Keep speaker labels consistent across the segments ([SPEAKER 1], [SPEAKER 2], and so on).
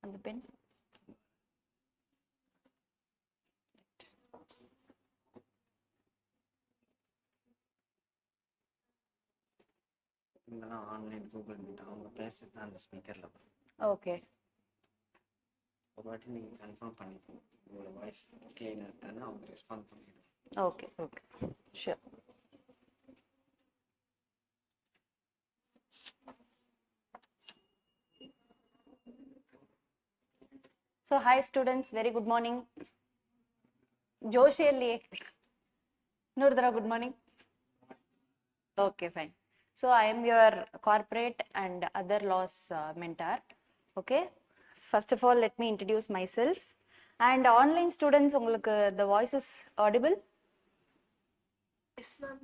[SPEAKER 1] அந்த பென்
[SPEAKER 2] இதெல்லாம் online Google meet அவங்க பேசுறது அந்த ஸ்பீக்கர்ல வரும்.
[SPEAKER 1] ஓகே.
[SPEAKER 2] ஒரு வாட்டி நீங்க கன்ஃபார்ம் பண்ணிக்கோங்க உங்களோட வாய்ஸ் கிளியரா இருக்கான்னு அவங்க ரெஸ்பாண்ட் பண்ணிடுவாங்க.
[SPEAKER 1] Okay okay sure. So hi students, very good morning. Joshi alliye Nurdra, good morning. Okay, fine. So I am your corporate and other laws mentor. Okay, first of all let me introduce myself. And online students, உங்களுக்கு the voice is audible?
[SPEAKER 3] Yes, ma'am.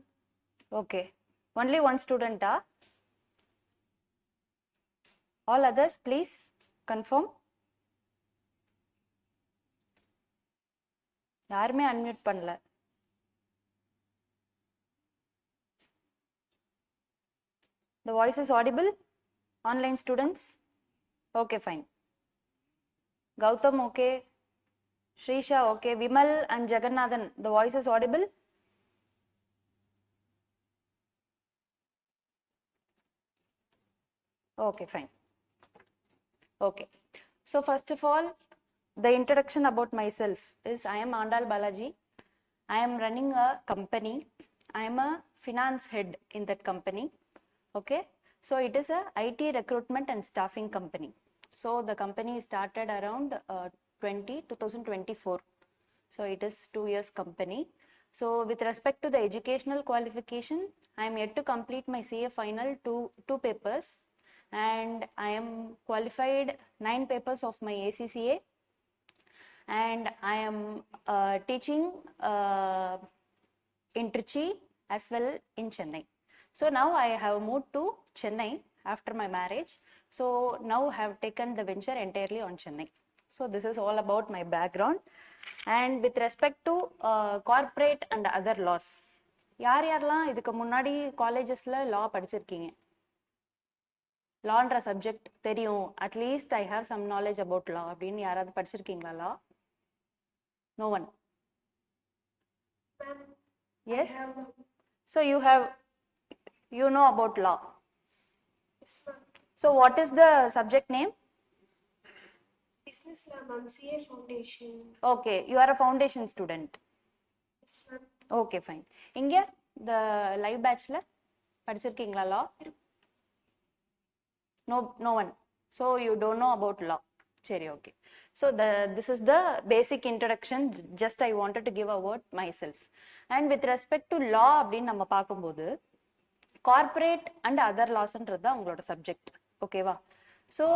[SPEAKER 1] Okay, only one student all others please confirm. யாருமே unmute பண்ணல. The voice is audible? Online students? Okay, fine. Gautam, okay. Shrisha, okay. Vimal and Jagannathan, the voice is audible? Okay, fine. Okay. So first of all, the introduction about myself is I am Andal Balaji. I am running a company. I am a finance head in that company. Okay. So it is a IT recruitment and staffing company. So the company started around 2024. So it is 2 years company. So with respect to the educational qualification, I am yet to complete my CA final two papers, and I am qualified 9 papers of my ACCA, and I am teaching in Trichy as well in Chennai. So now I have moved to Chennai after my marriage. So now I have taken the venture entirely on Chennai. So this is all about my background. And with respect to corporate and other laws, யார் யாரெல்லாம் இதுக்கு முன்னாடி காலேஜஸ்ல law படிச்சிருக்கீங்க? லான்ற subject தெரியும், at least I have some knowledge about law அப்படின்னு யாராவது படிச்சிருக்கீங்களா லா? No one.
[SPEAKER 3] Ma'am,
[SPEAKER 1] Yes.
[SPEAKER 3] I have.
[SPEAKER 1] So you know about law.
[SPEAKER 3] Yes, ma'am.
[SPEAKER 1] So what is the subject name?
[SPEAKER 3] Business law, ma'am. CA foundation.
[SPEAKER 1] Okay, you are a foundation student.
[SPEAKER 3] Yes, ma'am.
[SPEAKER 1] Okay, fine. இங்க the live batchல படிச்சிருக்கீங்களா law? No one. So you don't know about law. சரி, okay. So this is the basic introduction. Just I wanted to give about myself. And with respect to law அப்படின்னு நம்ம பார்க்கும்போது corporate and other லாஸ்ன்றது தான் உங்களோட subject. ஓகேவா? So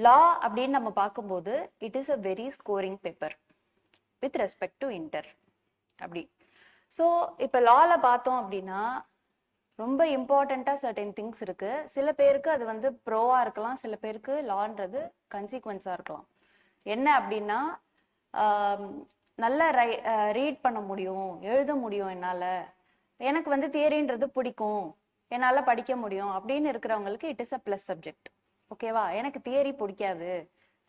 [SPEAKER 1] லா அப்படின்னு நம்ம பார்க்கும்போது it is a very scoring paper with respect to inter அப்படி. ஸோ இப்போ லாவில் பார்த்தோம் அப்படின்னா ரொம்ப இம்பார்ட்டண்ட்டாக சர்டன் திங்ஸ் இருக்கு. சில பேருக்கு அது வந்து ப்ரோவாக இருக்கலாம், சில பேருக்கு லான்றது கன்சிக்வன்ஸாக இருக்கலாம். என்ன அப்படின்னா நல்லா ரீட் பண்ண முடியும், எழுத முடியும், என்னால் எனக்கு வந்து தியரின்றது பிடிக்கும், என்னால் படிக்க முடியும் அப்படின்னு இருக்கிறவங்களுக்கு it is a plus subject. ஓகேவா? எனக்கு தியரி பிடிக்காது,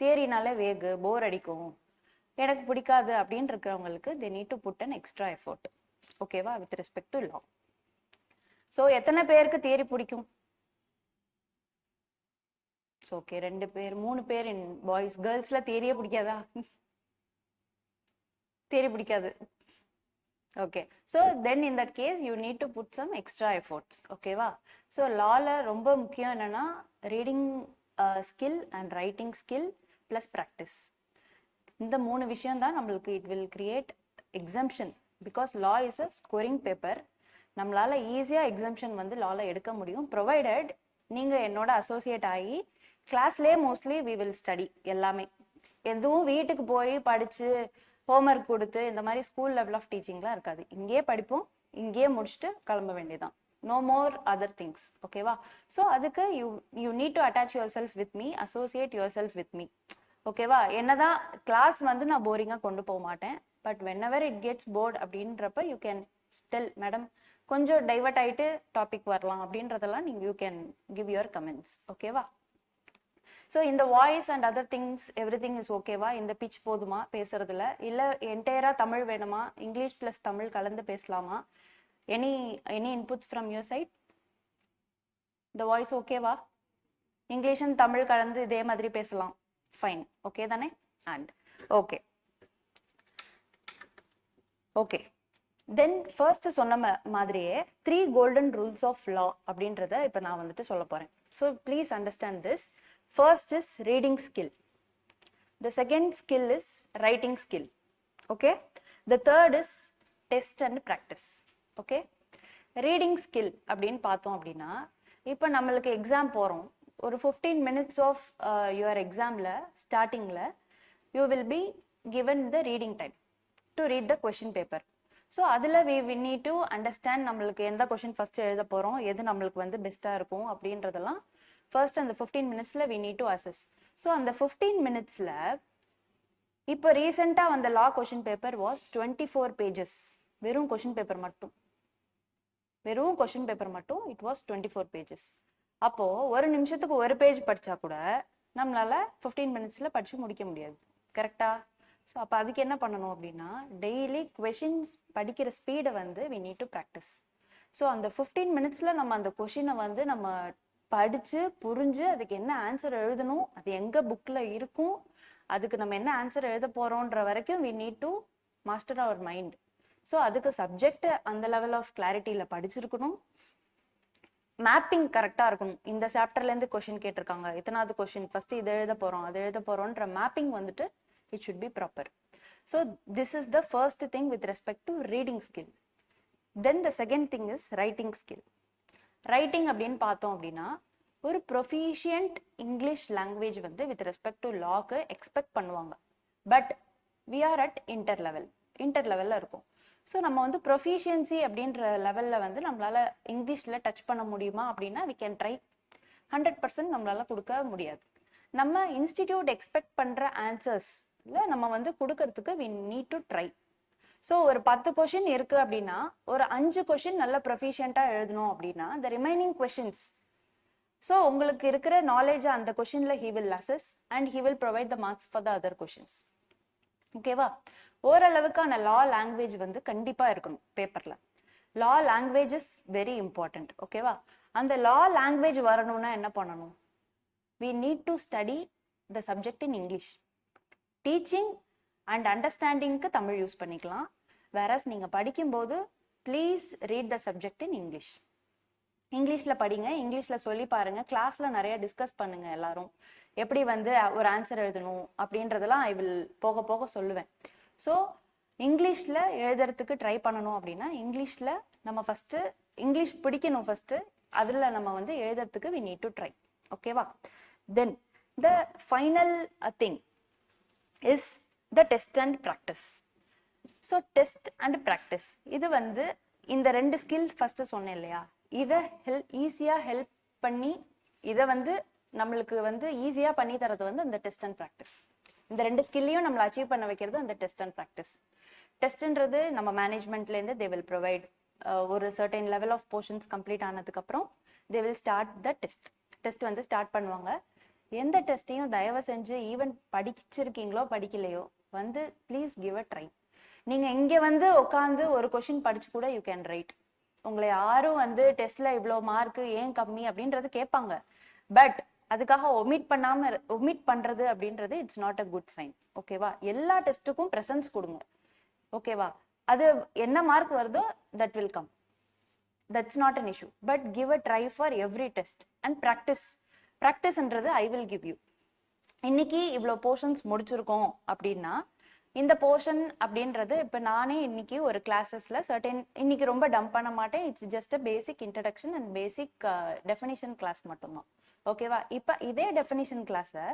[SPEAKER 1] தியரினால வேகு போர் அடிக்கும், எனக்கு பிடிக்காது அப்படின்னு இருக்கிறவங்களுக்கு they need to put an extra effort. ஓகேவா? With respect to law. So எத்தனை பேருக்கு தியரி பிடிக்கும்? ஓகே, 2 பேர் 3 பேர் இன் பாய்ஸ். கேர்ள்ஸ்ல தியரியே பிடிக்காதா? தியரி பிடிக்காது. Okay, so then in that case you need to put some extra efforts. ஓகேவா? ஸோ லால ரொம்ப முக்கியம் என்னன்னா reading skill and writing skill plus practice. இந்த 3 விஷயம் தான் நம்மளுக்கு it will create exemption. Because law is a scoring paper. நம்மளால ஈஸியாக எக்ஸம்ஷன் வந்து லால எடுக்க முடியும், ப்ரொவைடட் நீங்கள் என்னோட அசோசியேட் ஆகி கிளாஸ்லேயே மோஸ்ட்லி வி வில் ஸ்டடி எல்லாமே. எதுவும் வீட்டுக்கு போய் படித்து ஹோம்ஒர்க் கொடுத்து இந்த மாதிரி ஸ்கூல் லெவல் ஆஃப் டீச்சிங்லாம் இருக்காது. இங்கேயே படிப்போம், இங்கேயே முடிச்சுட்டு கிளம்ப வேண்டியதான். No more other things. ஓகேவா? ஸோ அதுக்கு you need to attach yourself with me, associate your self with me. ஓகேவா? என்னதான் கிளாஸ் வந்து நான் போரிங்காக கொண்டு போக மாட்டேன், but whenever it gets bored அப்படின்றப்ப யூ கேன் ஸ்டில் மேடம் கொஞ்சம் டைவர்ட் ஆகிட்டு டாபிக் வரலாம் அப்படின்றதெல்லாம் நீங்கள் you can give your comments. ஓகேவா? ஸோ இந்த voice and other things everything is ஓகேவா? இந்த பிச் போதுமா பேசுறதுல? இல்லை என்டையரா தமிழ் வேணுமா? இங்கிலீஷ் ப்ளஸ் தமிழ் கலந்து பேசலாமா? Any inputs from your side? இந்த வாய்ஸ் ஓகேவா? இங்கிலீஷ் அண்ட் தமிழ் கலந்து இதே மாதிரி பேசலாம், ஃபைன், ஓகே தானே? And okay okay then first சொன்ன மாதிரியே 3 கோல்டன் ரூல்ஸ் ஆஃப் லா அப்படின்றத இப்போ நான் வந்துட்டு சொல்ல போறேன். So please understand this. First is reading skill, the second skill is writing skill, okay. The third is test and practice, okay. Reading skill அப்படின்னு பார்த்தோம் அப்படின்னா, இப்போ நம்மளுக்கு எக்ஸாம் போகிறோம், ஒரு 15 minutes ஆஃப் யுவர் எக்ஸாமில் ஸ்டார்டிங்கில் you will B given the reading time to read the question paper. So அதில் we need to understand நம்மளுக்கு எந்த கொஷின் ஃபர்ஸ்ட் எழுத போகிறோம், எது நம்மளுக்கு வந்து பெஸ்ட்டாக இருக்கும் அப்படின்றதெல்லாம் ஃபர்ஸ்ட் அந்த 15 minutesல we need to assess. So அந்த 15 minutesல இப்போ ரீசெண்டாக வந்த லா கொஷின் பேப்பர் வாஸ் 24 pages. வெறும் கொஷின் பேப்பர் மட்டும், இட் வாஸ் 24 pages. அப்போ ஒரு நிமிஷத்துக்கு ஒரு பேஜ் படிச்சா கூட நம்மளால 15 minutesல படிச்சு முடிக்க முடியாது, கரெக்டா? ஸோ அப்போ அதுக்கு என்ன பண்ணணும் அப்படின்னா, டெய்லி கொஷின்ஸ் படிக்கிற ஸ்பீடை வந்து we need to practice. So அந்த 15 minutesல நம்ம அந்த கொஷினை வந்து நம்ம படிச்சு புரிஞ்சு அதுக்கு என்ன ஆன்சர் எழுதணும், அது எங்க புக்ல இருக்கும், அதுக்கு நம்ம என்ன ஆன்சர் எழுத போறோன்ற வரைக்கும் we need to master our mind. So அதுக்கு சப்ஜெக்ட் அந்த லெவல் ஆஃப் கிளாரிட்டியில படிச்சிருக்கணும், மேப்பிங் கரெக்டாக இருக்கணும். இந்த சாப்டர்லேருந்து கொஷின் கேட்டிருக்காங்க, இத்தனாவது கொஷின் ஃபர்ஸ்ட் இதை எழுத போகிறோம் அது எழுத போகிறோன்ற மேப்பிங் வந்துட்டு it should be proper. So this is the first thing with respect to reading skill. Then the second thing is writing skill. Writing அப்படின்னு பார்த்தோம் அப்படின்னா, ஒரு proficient English language வந்து with respect to lawக்கு எக்ஸ்பெக்ட் பண்ணுவாங்க. But we are at inter level இருக்கும். So நம்ம வந்து proficiency அப்படின்ற லெவலில் வந்து நம்மளால இங்கிலீஷில் டச் பண்ண முடியுமா அப்படின்னா we can try. 100% நம்மளால கொடுக்க முடியாது. நம்ம இன்ஸ்டிடியூட் எக்ஸ்பெக்ட் பண்ணுற ஆன்சர்ஸ்ல நம்ம வந்து கொடுக்கறதுக்கு we need to try. So ஒரு 10 கொஷின் இருக்கு அப்படின்னா ஒரு 5 கொஷின் நல்ல ப்ரொஃபிஷியண்டாக எழுதணும் அப்படின்னா the remaining questions, ஸோ உங்களுக்கு இருக்கிற நாலேஜை அந்த கொஷின்ல he will assess and he will provide the marks for the other questions. ஓகேவா? ஓரளவுக்கான லா லாங்குவேஜ் வந்து கண்டிப்பா இருக்கணும் பேப்பர்ல. லா லாங்குவேஜ் இஸ் வெரி இம்பார்ட்டன்ட், ஓகேவா? அந்த லா லாங்குவேஜ் வரணும்னா என்ன பண்ணணும்? we need to study the subject in English. Teaching and அண்டர்ஸ்டாண்டிங்க்கு தமிழ் யூஸ் பண்ணிக்கலாம். வேறஸ் நீங்க படிக்கும்போது please read the subject in English. இங்கிலீஷில் படிங்க, இங்கிலீஷில் சொல்லி பாருங்க, கிளாஸில் நிறைய டிஸ்கஸ் பண்ணுங்க எல்லாரும். எப்படி வந்து ஒரு ஆன்சர் எழுதணும் அப்படின்றதெல்லாம் ஐ வில் போக போக சொல்லுவேன். ஸோ இங்கிலீஷில் எழுதுறதுக்கு ட்ரை பண்ணணும் அப்படின்னா இங்கிலீஷில் நம்ம ஃபஸ்ட்டு இங்கிலீஷ் பிடிக்கணும் ஃபஸ்ட்டு, அதில் நம்ம வந்து எழுதுறதுக்கு we need to try. ஓகேவா? Then the final thing is the test and practice. So test and practice இது வந்து இந்த 2 ஸ்கில் ஃபஸ்ட்டு சொன்னேன் இல்லையா, இதை ஈஸியாக ஹெல்ப் பண்ணி இதை வந்து நம்மளுக்கு வந்து ஈஸியாக பண்ணி தரது வந்து அந்த டெஸ்ட் அண்ட் ப்ராக்டிஸ். இந்த 2 ஸ்கில்லையும் நம்மளை அச்சீவ் பண்ண வைக்கிறது அந்த டெஸ்ட் அண்ட் ப்ராக்டிஸ். டெஸ்ட்ன்றது நம்ம மேனேஜ்மெண்ட்லேருந்து தே வில் ப்ரொவைட் ஒரு certain level of portions complete ஆனதுக்கப்புறம் they will start the test வந்து ஸ்டார்ட் பண்ணுவாங்க. எந்த டெஸ்ட்டையும் தயவு செஞ்சு ஈவன் படிச்சிருக்கீங்களோ படிக்கலையோ வந்து ப்ளீஸ் கிவ் அ ட்ரை. நீங்கள் இங்கே வந்து உட்காந்து ஒரு கொஷின் படிச்சு கூட யூ கேன் ரைட். உங்களை யாரும் வந்து டெஸ்ட்ல இவ்வளோ மார்க்கு ஏன் கம்மி அப்படின்றது கேட்பாங்க. பட் அதுக்காக ஒமிட் பண்றது அப்படின்றது it's not a good sign. ஓகேவா? எல்லா டெஸ்ட்டுக்கும் ப்ரெசன்ஸ் கொடுங்க. ஓகேவா? அது என்ன மார்க் வருதோ that will come, that's not an issue. But give a try for every test and ப்ராக்டிஸ்ன்றது ஐ வில் கிவ் யூ. இன்னைக்கு இவ்வளோ போர்ஷன்ஸ் முடிச்சிருக்கோம் அப்படின்னா இந்த போர்ஷன் அப்படின்றது இப்போ நானே இன்னைக்கு ஒரு கிளாஸஸ்ல சர்டன் இன்னைக்கு ரொம்ப டம்ப் பண்ண மாட்டேன். It's just a basic introduction and basic definition class மட்டும்தான். ஓகேவா? இப்போ இதே டெஃபினிஷன் கிளாஸை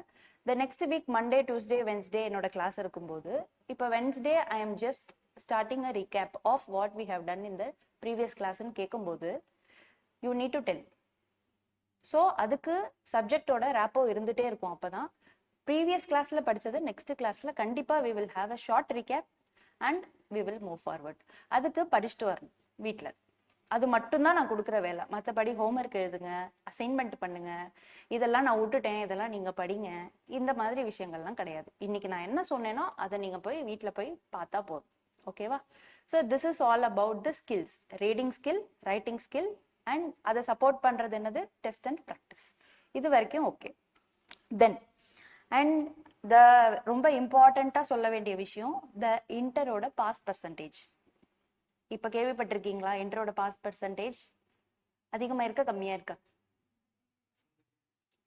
[SPEAKER 1] the next week Monday Tuesday Wednesday என்னோட கிளாஸ் இருக்கும்போது இப்போ Wednesday I am just starting a recap of what we have done in the previous கிளாஸ்ன்னு கேட்கும்போது you need to tell. So அதுக்கு சப்ஜெக்டோட ரேப்போ இருந்துகிட்டே இருக்கும். அப்போ தான் ப்ரீவியஸ் கிளாஸில் படித்தது நெக்ஸ்ட் கிளாஸில் கண்டிப்பாக we will have a short recap and we will move forward. அதுக்கு படிச்சுட்டு வரணும் வீட்டில். அது மட்டும்தான் நான் கொடுக்குற வேலை. மற்றபடி ஹோம்ஒர்க் எழுதுங்க, அசைன்மெண்ட் பண்ணுங்க, இதெல்லாம் நான் விட்டுட்டேன், இதெல்லாம் நீங்க படிங்க, இந்த மாதிரி விஷயங்கள்லாம் கிடையாது. இன்னைக்கு நான் என்ன சொன்னேனோ அதை நீங்க போய் வீட்டில் போய் பார்த்தா போதும். ஓகேவா? So this is all about the skills, reading skill, writing skill, and அதை சப்போர்ட் பண்றது என்னது, டெஸ்ட் அண்ட் ப்ராக்டிஸ். இது வரைக்கும் ஓகே. தென் அண்ட் த ரொம்ப இம்பார்ட்டண்ட்டாக சொல்ல வேண்டிய விஷயம், த இன்டரோட பாஸ் பர்சன்டேஜ். இப்போ கேள்விப்பட்டிருக்கீங்களா? இன்டரோட பாஸ் பர்சன்டேஜ் அதிகமாக இருக்கா கம்மியாக இருக்கா?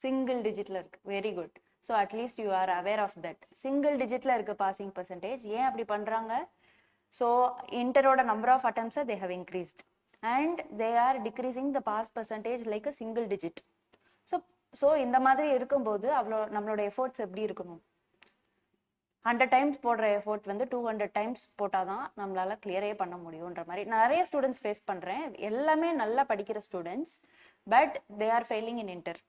[SPEAKER 1] சிங்கிள் டிஜிட்ல இருக்கு. Very good. So at least you are aware of that. Single டிஜிட்ல இருக்கு பாசிங் பர்சன்டேஜ். ஏன் அப்படி பண்றாங்க? So இன்டரோட number of அட்டம்ப்ஸை they have increased and they R decreasing the pass percentage like a single digit. So இந்த மாதிரி இருக்கும்போது நம்மளோட efforts எப்படி இருக்கணும்? 100 டைம்ஸ் போடுற எஃபோர்ட் வந்து 200 டைம்ஸ் போட்டாதான் நம்மளால கிளியரே பண்ண முடியும்ன்ற மாதிரி நிறைய ஸ்டூடெண்ட்ஸ் ஃபேஸ் பண்றேன். எல்லாமே நல்லா படிக்கிற students, but they are failing in inter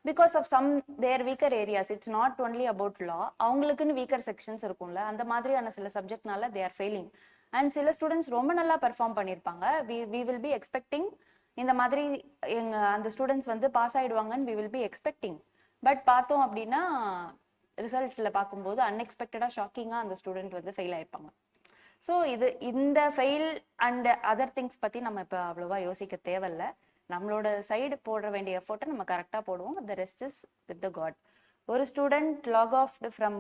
[SPEAKER 1] because of some their weaker areas. It's not only about law, அவங்களுக்குன்னு வீக்கர் செக்ஷன்ஸ் இருக்கும்ல, அந்த மாதிரியான சில சப்ஜெக்ட்னால தே ஆர் ஃபெயிலிங். அண்ட் சில ஸ்டூடெண்ட்ஸ் ரொம்ப நல்லா பெர்ஃபார்ம் பண்ணியிருப்பாங்க. வி வில் பி எக்ஸ்பெக்டிங் இந்த மாதிரி அந்த ஸ்டூடெண்ட்ஸ் வந்து பாஸ் ஆயிடுவாங்கன்னு we will be expecting. But பார்த்தோம் அப்படின்னா ரிசல்ட்ல பார்க்கும்போது அன்எக்ஸ்பெக்டடாக ஷாக்கிங்காக அந்த ஸ்டூடெண்ட் வந்து ஃபெயில் ஆயிருப்பாங்க. ஸோ இந்த ஃபெயில் அண்ட் அதர் திங்ஸ் பற்றி நம்ம இப்போ அவ்வளோவா யோசிக்க தேவையில்லை. நம்மளோட சைடு போட வேண்டிய எஃபோர்ட்டை நம்ம கரெக்டாக போடுவோம். The rest is with the God. ஒரு student log off from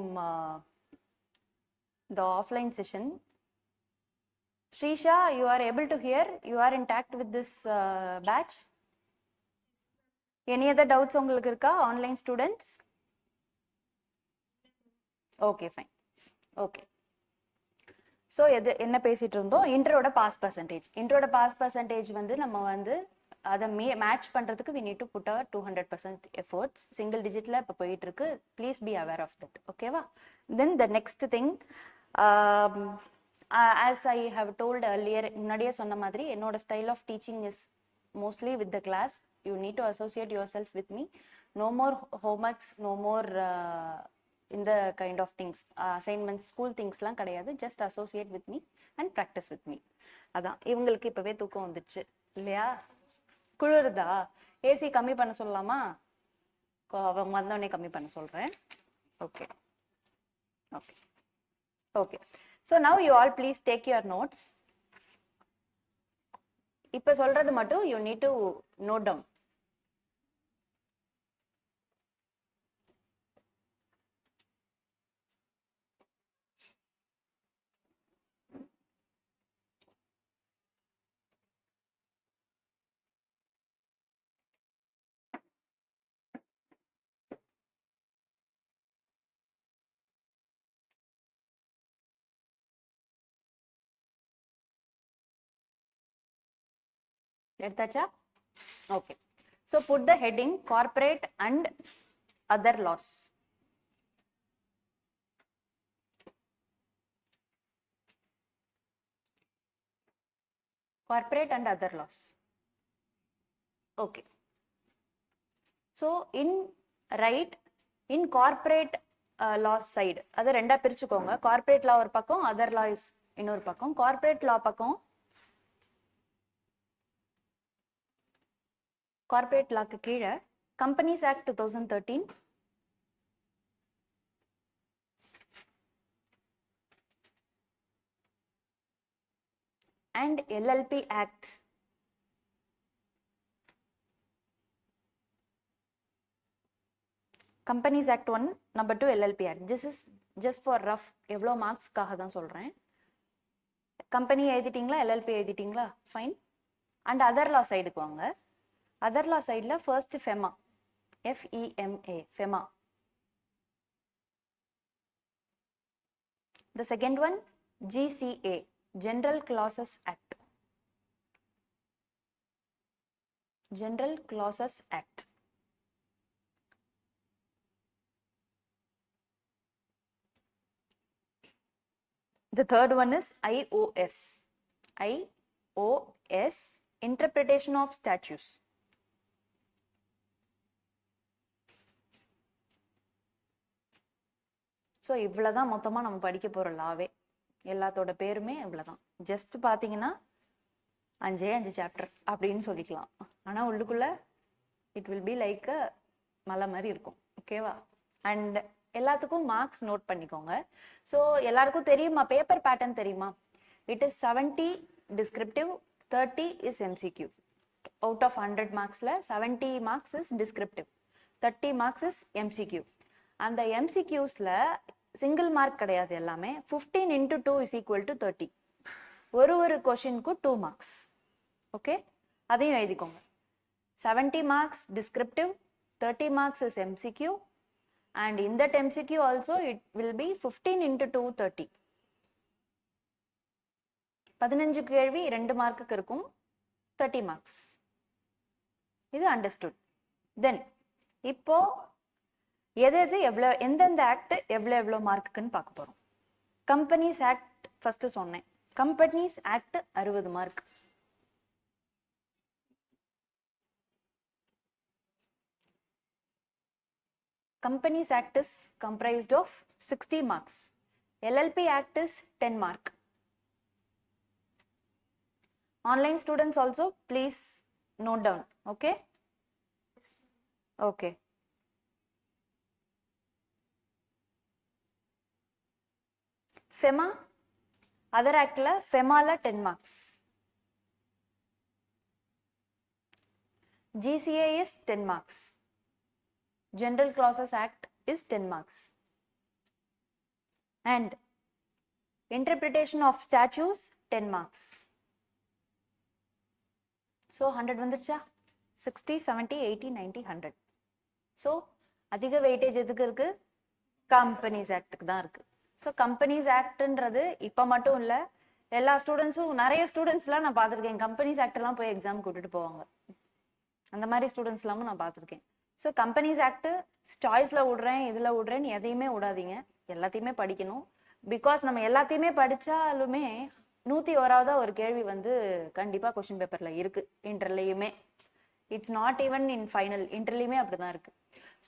[SPEAKER 1] the offline session. Shrisha, you are able to hear? You are intact with this batch? Any other doubts உங்களுக்கு இருக்கா online students? Okay fine. Okay, so என்ன பேசிட்டு இருந்தோம்? இன்டரோட pass percentage. இன்டரோட pass percentage வந்து நம்ம வந்து அதை மேட்ச் பண்ணுறதுக்கு we need to put our 200% efforts. சிங்கிள் டிஜிட்டில் இப்போ போயிட்டு இருக்கு. Please be aware of that. ஓகேவா? Then the next thing, as I have told earlier, முன்னாடியே சொன்ன மாதிரி என்னோட style of teaching is mostly with the class. You need to associate your self with me. No more homeworks, no more இந்த kind of things, assignments, school திங்ஸ்லாம் கிடையாது. Just associate with me and practice with me. அதான். இவங்களுக்கு இப்போவே தூக்கம் வந்துடுச்சு இல்லையா? குளிருதா? AC கம்மி பண்ண சொல்லலாமா? அவங்க வந்தோடனே கம்மி பண்ண சொல்கிறேன். Okay okay okay. So now you all please take your notes. இப்ப சொல்றது மட்டும் you need to note down. எடுத்தாச்சா? Okay. So put the heading corporate and other laws. Corporate and other laws. Okay. So in right, in corporate laws side, அது ரெண்டா பிரிச்சுக்கோங்க. corporate law ஒரு பக்கம், other law is இன்னொரு பக்கம். corporate law பக்கம் corporate lock கீழே companies act 2013, and LLP Act. Companies Act 1, number 2 LLP Act. This is just for rough, எவ்வளோ மார்க்ஸ்க்காக தான் சொல்கிறேன். கம்பெனி எழுதிட்டீங்களா? LLP எழுதிட்டீங்களா? ஃபைன். அண்ட் அதர் லா சைடுக்கு வாங்க. அதர் லா சைடில் first FEMA, FEMA, FEMA. The second one, GCA, General Clauses Act. General Clauses Act. The third one is IOS. IOS, Interpretation of Statutes. So இவ்வளோதான் மொத்தமாக நம்ம படிக்க போகிற லாவே. எல்லாத்தோட பேருமே இவ்வளோதான். ஜஸ்ட் பார்த்தீங்கன்னா 5 சாப்டர் அப்படின்னு சொல்லிக்கலாம். ஆனால் உள்ளுக்குள்ள இட் வில் பி லைக் அ மலை மாதிரி இருக்கும். ஓகேவா? அண்ட் எல்லாத்துக்கும் மார்க்ஸ் நோட் பண்ணிக்கோங்க. ஸோ எல்லாருக்கும் தெரியுமா, பேப்பர் பேட்டர்ன் தெரியுமா? It is 70 descriptive, 30 is MCQ. Out of 100 மார்க்ஸில் 70 marks is descriptive, 30 marks is MCQ. அந்த எம்சிக்யூஸில் சிங்கிள் மார்க் கிடையாது, எல்லாமே 15 into 2 is equal to 30. ஒரு கொஷினுக்கும் 2 மார்க்ஸ். ஓகே, அதையும் எழுதிக்கோங்க. 70 marks descriptive, 30 marks is MCQ. And in that MCQ also it will be 15 into 2, 30. 15 கேள்வி 2 மார்க்குக்கு இருக்கும், 30 மார்க்ஸ். இது அண்டர்ஸ்டுட். தென் இப்போ எந்தெந்த ஆக்ட் எவ்வளோ மார்க்குன்னு பார்க்க போறோம். கம்பெனிஸ் ஆக்ட் ஃபர்ஸ்ட் சொன்னேன். Companies act 60 mark. Companies Act is comprised of 60 marks. LLP Act is 10 mark. Online students also please note down. Okay? Okay. FEMA, other act la FEMA la 10 marks. GCA is 10 marks. General Clauses Act is 10 marks. And interpretation of statutes 10 marks. So 100 வந்துருச்சா? 60, 70, 80, 90, 100. So அதிக weightage எதுக்கு இருக்கு? Companies ஆக்டுக்கு தான் இருக்கு. So companies ஆக்ட்ன்றது இப்போ மட்டும் இல்லை, எல்லா ஸ்டூடெண்ட்ஸும், நிறைய ஸ்டூடெண்ட்ஸ்லாம் நான் பார்த்துருக்கேன் கம்பெனிஸ் ஆக்டெல்லாம் போய் எக்ஸாம் கூட்டிட்டு போவாங்க. அந்த மாதிரி ஸ்டூடெண்ட்ஸ் எல்லாமும் நான் பார்த்துருக்கேன். ஸோ கம்பெனிஸ் ஆக்ட் சாய்ஸில் விடுறேன், இதில் விடுறேன்னு எதையுமே விடாதீங்க, எல்லாத்தையுமே படிக்கணும். பிகாஸ் நம்ம எல்லாத்தையுமே படித்தாலுமே 101வது ஒரு கேள்வி வந்து கண்டிப்பாக கொஷின் பேப்பரில் இருக்குது. இன்டர்லேயுமே it's not even in final, இன்டர்லேயுமே அப்படி தான் இருக்குது.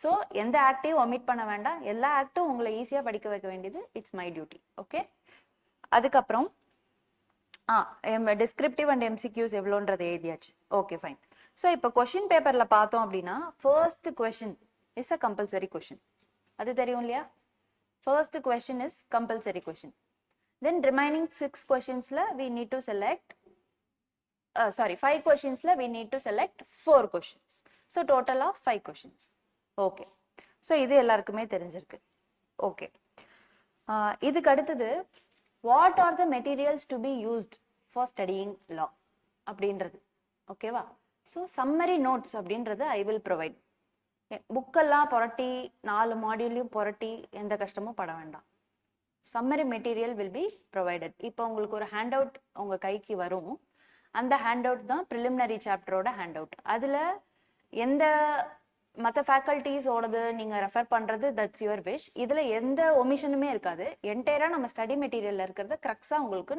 [SPEAKER 1] ஸோ எந்த ஆக்டையும் ஒமிட் பண்ண வேண்டாம், எல்லா ஆக்டும் உங்களை ஈஸியாக படிக்க வைக்க வேண்டியது இட்ஸ் மை டியூட்டி. ஓகே, அதுக்கப்புறம் டிஸ்கிரிப்டிவ் அண்ட் எம்சிக்யூஸ் எவ்வளோன்றது எழுதியாச்சு. Okay, fine. ஸோ இப்போ கொஷின் பேப்பரில் பார்த்தோம் அப்படின்னா first question is a compulsory question. அது தெரியும் இல்லையா? First question is compulsory question. Then remaining 6 கொஷின்ஸில் வி நீட் டு செலக்ட் 5 கொஷின்ஸில் வி நீட் டு செலக்ட் 4 கொஷின்ஸ். ஸோ டோட்டல் ஆஃப் 5 கொஷின்ஸ். ஓகே, ஸோ இது எல்லாருக்குமே தெரிஞ்சிருக்கு. ஓகே, இதுக்கு அடுத்தது what are the materials to be used for studying லா அப்படின்றது. ஓகேவா? ஸோ சம்மரி நோட்ஸ் அப்படின்றது ஐ வில் ப்ரொவைட். புக்கெல்லாம் புரட்டி 4 மாடியூல்லையும் புரட்டி எந்த கஷ்டமும் பட வேண்டாம். Summary material will be provided. இப்போ உங்களுக்கு ஒரு ஹேண்ட் அவுட் உங்கள் கைக்கு வரும். அந்த ஹேண்ட் அவுட் தான் ப்ரிலிமினரி சாப்டரோட ஹேண்ட் அவுட். அதில் எந்த மற்ற ஃபேக்கல்ட்டிஸோடது நீங்கள் ரெஃபர் பண்ணுறது தட்ஸ் யுவர் விஷ். இதில் எந்த ஒமிஷனுமே இருக்காது. என்டையராக நம்ம ஸ்டடி மெட்டீரியலில் இருக்கிறத கரெக்டாக உங்களுக்கு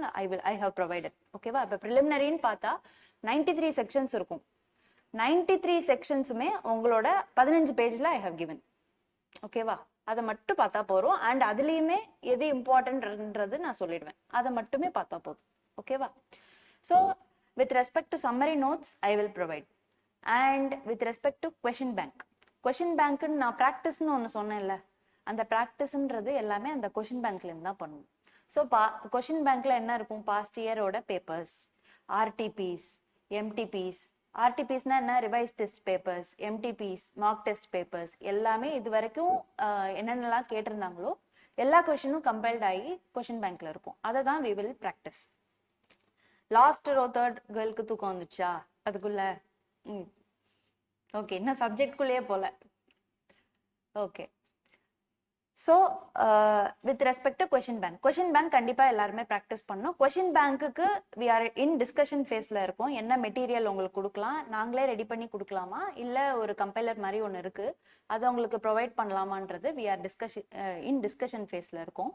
[SPEAKER 1] ஐ ஹவ் ப்ரொவைடட். ஓகேவா? இப்போ ப்ரிலிமினரின்னு பார்த்தா 93 செக்ஷன்ஸ் இருக்கும். 93 செக்ஷன்ஸுமே உங்களோட 15 பேஜில் ஐ ஹவ் கிவன். ஓகேவா? அதை மட்டும் பார்த்தா போகிறோம். அண்ட் அதுலேயுமே எது இம்பார்ட்டன்ட்ன்றது நான் சொல்லிடுவேன், அதை மட்டுமே பார்த்தா போதும். ஓகேவா? So with respect to summary notes I will provide. And with respect to question bank, question பேங்க்குன்னு நான் ப்ராக்டிஸ்ன்னு ஒன்று சொன்னேன்ல, அந்த ப்ராக்டிஸ்ன்றது எல்லாமே அந்த கொஷின் பேங்க்லேருந்து தான் பண்ணணும். ஸோ கொஷின் பேங்க்ல என்ன இருக்கும்? Past இயரோட papers, ஆர்டிபிஸ், MTPs. ஆர்டிபிஸ்னா என்ன? Revise test papers. MTPs mark test papers. எல்லாமே இது வரைக்கும் என்னென்னலாம் கேட்டிருந்தாங்களோ எல்லா கொஷினும் கம்பைல்ட் ஆகி கொஷின் பேங்க்ல இருக்கும். அதை தான் we will practice. Last row third கேர்ளுக்கு தூக்கம் வந்துச்சா அதுக்குள்ள? ஓகே, இன்னும் சப்ஜெக்ட்குள்ளேயே போல. Okay, so with respect to question bank, question bank கண்டிப்பாக எல்லாருமே ப்ராக்டிஸ் பண்ணணும். கொஷின் பேங்க்குக்கு வி ஆர் இன் டிஸ்கஷன் ஃபேஸில் இருக்கோம். என்ன மெட்டீரியல் உங்களுக்கு கொடுக்கலாம், நாங்களே ரெடி பண்ணி கொடுக்கலாமா, இல்லை ஒரு கம்பைலர் மாதிரி ஒன்று இருக்குது அதை உங்களுக்கு ப்ரொவைட் பண்ணலாமான்றது வி ஆர் இன் டிஸ்கஷன் ஃபேஸில் இருக்கோம்.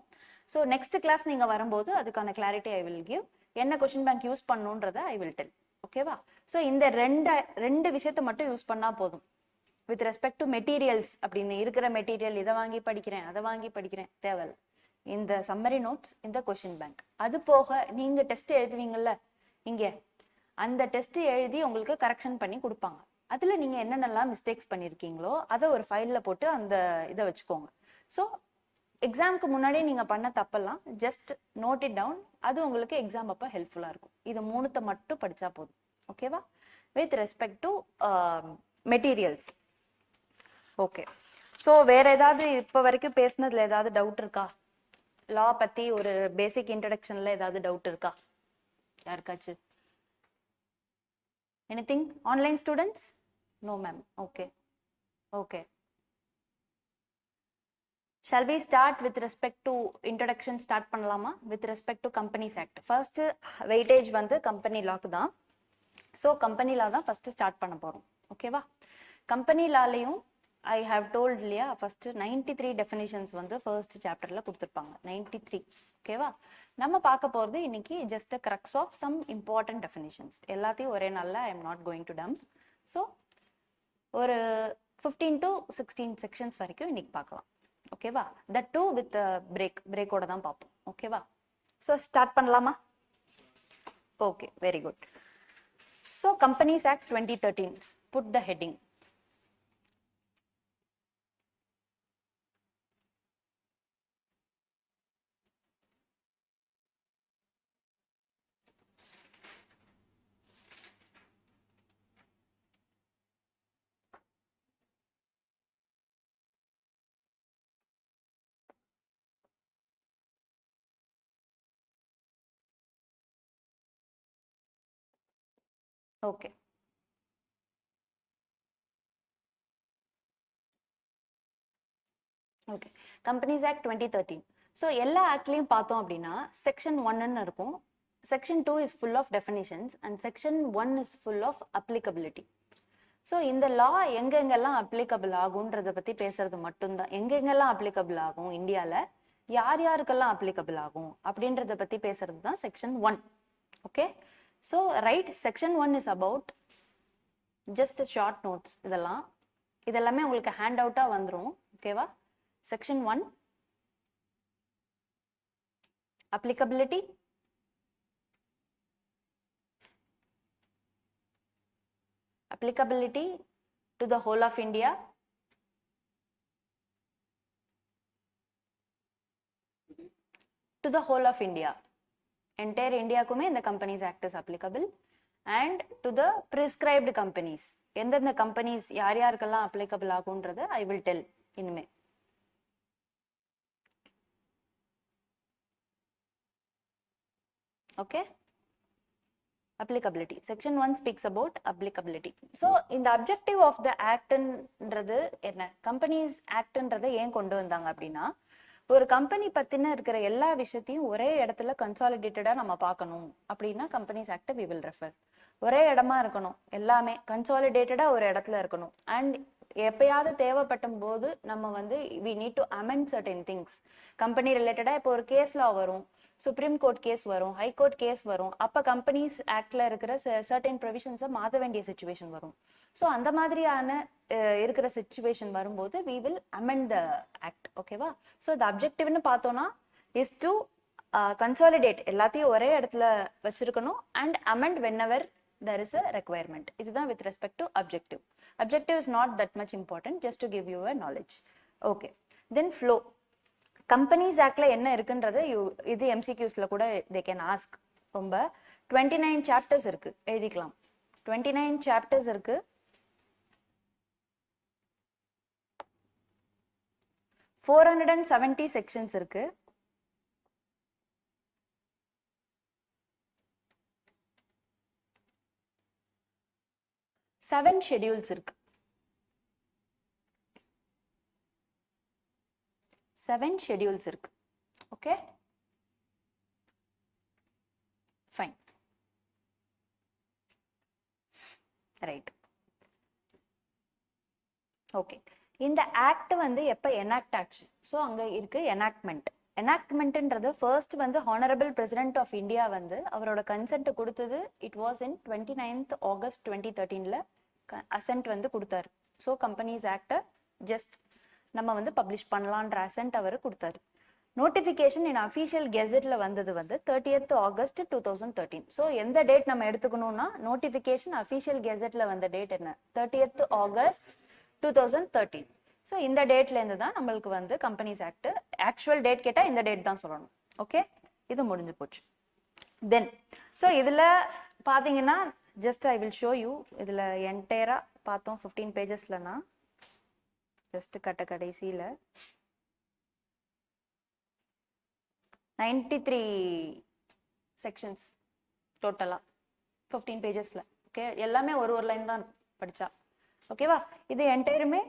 [SPEAKER 1] ஸோ நெக்ஸ்ட் கிளாஸ் நீங்கள் வரும்போது அதுக்கான கிளாரிட்டி ஐ வில் கிவ். என்ன கொஷின் பேங்க் யூஸ் பண்ணணுன்றதை ஐ வில் டெல். ஓகேவா? ஸோ இந்த ரெண்டு விஷயத்தை மட்டும் யூஸ் பண்ணால் போதும். வித் ரெஸ்பெக்ட் டு மெட்டீரியல்ஸ் அப்படின்னு இருக்கிற மெட்டீரியல் இதை வாங்கி படிக்கிறேன் அதை வாங்கி படிக்கிறேன் தேவையில்ல. இந்த சம்மரி நோட்ஸ், இந்த கொஷின் பேங்க், அது போக நீங்கள் டெஸ்ட் எழுதுவீங்கல்ல இங்கே, அந்த டெஸ்ட் எழுதி உங்களுக்கு கரெக்ஷன் பண்ணி கொடுப்பாங்க. அதுல நீங்க என்னென்னலாம் மிஸ்டேக்ஸ் பண்ணிருக்கீங்களோ அதை ஒரு ஃபைல்ல போட்டு அந்த இதை வச்சுக்கோங்க. ஸோ எக்ஸாமுக்கு முன்னாடியே நீங்க பண்ண தப்பெல்லாம் ஜஸ்ட் நோட் இட் டவுன். அது உங்களுக்கு எக்ஸாம் அப்போ ஹெல்ப்ஃபுல்லா இருக்கும். இது மூணுத்தை மட்டும் படிச்சா போதும். ஓகேவா? With respect to materials. Okay. So வேற ஏதாவது இப்போ வரைக்கும் பேசுனதுல ஏதாவது டவுட் இருக்கா? லா பத்தி ஒரு பேசிக் இன்ட்ரடக்ஷன்ல ஏதாவது டவுட் இருக்கா யாருக்காச்சு? Anything? Online students? No ma'am. Okay okay. Shall we start with respect to introduction? Start பண்ணலாமா? With respect to Companies Act. First weightage வந்து company law தான். ஸோ கம்பெனி லா தான் ஃபர்ஸ்ட் ஸ்டார்ட் பண்ண போறோம். ஓகேவா? கம்பெனி லாலையும் ஐ ஹாவ் டோல்ட் இல்லையா, first 93 definitions வந்து ஃபர்ஸ்ட் சாப்டர்ல கொடுத்துருப்பாங்க. 93. ஓகேவா? நம்ம பார்க்க போறது இன்னைக்கு just a crux of some important definitions. எல்லாத்தையும் ஒரே நாளில் I am not going to dump. So ஒரு 15 to 16 செக்ஷன்ஸ் வரைக்கும் இன்னைக்கு பார்க்கலாம். ஓகேவா? தட் டூ வித் பிரேக்கோட தான் பார்ப்போம். ஓகேவா? ஸோ ஸ்டார்ட் பண்ணலாமா? Okay, very good. So companies act 2013. Put the heading. Okay. Okay. Companies act 2013. So எல்லா ஆக்ட்லையும் பார்த்தோம் அப்படின்னா செக்ஷன் 1ன்னு இருக்கும். Section 2 is full of definitions and section 1 is full of applicability. So இந்த லா எங்கெங்கெல்லாம் அப்ளிகபிள் ஆகுன்றதை பற்றி பேசுறது மட்டும்தான். எங்கெங்கெல்லாம் அப்ளிகபிள் ஆகும் இந்தியாவில், யார் யாருக்கெல்லாம் அப்ளிகபிள் ஆகும் அப்படின்றத பற்றி பேசுறது தான் section 1. Okay. So right, section 1 is about just short notes. இதெல்லாமே உங்களுக்கு ஹேண்ட் அவுட்டாக வந்துடும். ஓகேவா? Section 1 applicability, applicability to the whole of India, to the whole of India, entire India kume the Companies Act is applicable, and to the prescribed companies. எந்தெந்த companies யார் யாருக்கெல்லாம் applicable ஆகும்ன்றதை I will tell இனிமே. Okay? Applicability. Section 1 speaks about applicability. So, in the objective of the act ன்றது என்ன? Companies Act ன்றதை ஏன் கொண்டு வந்தாங்க அப்படின்னா, ஒரு கம்பெனி பத்தின இருக்கிற எல்லா விஷயத்தையும் ஒரே இடத்துல கன்சாலிடேட்டடா நம்ம பார்க்கணும் அப்படின்னா companies act we will refer. ஒரே இடமா இருக்கணும், எல்லாமே கன்சாலிடேட்டடா ஒரு இடத்துல இருக்கணும். அண்ட் எப்பயாவது தேவைப்படும் போது நம்ம வந்து we need to amend certain things. Company ரிலேட்டடா இப்போ ஒரு கேஸ் லா வரும், சுப்ரீம் கோர்ட் கேஸ் வரும், ஹை கோர்ட் கேஸ் வரும். அப்ப கம்பெனிஸ் ஆக்ட்ல இருக்கிற சர்டன் ப்ரொவிஷன்ஸை மாற்ற வேண்டிய சுச்சுவேஷன் வரும். ஸோ அந்த மாதிரியான இருக்கிற சுச்சுவேஷன் வரும்போது we will amend the act. ஓகேவா? ஸோ the objectiveன்னு பார்த்தோம்னா is to consolidate, எல்லாத்தையும் ஒரே இடத்துல வச்சிருக்கணும், and amend whenever there is a requirement. இதுதான் with respect to objective. Objective is not that much important, just to give you a knowledge. Okay. Then flow. Companies ஆக்ட்ல என்ன இருக்குன்றது இது எம்சிக்யூஸ்ல கூட they can ask. ரொம்ப 29 சாப்டர்ஸ் இருக்கு, எழுதிக்கலாம். 29 chapters இருக்கு. Four 470 செக்ஷன்ஸ் இருக்கு. செவன் ஷெட்யூல்ஸ் இருக்கு. 7 schedules இருக்கு. Okay, fine, right. ஓகே, இந்த ஆக்ட் வந்து எப்ப எனாக்ட் ஆச்சு? ஸோ அங்க இருக்கு எனாக்ட்மெண்ட். எனாக்ட்மெண்ட்ன்றது ஃபர்ஸ்ட் வந்து ஹானரபிள் பிரசிடென்ட் ஆஃப் இந்தியா வந்து அவரோட கன்சென்ட் கொடுத்தது. It was in 29th August 2013 ascent வந்து கொடுத்தாரு. ஸோ கம்பெனிஸ் ஆக்டை ஜஸ்ட் நம்ம வந்து பப்ளிஷ் பண்ணலான்ற அசென்ட் அவர் கொடுத்தாரு. நோட்டிஃபிகேஷன் இன் அஃபீஷியல் கெசெட்ல வந்தது வந்து 30th ஆகஸ்ட் 2013. ஸோ எந்த டேட் நம்ம எடுத்துக்கணும்னா நோட்டிஃபிகேஷன் அஃபீஷியல் கெசெட்ல வந்த டேட் என்ன 30th ஆகஸ்ட் 2013. ஸோ இந்த டேட்லேருந்து தான் நம்மளுக்கு வந்து கம்பெனிஸ் ஆக்ட். ஆக்சுவல் டேட் கேட்டால் இந்த டேட் தான் சொல்லணும். ஓகே, இது முடிஞ்சு போச்சு. தென் ஸோ இதில் பார்த்தீங்கன்னா just I will show you. இதில் என்டையராக பார்த்தோம் 15 பேஜஸ்லனா ஜஸ்ட் கடைசியில் 93 செக்ஷன்ஸ் டோட்டலாக 15 பேஜஸில். ஓகே, எல்லாமே ஒரு லைன் தான் படித்தா. ஓகேவா, இது என்டையருமே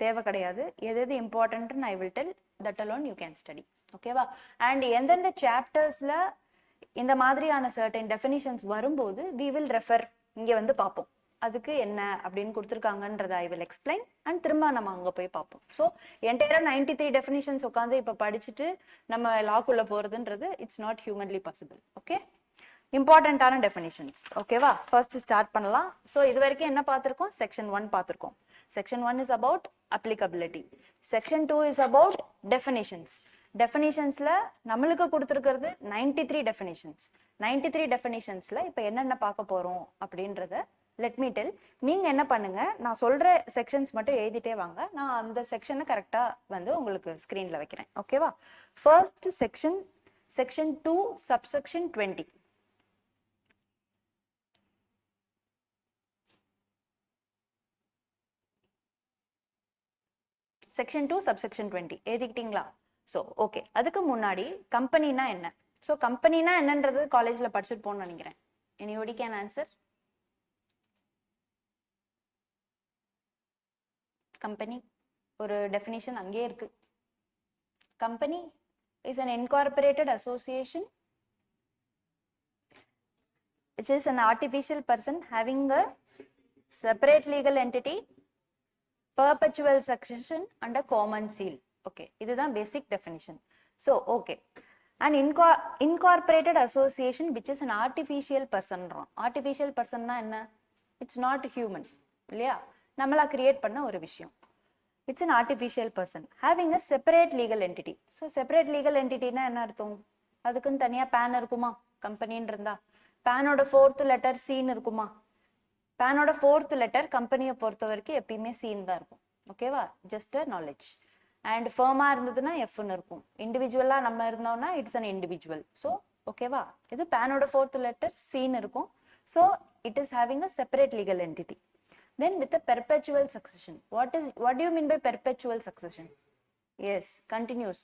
[SPEAKER 1] தேவை கிடையாது. எது எது இம்பார்ட்டன்ட்னு I will tell, that alone you can study. ஓகேவா, அண்ட் எந்தெந்த சாப்டர்ஸில் இந்த மாதிரியான சர்டன் டெஃபினிஷன்ஸ் வரும்போது வி வில் ரெஃபர், இங்கே வந்து பார்ப்போம் அதுக்கு என்ன அப்படின்னு கொடுத்துருக்காங்கன்றத ஐ வில் எக்ஸ்பிளைன் அண்ட் திரும்ப நம்ம அங்கே போய் பார்ப்போம். ஸோ என்டையராக 93 டெஃபினிஷன்ஸ் உட்காந்து இப்போ படிச்சுட்டு நம்ம லாக்குள்ளே போகிறதுன்றது it's not humanly possible. Okay, இம்பார்ட்டண்ட்டான டெஃபினிஷன்ஸ். ஓகேவா, ஃபர்ஸ்ட் ஸ்டார்ட் பண்ணலாம். ஸோ இது வரைக்கும் என்ன பார்த்துருக்கோம்? செக்ஷன் 1 பார்த்துருக்கோம். Section 1 is about applicability. Section 2 is about definitions. டெஃபினிஷன்ஸ்ல நம்மளுக்கு கொடுத்துருக்கிறது 93 டெஃபினிஷன்ஸ். 93 டெஃபினிஷன்ஸ்ல இப்போ என்னென்ன பார்க்க போறோம் அப்படின்றத லெட் மீ டெல். நீங்க என்ன பண்ணுங்க, நான் சொல்ற செக்ஷன்ஸ் மட்டும் எழுதிட்டே வாங்க, நான் அந்த செக்ஷனை கரெக்டா வந்து உங்களுக்கு ஸ்கிரீன்ல வைக்கிறேன். ஓகேவா, first section, section 2 subsection 20. Section 2 subsection 20 எழுதிக்கிட்டீங்களா? ஸோ ஓகே, அதுக்கு முன்னாடி கம்பெனினா என்ன? ஸோ கம்பெனினா என்னன்றது காலேஜில் படிச்சுட்டு போகணும்னு நினைக்கிறேன். Anybody can answer? கம்பெனி ஒரு டெஃபினிஷன் அங்கே இருக்கு. Company is an incorporated association which is an artificial person having a separate legal entity, perpetual succession and a common seal. Okay, இதுதான் basic definition. So okay, an incorporated association which is an artificial person. artificial person na enna? It's not human இல்லையா, நம்மளா create பண்ண ஒரு விஷயம். It's an artificial person having a separate legal entity. So separate legal என்டிட்டினா என்ன அர்த்தம்? அதுக்குன்னு தனியாக பேன் இருக்குமா? கம்பெனின்னு இருந்தா பேனோட 4th லெட்டர் சீன் இருக்குமா? பேனோட 4th லெட்டர் கம்பெனியை பொறுத்த வரைக்கும் எப்பயுமே சீன் தான் இருக்கும். ஓகேவா, ஜஸ்ட் நாலேஜ். அண்ட் ஃபர்மா இருந்ததுன்னா எஃப்னு இருக்கும். இண்டிவிஜுவலாக நம்ம இருந்தோம்னா இட்ஸ் அன் இண்டிவிஜுவல். ஸோ ஓகேவா, இது பேனோட 4th லெட்டர் சீன் இருக்கும். So it is having a separate legal entity. Then with a perpetual succession. What do you mean by perpetual succession? Yes, continuous.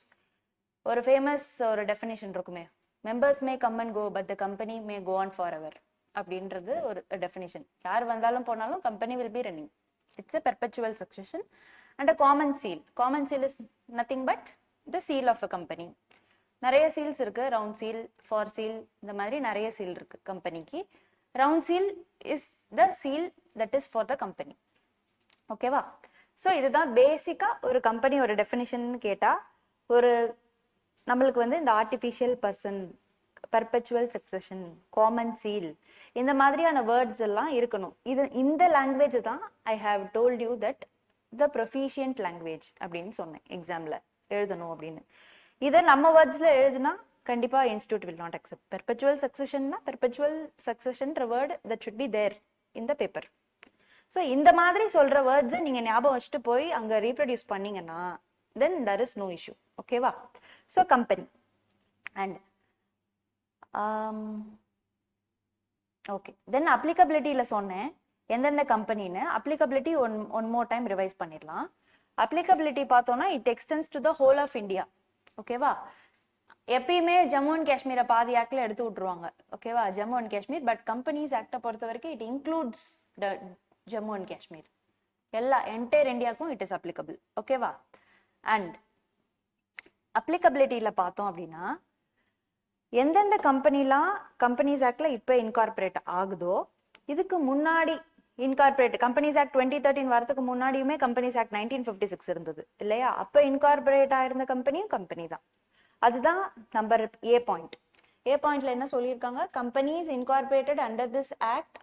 [SPEAKER 1] ஒரு famous ஒரு டெஃபினேஷன் இருக்குமே, members may come and go but the company may go on forever அப்படின்றது ஒரு definition. யார் வந்தாலும் போனாலும் company will be running. It's a perpetual succession. And a common seal. Common seal is nothing but the seal of a company. நிறைய seals இருக்கு, round seal, for seal, இந்த மாதிரி நிறைய சீல் இருக்கு கம்பெனிக்கு. Round seal is the seal that is for the company. ஓகேவா, so இதுதான் பேசிக்கா ஒரு கம்பெனி ஒரு டெஃபினிஷன் கேட்டா ஒரு நம்மளுக்கு வந்து இந்த artificial person, perpetual succession, common seal, இந்த மாதிரியான வேர்ட்ஸ் எல்லாம் இருக்கணும். இது இந்த லாங்குவேஜ் தான் I have told you that the proficient language அப்படின்னு சொன்னேன் எக்ஸாம்ல எழுதணும் அப்படின்னு. இதை நம்ம வேர்ட்ஸ்ல எழுதுனா கண்டிப்பா institute will not accept. Perpetual சக்சஷன்னா பெர்பெச்சுவல் சக்சஷன்ற word that should be there in the paper. So இந்த மாதிரி சொல்ற வேர்ட்ஸை நீங்க ஞாபகம் வச்சுட்டு போய் அங்க ரீப்ரொடியூஸ் பண்ணீங்கன்னா then there is no issue. ஓகேவா, so company and okay. Then அப்ளிகபிலிட்டியில சொன்னேன் எந்தெந்த கம்பெனின்னு. Applicability one more time revise பண்ணிடலாம். அப்ளிகபிலிட்டி பார்த்தோம்னா it extends to the whole of India. ஓகேவா, எப்பயுமே ஜம்மு அண்ட் காஷ்மீரை பாதி ஆக்ட்ல எடுத்து விட்டுருவாங்க. ஓகேவா, Jammu and Kashmir. But companies ஆக்டை பொறுத்த வரைக்கும் it includes the Jammu and Kashmir. எல்லா என்டையர் இந்தியாவுக்கும் இட் இஸ் அப்ளிகபிள். ஓகேவா, அண்ட் அப்ளிகபிலிட்டியில பார்த்தோம் அப்படின்னா எந்தெந்த கம்பெனிலாம் கம்பெனிஸ் ஆக்ட்ல இப்போ இன்கார்பரேட் ஆகுதோ, இதுக்கு முன்னாடி இன்கார்பரேட் கம்பெனிஸ் ஆக்ட் 2013 வரதுக்கு முன்னாடியுமே கம்பெனிஸ் ஆக்ட் 1956 இருந்தது இல்லையா? அப்போ இன்கார்பரேட் ஆயிருந்த கம்பெனியும் கம்பெனி தான். அதுதான் நம்பர் ஏ பாயிண்ட். ஏ பாயிண்ட்ல என்ன சொல்லியிருக்காங்க? Companies incorporated under this act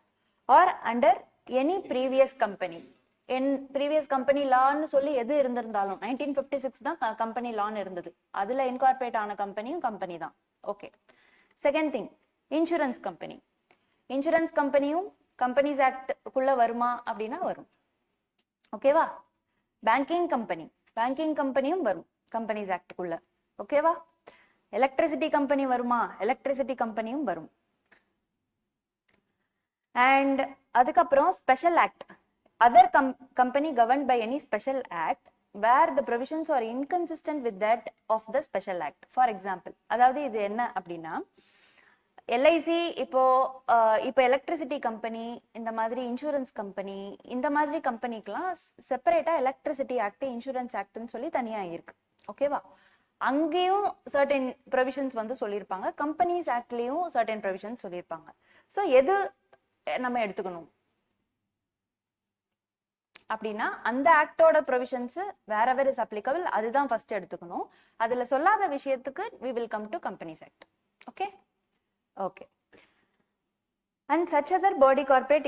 [SPEAKER 1] or under any previous company. Any previous company லான்னு சொல்லி எது இருந்திருந்தாலும் 1956 தான் கம்பெனி லான்னு இருந்தது, அதுல இன்கார்பரேட் ஆன கம்பெனியும் கம்பெனி தான். Okay. Second thing, insurance company. Insurance கம்பெனியும் கம்பெனிஸ் ஆக்டுக்குள்ள வருமா அப்படின்னா வரும். ஓகேவா? பேங்கிங் கம்பெனி, பேங்கிங் கம்பெனியும் வரும் கம்பெனிஸ் ஆக்டுக்குள்ள. ஓகேவா? எலக்ட்ரிசிட்டி கம்பெனி வருமா? எலக்ட்ரிசிட்டி கம்பெனியும் வரும். அண்ட் அதுக்கப்புறம் special act, other company governed by any special act where the provisions are inconsistent with that of the special act. For example, அதாவது இது என்ன அப்படின்னா, எல்ஐசி இப்போ எலக்ட்ரிசிட்டி கம்பெனி, இந்த மாதிரி இன்சூரன்ஸ் கம்பெனி, இந்த மாதிரி கம்பெனிக்கெல்லாம் செப்பரேட்டா எலக்ட்ரிசிட்டி ஆக்ட், இன்சூரன்ஸ் ஆக்ட்னு சொல்லி தனியா இருக்கு. ஓகேவா? அங்கேயும் சர்டன் ப்ரொவிஷன்ஸ் வந்து சொல்லியிருப்பாங்க, கம்பெனிஸ் ஆக்ட்லயும் சர்டன் ப்ரொவிஷன்ஸ் சொல்லியிருப்பாங்க. ஸோ எது நம்ம எடுத்துக்கணும் அப்படின்னா, அந்த ஆக்டோட ப்ரொவிஷன்ஸ் wherever is applicable அதுதான் ஃபர்ஸ்ட் எடுத்துக்கணும். அதுல சொல்லாத விஷயத்துக்கு we will come to companies act. Okay okay. And such other body corporate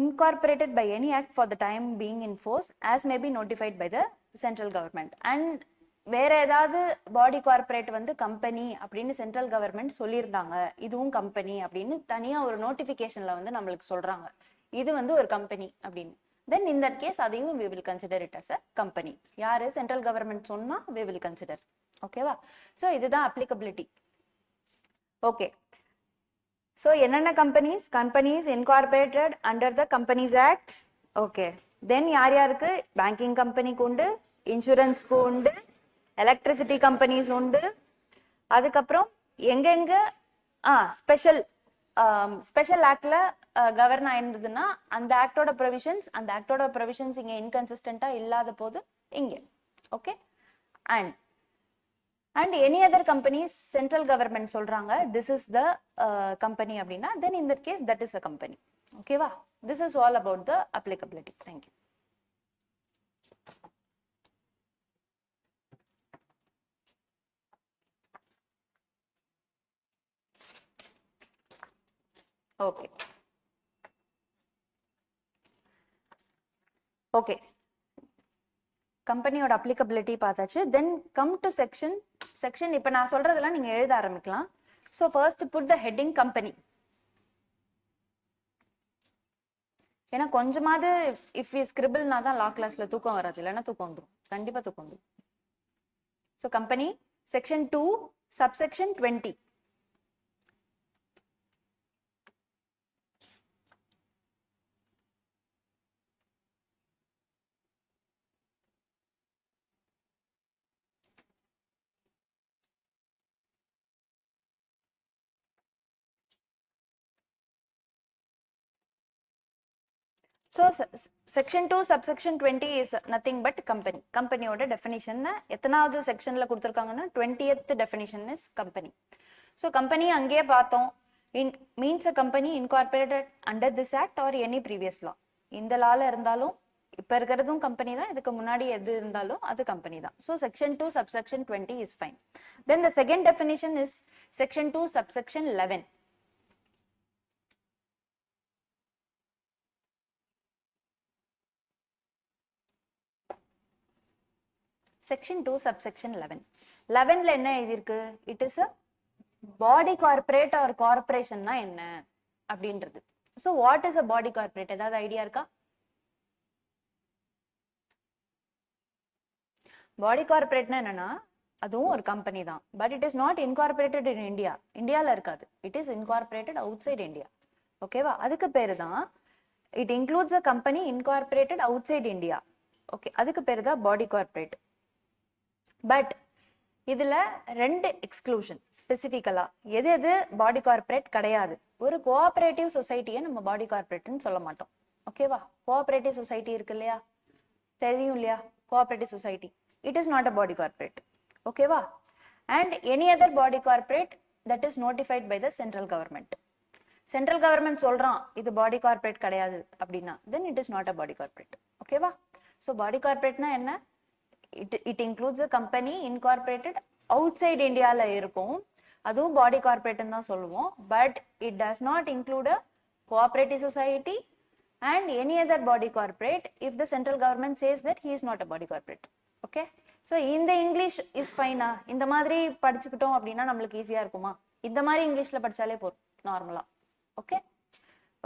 [SPEAKER 1] incorporated by any act for the time being in force as may be notified by the central government. And வேற ஏதாவது பாடி corporate வந்து company அப்படின்னு central government சொல்லியிருந்தாங்க, இதுவும் company அப்படின்னு தனியா ஒரு நோட்டிபிகேஷன்ல வந்து நம்மளுக்கு சொல்றாங்க, இது வந்து ஒரு கம்பெனி அப்படின்னு, then in that case அதையும் we will consider it as a company. யாரு சென்ட்ரல் கவர்மெண்ட் சொன்னா we will consider. ஓகேவா? ஸோ இதுதான் applicability. ஓகே. ஸோ என்னென்ன companies? Companies incorporated under the companies act. Okay. Then யார் யாருக்கு? பேங்கிங் கம்பெனிக்கு உண்டு, இன்சூரன்ஸ்க்கு உண்டு, எலக்ட்ரிசிட்டி கம்பெனிஸ் உண்டு. அதுக்கப்புறம் எங்கெங்க ஸ்பெஷல் ஆக்ட்ல கவர்ன் ஆயிருந்ததுன்னா அந்த ஆக்டோட ப்ரொவிஷன்ஸ் இங்க இன்கன்சிஸ்டன்டா இல்லாத போது இங்க. Okay. And any other companies central government சொல்றாங்க திஸ் இஸ் த கம்பெனி அப்படின்னா, then in that case that is a company. ஓகேவா? This is all about the applicability. Thank you. Okay okay. கம்பெனியோட applicability பார்த்தாச்சு. Then come to section. இப்போ நான் சொல்றதெல்லாம் நீங்க எழுத ஆரம்பிக்கலாம். So first put the heading company. ஏன்னா கொஞ்சமாவது இஃப் யூ ஸ்கிரிபிள்னா தான் லா கிளாஸ்ல தூக்கம் வராது, இல்லைன்னா தூக்கம் வந்துடும், கண்டிப்பா தூக்கம் வந்துடும். So company section 2 subsection 20. So section 2 subsection 20 is nothing but company. கம்பெனியோட டெஃபினிஷன் எத்தனாவது செக்ஷன்ல கொடுத்துருக்காங்கன்னா 20th definition is company. So company அங்கேயே பார்த்தோம், means a company incorporated under this act or any previous law. இந்த லால இருந்தாலும் இப்ப இருக்கிறதும் கம்பெனி தான், இதுக்கு முன்னாடி எது இருந்தாலும் அது கம்பெனி தான். So section 2 subsection 20 is fine. Then the second definition is section 2 subsection 11. Section 2 subsection 11ல என்ன எழுதியிருக்கு? It is a body corporate or கார்பரேஷன்னா என்ன அப்படின்றது. So what is a body corporate? ஏதாவது ஐடியா இருக்கா? பாடி கார்பரேட்னா என்னன்னா அதுவும் ஒரு கம்பெனி தான், but it is not incorporated in India. இந்தியாவில் இருக்காது, it is incorporated outside India. ஓகேவா? அதுக்கு பேரு தான் it includes a company incorporated outside India. Okay, அதுக்கு பேரு தான் பாடி கார்பரேட். பட் இதுல 2 எக்ஸ்க்ளூஷன் ஸ்பெசிஃபிக்கலா. எது எது பாடி கார்பரேட் கிடையாது? ஒரு கோஆபரேட்டிவ் சொசைட்டியை நம்ம பாடி கார்பரேட்னு சொல்ல மாட்டோம். ஓகேவா? கோஆபரேட்டிவ் சொசைட்டி இருக்கு இல்லையா, தெரியும் இல்லையா? Cooperative society, it is not a body corporate. ஓகேவா? And any other body corporate that is notified by the central government. Central government சொல்றான் இது பாடி கார்பரேட் கிடையாது அப்படின்னா, then it is not a body corporate. ஓகேவா? So body கார்பரேட்னா என்ன? It includes a company incorporated outside Indiaல இருக்கும், அதுவும் பாடி கார்பரேட்னு தான் சொல்லுவோம். But it does not include a cooperative society and any other body corporate if the central government says that he is not a body corporate. Okay, so இந்த English is ஃபைனா, இந்த மாதிரி படிச்சுக்கிட்டோம் அப்படின்னா நம்மளுக்கு ஈஸியா இருக்குமா? இந்த மாதிரி இங்கிலீஷ்ல படிச்சாலே போதும் நார்மலா. ஓகே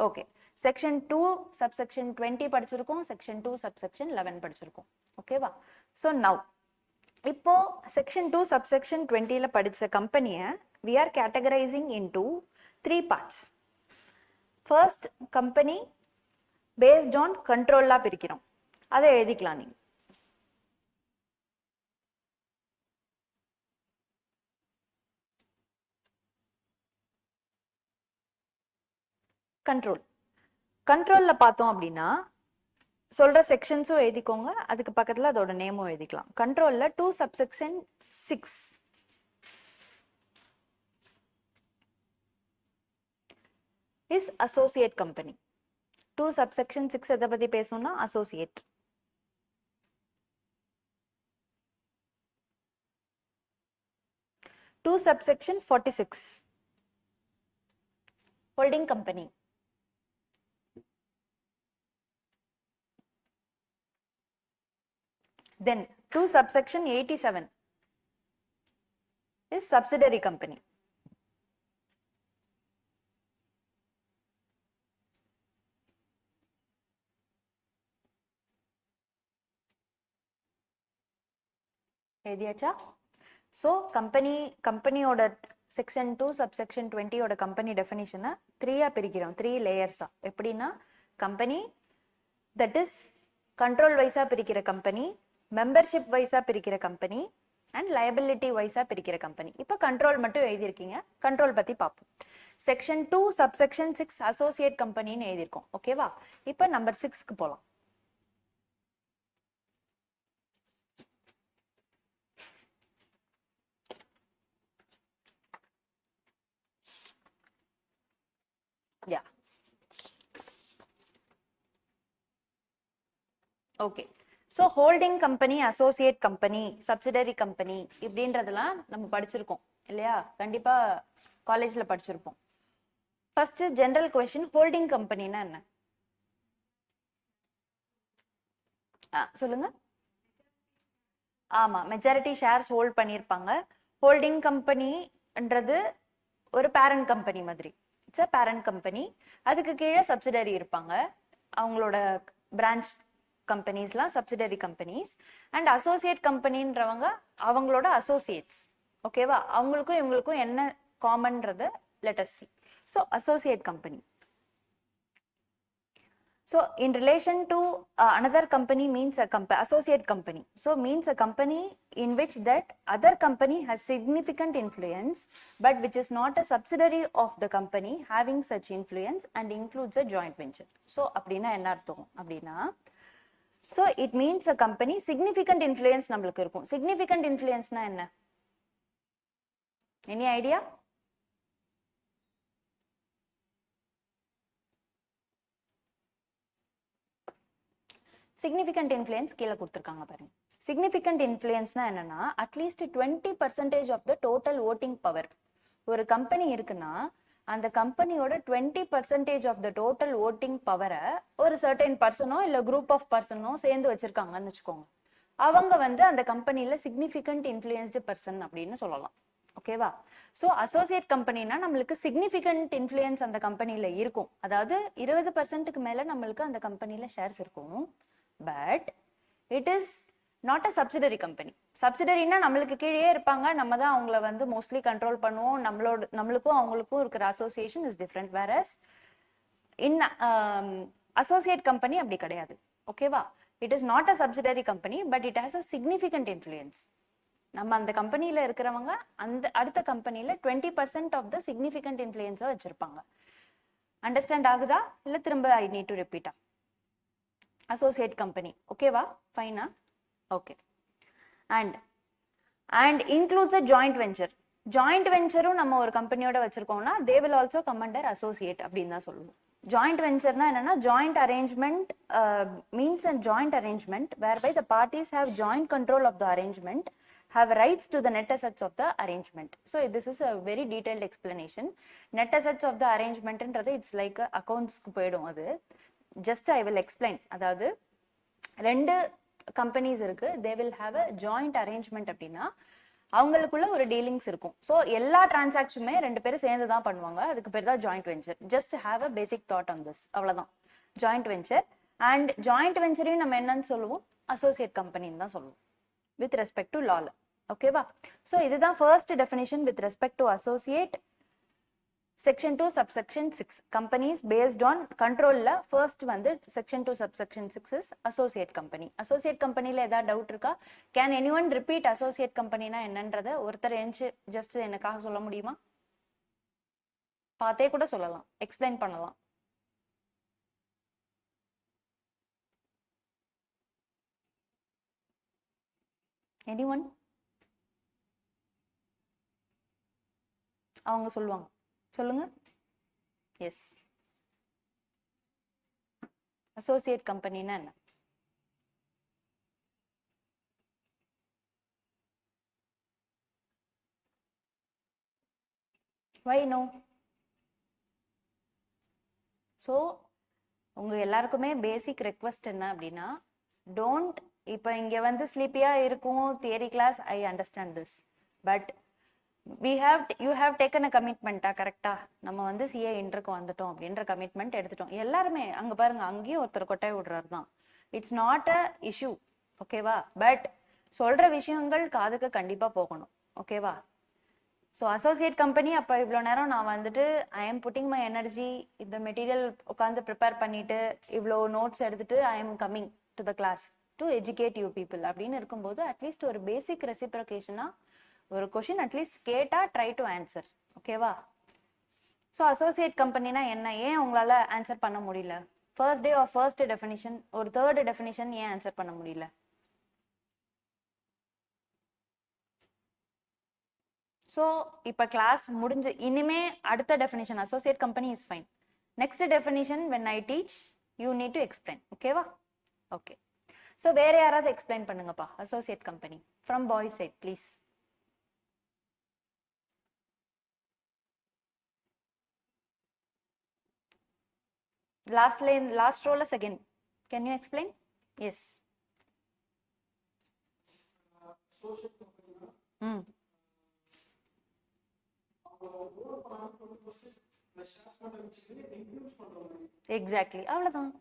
[SPEAKER 1] ஓகே, செக்ஷன் 2 சப்செக்ஷன் 20 படிச்சிருக்கோம், செக்ஷன் 2 சப்செக்ஷன் 11 படிச்சிருக்கோம். ஓகேவா? ஸோ நவ் இப்போ செக்ஷன் 2 சப்செக்ஷன் 20ல படிச்ச கம்பெனியை we are categorizing into 3 parts. First, company based on control பிரிக்கிறோம், அதை எழுதிக்கலாம் நீங்க. கண்ட்ரோல், கண்ட்ரோல்ல பார்த்தோம் அப்படின்னா சொல்ற செக்ஷன்ஸும் எழுதிக்கோங்க, அதுக்கு பக்கத்துல அதோட நேமும் எழுதிக்கலாம். கண்ட்ரோல்ல 2 subsection 6 is associate company. 2 subsection 6 எதை பத்தி பேசணும்னா associate. Two subsection 46 holding company. Then 2 subsection 87 is subsidiary company. எழுதியாச்சா? So கம்பெனியோட செக்ஷன் 2 சப்செக்ஷன் 20யோட கம்பெனி டெஃபினிஷனை 3ஆ பிரிக்கிறோம், 3 லேயர்ஸா. எப்படின்னா கம்பெனி தட் இஸ் கண்ட்ரோல் வைஸா பிரிக்கிற கம்பெனி, மெம்பர்ஷிப் வைஸா பிரிக்கிற கம்பெனி அண்ட் லயபிலிட்டி வைஸா பிரிக்கிற கம்பெனி. இப்போ கண்ட்ரோல் மட்டும் எழுதியிருக்கீங்க, கண்ட்ரோல் பத்தி பார்ப்போம். செக்ஷன் 2 சப்செக்ஷன் 6 அசோசியேட் கம்பெனின்னு எழுதியிருக்கோம். ஓகேவா? இப்போ நம்பர் 6க்கு போகலாம். Yeah. Okay. So holding company, associate company, subsidiary company இப்படின்றதெல்லாம் நம்ம படிச்சிருக்கோம் இல்லையா? கண்டிப்பா காலேஜ்ல படிச்சிருப்போம். ஃபர்ஸ்ட் ஜெனரல் கொஸ்டின், ஹோல்டிங் கம்பெனினா என்ன? சொல்லுங்க. ஆமா, மெஜாரிட்டி ஷேர்ஸ் ஹோல்ட் பண்ணியிருப்பாங்க. ஹோல்டிங் கம்பெனின்றது ஒரு பேரண்ட் கம்பெனி மாதிரி. It's a parent company. அதுக்கு கீழே சப்சிடரி இருப்பாங்க, அவங்களோட பிரான்ச் கம்பெனிஸ்லாம் சப்சிடரி கம்பெனிஸ். அண்ட் அசோசியேட் கம்பெனின்றவங்க அவங்களோட அசோசியேட்ஸ். ஓகேவா? அவங்களுக்கும் இவங்களுக்கும் என்ன காமன்றத let us see. So associate company. So in relation to another company means a associate company. So means a company in which that other company has significant influence but which is not a subsidiary of the company having such influence and includes a joint venture. So அப்படினா என்ன அர்த்தம் அப்படினா, so it means a company significant influence நம்மளுக்கு இருக்கும். Significant influence னா என்ன? Any idea? Significant influence கீழே கொடுத்துருக்காங்க பாருங்க. சிக்னிஃபிகண்ட் இன்ஃப்ளூயன்ஸ்னா என்னன்னா, at least 20% of the total voting power. ஒரு கம்பெனி இருக்குன்னா அந்த கம்பெனியோட 20% ஆஃப் த டோட்டல் ஓட்டிங் பவரை ஒரு சர்டைன் பர்சனோ இல்லை குரூப் ஆஃப் பர்சனோ சேர்ந்து வச்சிருக்காங்கன்னு வச்சுக்கோங்க. அவங்க அந்த கம்பெனியில சிக்னிஃபிகண்ட் இன்ஃப்ளூயன்ஸ்டு பர்சன் அப்படின்னு சொல்லலாம். ஓகேவா? ஸோ அசோசியேட் கம்பெனினா நம்மளுக்கு சிக்னிஃபிகண்ட் இன்ஃப்ளூயன்ஸ் அந்த கம்பெனியில இருக்கும். அதாவது 20%க்கு மேல நம்மளுக்கு அந்த கம்பெனியில ஷேர்ஸ் இருக்கும். But it is not a subsidiary company. சப்சிடரினா நம்மளுக்கு கீழே இருப்பாங்க, நம்ம தான் அவங்கள மோஸ்ட்லி கண்ட்ரோல் பண்ணுவோம். நம்மளுக்கும் அவங்களுக்கும் இருக்கிற association is different. Various in associate company அப்படி கிடையாது. ஓகேவா? It is not a subsidiary company but it has a significant influence. நம்ம அந்த கம்பெனியில இருக்கிறவங்க அந்த அடுத்த கம்பெனியில 20% ஆஃப் த சிக்னிஃபிகண்ட் இன்ஃப்ளூயன்ஸை வச்சிருப்பாங்க. அண்டர்ஸ்டாண்ட் ஆகுதா? இல்லை திரும்ப ஐ நீட் டு ரிப்பீட்டா? Associate company. ஓகேவா? ஃபைனா? Okay. And includes a joint venture. Joint வெஞ்சரும் நம்ம ஒரு கம்பெனியோட வச்சிருக்கோம்னா they will also come under associate அப்படின்னு தான் சொல்லுவோம். ஜாயிண்ட் வெஞ்சர்னா என்னன்னா, joint arrangement means a joint arrangement whereby the parties have joint control of the arrangement, have rights to the net assets of the arrangement. So this is a very detailed explanation. Net assets of the arrangement ன்றது it's like accounts க்கு போய்டும். அது just I will explain. அதாவது ரெண்டு companies இருக்கு, they will have a joint arrangement அப்படின்னா அவங்களுக்குள்ள ஒரு டீலிங்ஸ் இருக்கும். ஸோ எல்லா டிரான்சாக்ஷனுமே ரெண்டு பேரும் சேர்ந்து தான் பண்ணுவாங்க, அதுக்கு பேர் தான் joint venture. Just have a basic thought on this, அவ்வளோதான் ஜாயிண்ட் வெஞ்சர். அண்ட் ஜாயிண்ட் வெஞ்சரையும் நம்ம என்னன்னு சொல்லுவோம், அசோசியேட் கம்பெனின்னு தான் சொல்லுவோம் வித் ரெஸ்பெக்ட் டு லால. ஓகேவா? ஸோ இதுதான் first definition with respect to associate. Section 2 subsection 6 companies based on கண்ட்ரோல்ல ஃபர்ஸ்ட் வந்து section 2 subsection 6 is associate company. Associate கம்பெனில ஏதாவது டவுட் இருக்கா? கேன் எனிஒன் ரிப்பீட் அசோசியேட் கம்பெனினா என்னன்றத ஒருத்தர் எஞ்சி ஜஸ்ட் எனக்காக சொல்ல முடியுமா? பார்த்தே கூட சொல்லலாம், எக்ஸ்பிளைன் பண்ணலாம். எனிஒன்? அவங்க சொல்லுவாங்க, சொல்லுங்க. எஸ், அசோசியேட் கம்பெனினா என்ன? வை நோ? ஸோ உங்க எல்லாருக்குமே பேசிக் ரெக்வஸ்ட் என்ன அப்படின்னா, டோன்ட், இப்போ இங்க வந்து ஸ்லீப்பியா இருக்கும் theory class, I understand this, but you have taken a commitment. கரெக்டா? நம்ம வந்து சிஏ இன்டருக்கு வந்துட்டோம் அப்படின்ற கமிட்மெண்ட் எடுத்துட்டோம் எல்லாருமே. அங்க பாருங்க, அங்கேயும் ஒருத்தர் கொட்டாய் விடுறாரு தான். இட்ஸ் நாட் அ இஷ்யூ, ஓகேவா? பட் சொல்ற விஷயங்கள் காதுக்கு கண்டிப்பா போகணும், ஓகேவா? ஸோ அசோசியேட் கம்பெனி, அப்போ இவ்வளோ நேரம் நான் வந்துட்டு I am putting my energy, இந்த மெட்டீரியல் உட்காந்து ப்ரிப்பேர் பண்ணிட்டு இவ்வளோ நோட்ஸ் எடுத்துட்டு I am coming to the class to educate you people அப்படின்னு இருக்கும்போது அட்லீஸ்ட் ஒரு பேசிக் ரெசிப்ரோகேஷனா ஒரு கொஷின் அட்லீஸ்ட் கேட்டா ட்ரை டு ஆன்சர், ஓகேவா? ஸோ அசோசியேட் கம்பெனினா என்ன, ஏன் உங்களால ஆன்சர் பண்ண முடியல? First day of first definition, ஒரு தேர்ட் டெஃபினிஷன் ஏன் ஆன்சர் பண்ண முடியல? ஸோ இப்போ கிளாஸ் முடிஞ்சு இனிமே அடுத்த definition associate company is fine. Next definition when I teach you need to explain, ஓகேவா? ஓகே, ஸோ வேற யாராவது எக்ஸ்பிளைன் பண்ணுங்கப்பா associate company from boys side please. Last lane, last row second. Can you explain? Yes. Exactly, அவ்வளவுதான்.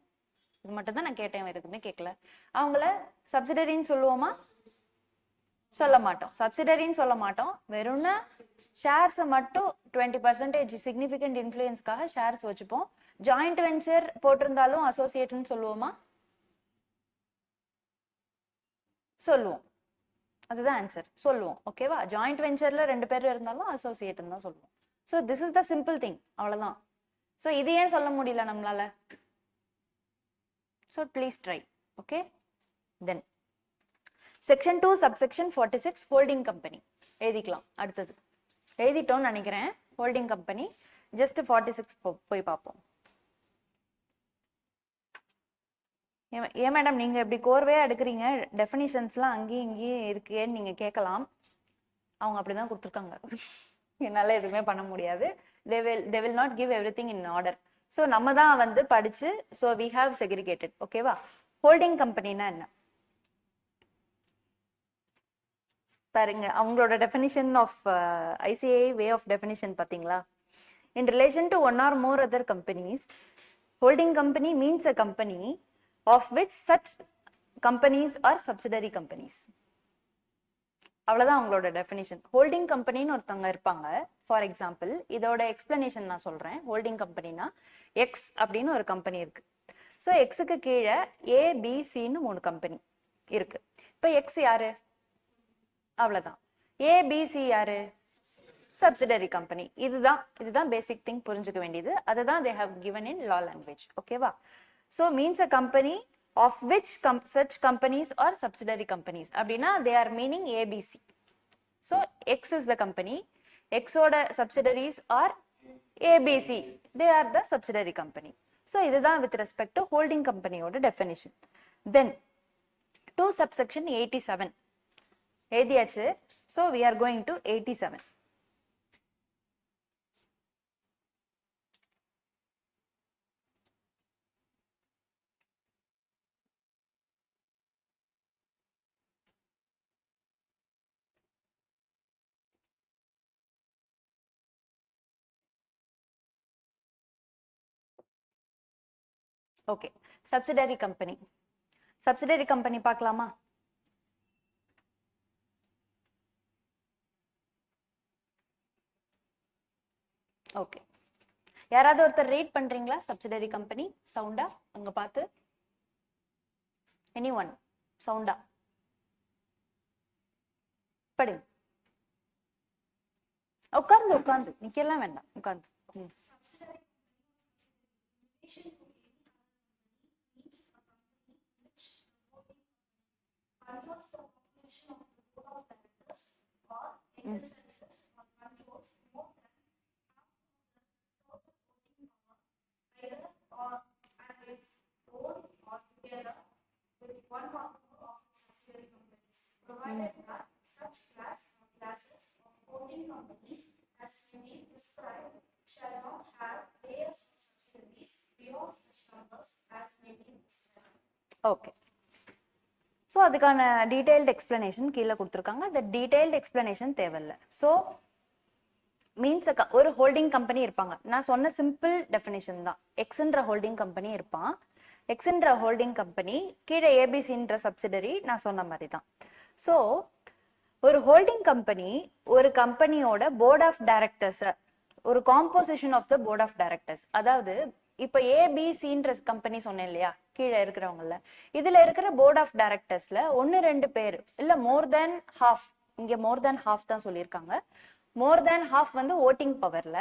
[SPEAKER 1] இது மட்டும் தான் நான் கேட்டேன், வேற எதுவுமே கேட்கல. அவங்கள சப்சிடரின்னு சொல்லுவோமா? சொல்ல மாட்டோம். சப்சிடரின்னு சொல்ல மாட்டோம். வெறும்னா ஷேர்ஸை மட்டும் 20% சிக்னிஃபிகண்ட் இன்ஃப்ளூயன்ஸ்க்காக ஷேர்ஸ் வச்சுப்போம். ஜாயிண்ட் வெஞ்சர் போட்டிருந்தாலும் அசோசியேட்னு சொல்லுவோமா? சொல்லுவோம். அதுதான் ஆன்சர், சொல்லுவோம், ஓகேவா? ஜாயிண்ட் வெஞ்சர்ல ரெண்டு பேர் இருந்தாலும் அசோசியேட்னு தான் சொல்லுவோம். So this is the simple thing, அவ்வளோதான். ஸோ இது ஏன் சொல்ல முடியல நம்மளால? So please try, okay? Then section 2 subsection 46 holding company எழுதிக்கலாம். அடுத்தது எழுதிட்டோம்னு நினைக்கிறேன். ஹோல்டிங் கம்பெனி ஜஸ்ட் 46 போய் பார்ப்போம். ஏன் மேடம் நீங்க எப்படி கோர்வையா எடுக்கிறீங்க, டெஃபினிஷன்ஸ்லாம் அங்கேயும் இங்கேயும் இருக்கேன்னு நீங்க கேட்கலாம். அவங்க அப்படிதான் கொடுத்துருக்காங்க, என்னால எதுவுமே பண்ண முடியாது. they will not give everything in order. So நம்ம தான் வந்து படிச்சு, ஸோ we have segregated, ஓகேவா? ஹோல்டிங் கம்பெனினா என்ன பாருங்க. அவங்களோட definition of ICI way of definition பாத்தீங்களா? In relation to one or more other companies, holding company means a company of which such companies are subsidiary companies. அவ்வளவுதான் அவங்களோட definition. Holding கம்பெனின்னு ஒருத்தவங்க இருப்பாங்க. ஃபார் எக்ஸாம்பிள், இதோட எக்ஸ்பிளனேஷன் நான் சொல்றேன். Holding கம்பெனினா X அப்படின்னு ஒரு கம்பெனி இருக்கு. ஸோ எக்ஸுக்கு கீழே ஏபிசின்னு 3 கம்பெனி இருக்கு. இப்போ எக்ஸ் யாரு? அவ்வளவுதான். ஏபிசி யாரு? Subsidiary company. இதுதான் பேசிக் திங் புரிஞ்சுக்க வேண்டியது. அதுதான் they have given in law language, ஓகேவா? So means a company of which such companies are subsidiary companies அப்படின்னா they are meaning ABC. So X is the company, X ஓட subsidiaries are ABC, they are the subsidiary company. So இதுதான் with respect to holding company ஓட definition. Then 2 subsection 87 எழுதியாச்சு. So we are going to 87. Okay, subsidiary company. Subsidiary company பார்க்கலாமா? Okay, யாராவது ஒருத்தர் read பண்றீங்களா? Subsidiary company சவுண்டா அங்க பார்த்து. எனி ஒன் சவுண்டா படிங்க. உட்கார்ந்து உட்கார்ந்து நிக்கலாம் வேண்டாம், உட்கார்ந்து.
[SPEAKER 3] controls the composition of the board of directors or exercises or controls more than half of the total voting power, either or at its own or together with one or more of its subsidiary companies, provided that such class or classes of voting companies as may be prescribed shall not have layers of subsidiaries beyond such numbers as may be prescribed.
[SPEAKER 1] Okay, so அதுக்கான detailed explanation கீழே கொடுத்துருக்காங்க. அந்த detailed explanation தேவையில்லை. So means ஒரு holding company இருப்பாங்க. நான் சொன்ன simple definition தான். எக்ஸ்ன்ற ஹோல்டிங் கம்பெனி இருப்பான். எக்ஸ்ன்ற ஹோல்டிங் கம்பெனி கீழே ஏபிசின்ற சப்சிடரி, நான் சொன்ன மாதிரி தான். ஸோ ஒரு ஹோல்டிங் கம்பெனி ஒரு கம்பெனியோட போர்ட் ஆஃப் டைரக்டர்ஸை, ஒரு composition of the board of directors, அதாவது இப்போ ஏபிசின்ற கம்பெனி சொன்னேன் இல்லையா, கீழே இருக்கிறவங்கள, இதுல இருக்கிற போர்ட் ஆஃப் டைரக்டர்ஸ்ல 1-2 பேர் இல்ல மோர் தேன் ஹாஃப், இங்க மோர் தேன் ஹாஃப் தான் சொல்லியிருக்காங்க. மோர் தேன் ஹாஃப் வந்து ஓட்டிங் பவர்ல.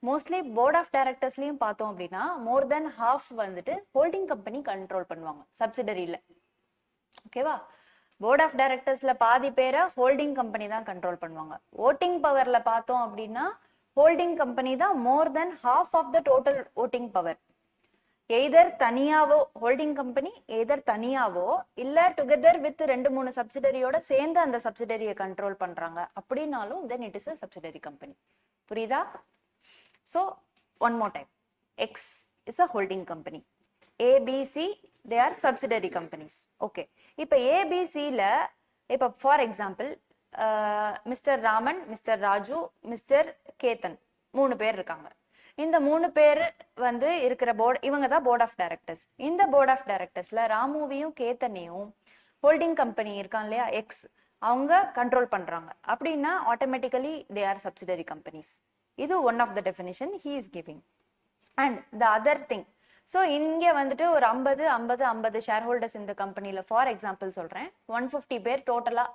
[SPEAKER 1] மோஸ்ட்லி போர்ட் ஆஃப் டைரக்டர்ஸ்லயும் பார்த்தோம் அப்படின்னா மோர் தேன் ஹாஃப் வந்துட்டு ஹோல்டிங் கம்பெனி கண்ட்ரோல் பண்ணுவாங்க சப்சிடரியில. ஓகேவா? போர்ட் ஆஃப் டைரக்டர்ஸ்ல பாதி பேரை ஹோல்டிங் கம்பெனி தான் கண்ட்ரோல் பண்ணுவாங்க. ஓட்டிங் பவர்ல பார்த்தோம் அப்படின்னா ஹோல்டிங் கம்பெனி தான் more than half of the total voting power. Either தனியாவோ ஹோல்டிங் கம்பெனி, எய்தர் தனியாவோ இல்ல டுகெதர் வித் 2-3 சப்சிடரியோட சேர்ந்து அந்த சப்சிடரியை கண்ட்ரோல் பண்றாங்க அப்படின்னாலும் then it is a subsidiary company. புரியுதா? So one more time, X is a holding company, ABC they are subsidiary companies. Okay, இப்போ ஏபிசியில் இப்போ for example mister Raman, mister Raju, mister Ketan 3 பேர் இருக்காங்க. இந்த 3 பேர் வந்து இருக்கிற போர்டு, இவங்க தான் போர்ட் ஆஃப் டைரக்டர்ஸ். இந்த போர்ட் ஆஃப் டைரக்டர்ஸ்ல ராமுவையும் கேத்தனையும் ஹோல்டிங் கம்பெனி இருக்கான் இல்லையா எக்ஸ், அவங்க கண்ட்ரோல் பண்றாங்க அப்படின்னா automatically they are subsidiary companies. இது one of the definition he is giving. And the other thing, so இங்கே வந்துட்டு ஒரு 50 ஷேர் ஹோல்டர்ஸ் இந்த கம்பெனியில், ஃபார் எக்ஸாம்பிள் சொல்கிறேன், 150 பேர் டோட்டலாக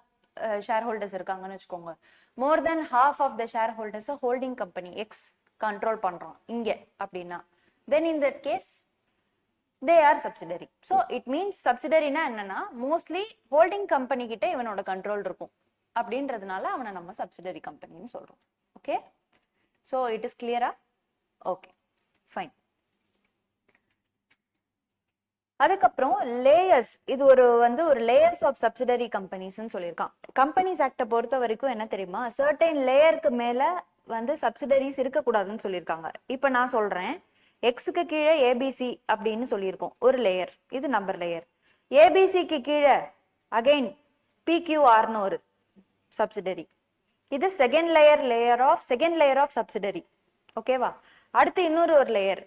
[SPEAKER 1] ஷேர் ஹோல்டர்ஸ் இருக்காங்கன்னு வச்சுக்கோங்க. More than half of the ஷேர் ஹோல்டர்ஸை ஹோல்டிங் கம்பெனி எக்ஸ் கண்ட்ரோல் பண்ணுறோம் இங்கே அப்படின்னா, then in that case they are subsidiary. So it means சப்சிடரினா என்னன்னா மோஸ்ட்லி ஹோல்டிங் கம்பெனி கிட்ட இவனோட கண்ட்ரோல் இருக்கும் அப்படின்றதுனால அவனை நம்ம சப்சிடரி கம்பெனின்னு சொல்கிறோம். ஓகே, ஸோ இட் இஸ் கிளியரா? Okay, fine. அதுக்கப்புறம் லேயர்ஸ், இது ஒரு லேயர்ஸ் ஆஃப் சப்சிடரி கம்பெனிஸ்ன்னு சொல்லியிருக்கான். கம்பெனிஸ் ஆக்டை பொறுத்த வரைக்கும் என்ன தெரியுமா, சர்டைன் லேயருக்கு மேல வந்து சப்சிடரிஸ் இருக்கக்கூடாதுன்னு சொல்லியிருக்காங்க. இப்போ நான் சொல்றேன், எக்ஸுக்கு கீழே ஏபிசி அப்படின்னு சொல்லியிருக்கோம் ஒரு லேயர், இது நம்பர் லேயர். ஏபிசிக்கு கீழே அகைன் பிக்யூஆர்னு ஒரு சப்சிடரி, இது செகண்ட் லேயர் ஆஃப் சப்சிடரி. ஓகேவா? அடுத்து இன்னொரு ஒரு லேயர்,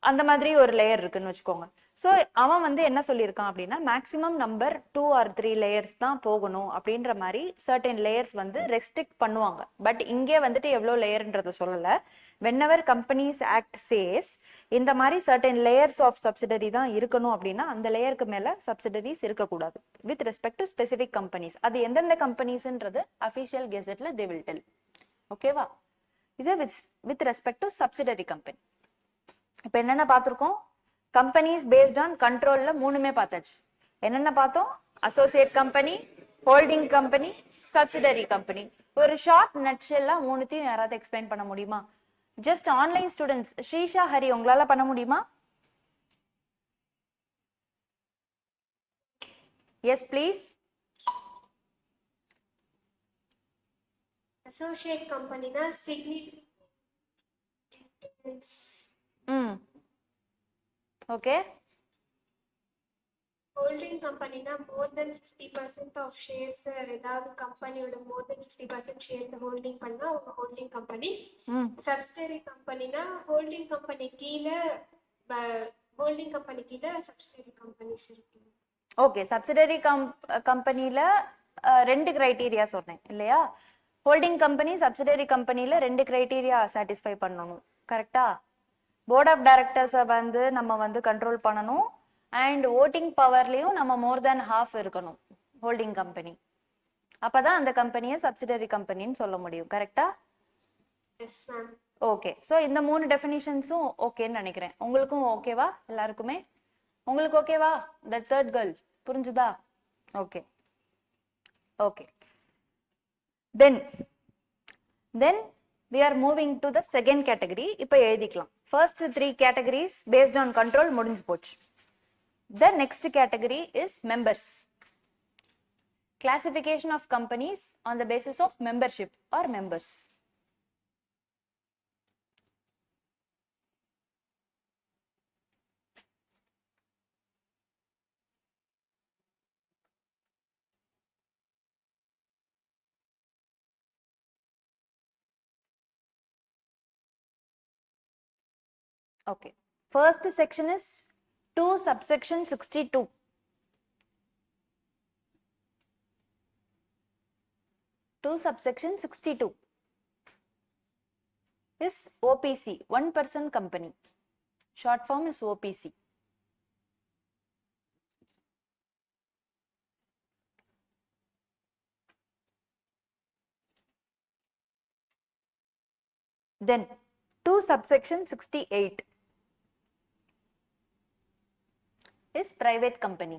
[SPEAKER 1] அந்த மாதிரி ஒரு லேயர் இருக்குன்னு வச்சுக்கோங்க. ஸோ அவன் வந்து என்ன சொல்லியிருக்கான் அப்படின்னா மேக்ஸிமம் நம்பர் 2 or 3 லேயர்ஸ் தான் போகணும் அப்படின்ற மாதிரி சர்டன் லேயர்ஸ் வந்து ரெஸ்ட்ரிக்ட் பண்ணுவாங்க. பட் இங்கே வந்துட்டு எவ்வளோ லேயர்ன்றத சொல்லலை. வென்எவர் கம்பெனிஸ் ஆக்ட் சேஸ் இந்த மாதிரி சர்டன் லேயர்ஸ் ஆஃப் சப்சிடரி தான் இருக்கணும் அப்படின்னா அந்த லேயருக்கு மேலே சப்சிடரிஸ் இருக்கக்கூடாது with respect to specific companies. அது எந்தெந்த கம்பெனிஸ்ன்றது அஃபிஷியல் கெசெட்ல தே வில் டெல். ஓகேவா? இது with respect to subsidiary company. இப்போ என்னென்ன பார்த்துருக்கோம், கம்பெனிஸ் பேஸ்ட் ஆன் கண்ட்ரோல்ல 3மே பார்த்தாச்சு. என்னென்ன பார்த்தோம், associate company, holding company, subsidiary company. ஒரு ஷார்ட் நட்ஷெல்லாம் 3த்தையும் யாராவது எக்ஸ்பிளைன் பண்ண முடியுமா? Just online students Srisha, Hari, உங்களால பண்ண முடியுமா? Yes please.
[SPEAKER 3] Associate company na significant.
[SPEAKER 1] Okay.
[SPEAKER 4] holding company na more than 50% of shares ஏதாவது கம்பெனியோட more than 50% shares holding பண்ணா அவங்க holding company. Subsidiary company na holding company கீழ holding company கீழ subsidiary companies இருக்கு.
[SPEAKER 1] ஓகே, சப்சிடரி கம்பெனில ரெண்டு criteria சொன்னேன் இல்லையா? ஹோல்டிங் கம்பெனி சப்சிடரி கம்பெனில ரெண்டு கிரைட்டீரியா சாட்டிஸ்ஃபை பண்ணணும், கரெக்டா? போர்ட் ஆஃப் டைரக்டர்ஸை வந்து நம்ம வந்து கண்ட்ரோல் பண்ணணும் அண்ட் ஓட்டிங் பவர்லையும் நம்ம மோர் தேன் ஹாஃப் இருக்கணும் ஹோல்டிங் கம்பெனி. அப்பதான் அந்த கம்பெனியை சப்சிடரி கம்பெனின்னு சொல்ல முடியும், கரெக்டா?
[SPEAKER 4] Yes ma'am.
[SPEAKER 1] ஓகே, ஸோ இந்த 3 டெஃபினிஷன்ஸும் ஓகேன்னு நினைக்கிறேன். உங்களுக்கும் ஓகேவா? எல்லாருக்குமே உங்களுக்கு ஓகேவா? த தேர்ட் கேர்ள் புரிஞ்சுதா? Okay okay, then we are moving to the second category. இப்போ எழுதிக்கலாம். First 3 categories based on control முடிஞ்சு போச்சு. The next category is members. Classification of companies on the basis of membership or members. Okay, first section is 2 subsection 62. 2 subsection 62 is OPC, one person company. Short form is OPC. Then 2 subsection 68 is private company.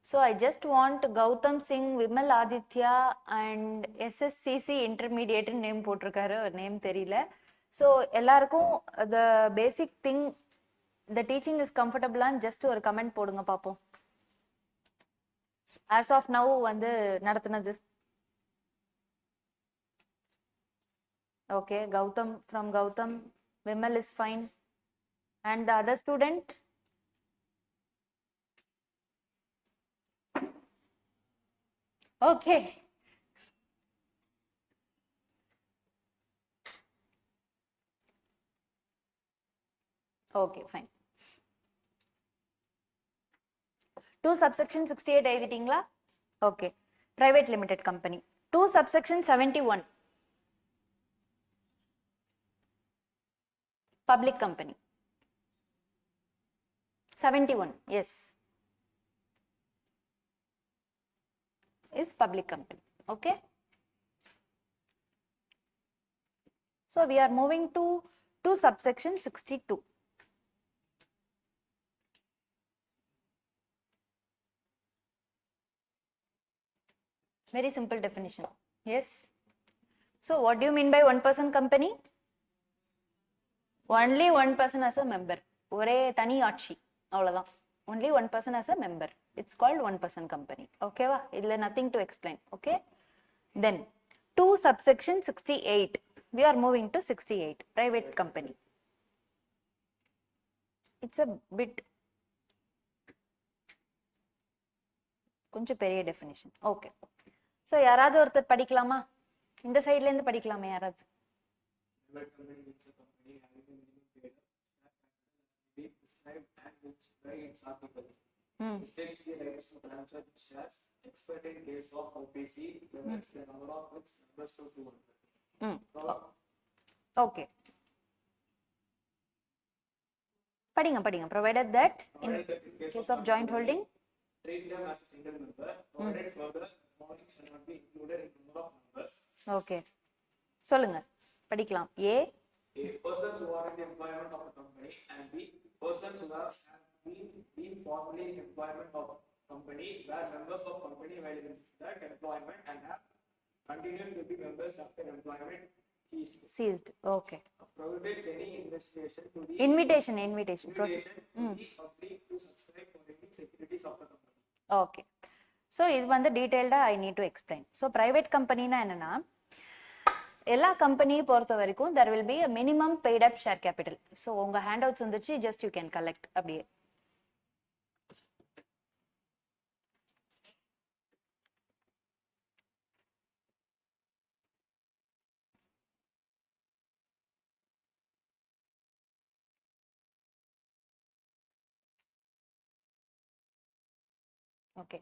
[SPEAKER 1] So I just want Gautam Singh, Vimal Aditya and SSCC intermediate name போட்டிருக்காரு, name தெரியல. So எல்லாருக்கும் the basic thing, the teaching is comfortable and just ஒரு comment போடுங்க பாப்போம். As of now வந்து நடத்துனது. Okay, Gautam, from Gautam, Vimal is fine. And the other student? Okay. Okay, fine. 2 subsection 68 எழுதிட்டீங்களா? Okay. Private limited company. 2 subsection 71. Public company. 71, yes. Is public company. Okay. So we are moving to subsection 62. Very simple definition. Yes. So what do you mean by one person company? Only one person as a member. ஒரே தனி ஆட்சி, அவ்வளவுதான். Only one person as a member. It's called one person company. Okay வா? இதுல nothing to explain. Okay. Then 2 subsection 68. We are moving to 68. Private company. It's a bit கொஞ்சம் பெரிய definition. Okay. So யாராவது ஒருத்தர் படிக்கலாமா? இந்த சைடுல இருந்து படிக்கலாமா யாராவது?
[SPEAKER 5] States the rights to transfer shares, except in case of OPC, limits the number of its members to 200.
[SPEAKER 1] Okay. படிங்க. Provided that in case of joint holding,
[SPEAKER 5] treat them as a single member. Provided further, following shall not be included in number of members.
[SPEAKER 1] Okay. சொல்லுங்க. படிக்கலாம். A.
[SPEAKER 5] Persons who are in the employment of a company, and B. Persons who have been formally in employment of company, were members of company while in that employment and have continued to be members after employment is
[SPEAKER 1] Seized. Okay.
[SPEAKER 5] prohibits any investigation to the
[SPEAKER 1] Invitation.
[SPEAKER 5] to the public to subscribe for any securities of the company.
[SPEAKER 1] Okay. So இது வந்து டீடைல்டா I need to explain. So private company னா என்னன்னா, எல்லா கம்பெனியை பொறுத்த வரைக்கும் there will be a minimum paid up share capital. So உங்க handouts வந்துச்சு, ஜஸ்ட் யூ கேன் கலெக்ட் அப்படியே. ஓகே,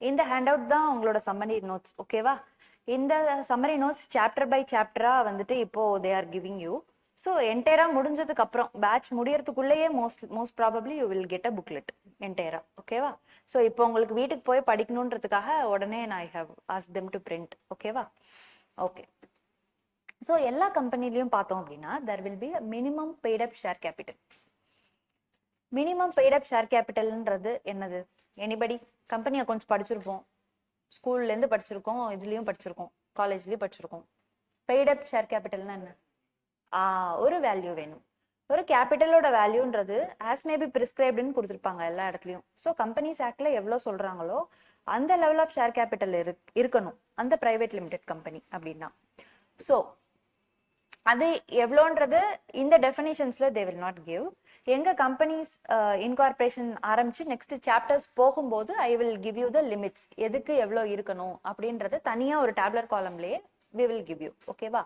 [SPEAKER 1] இந்த ஹேண்ட் அவுட் தான் உங்களோட சம்மரி நோட்ஸ். ஓகேவா? இந்த சம்மரி நோட்ஸ் சாப்டர் பை சாப்டரா வந்துட்டு இப்போ they are giving you. So என்டையரா முடிஞ்சதுக்கு அப்புறம் பேட்ச் முடியறதுக்குள்ளேயே most probably you will get a booklet என்டையரா. ஓகேவா? ஸோ இப்போ உங்களுக்கு வீட்டுக்கு போய் படிக்கணுன்றதுக்காக உடனே நான் I have ask them to print. ஓகேவா? ஓகே. ஸோ எல்லா கம்பெனிலையும் பார்த்தோம் அப்படின்னா there will be a minimum paid up share capital. Minimum paid up share கேபிட்டல்ன்றது என்னது? எனிபடி கம்பெனி அக்கௌண்ட்ஸ் படிச்சிருப்போம், ஸ்கூல்லேருந்து படிச்சிருக்கோம், இதுலேயும் படிச்சிருக்கோம், காலேஜ்லேயும் படிச்சிருக்கோம். பெய்ட் அப் ஷேர் கேபிட்டல்னா என்ன? ஒரு வேல்யூ வேணும். ஒரு கேபிட்டலோட வேல்யூன்றது ஆஸ் மேபி பிரிஸ்கிரைப்டுன்னு கொடுத்துருப்பாங்க எல்லா இடத்துலையும். ஸோ கம்பெனிஸ் ஆக்ட்ல எவ்வளோ சொல்கிறாங்களோ அந்த லெவல் ஆஃப் ஷேர் கேபிட்டல் இருக்கணும் அந்த ப்ரைவேட் லிமிடெட் கம்பெனி அப்படின்னா. ஸோ அது எவ்வளோன்றது இந்த டெஃபினிஷன்ஸ்ல தே வில் நாட் கிவ். எங்க கம்பெனிஸ் இன்கார்பரேஷன் ஆரம்பிச்சு நெக்ஸ்ட் சாப்டர்ஸ் போகும்போது ஐ will give you the limits, எதுக்கு எவ்வளோ இருக்கணும் அப்படின்றது தனியா ஒரு டேப்லர் காலம்லேயே we will give you. ஓகேவா?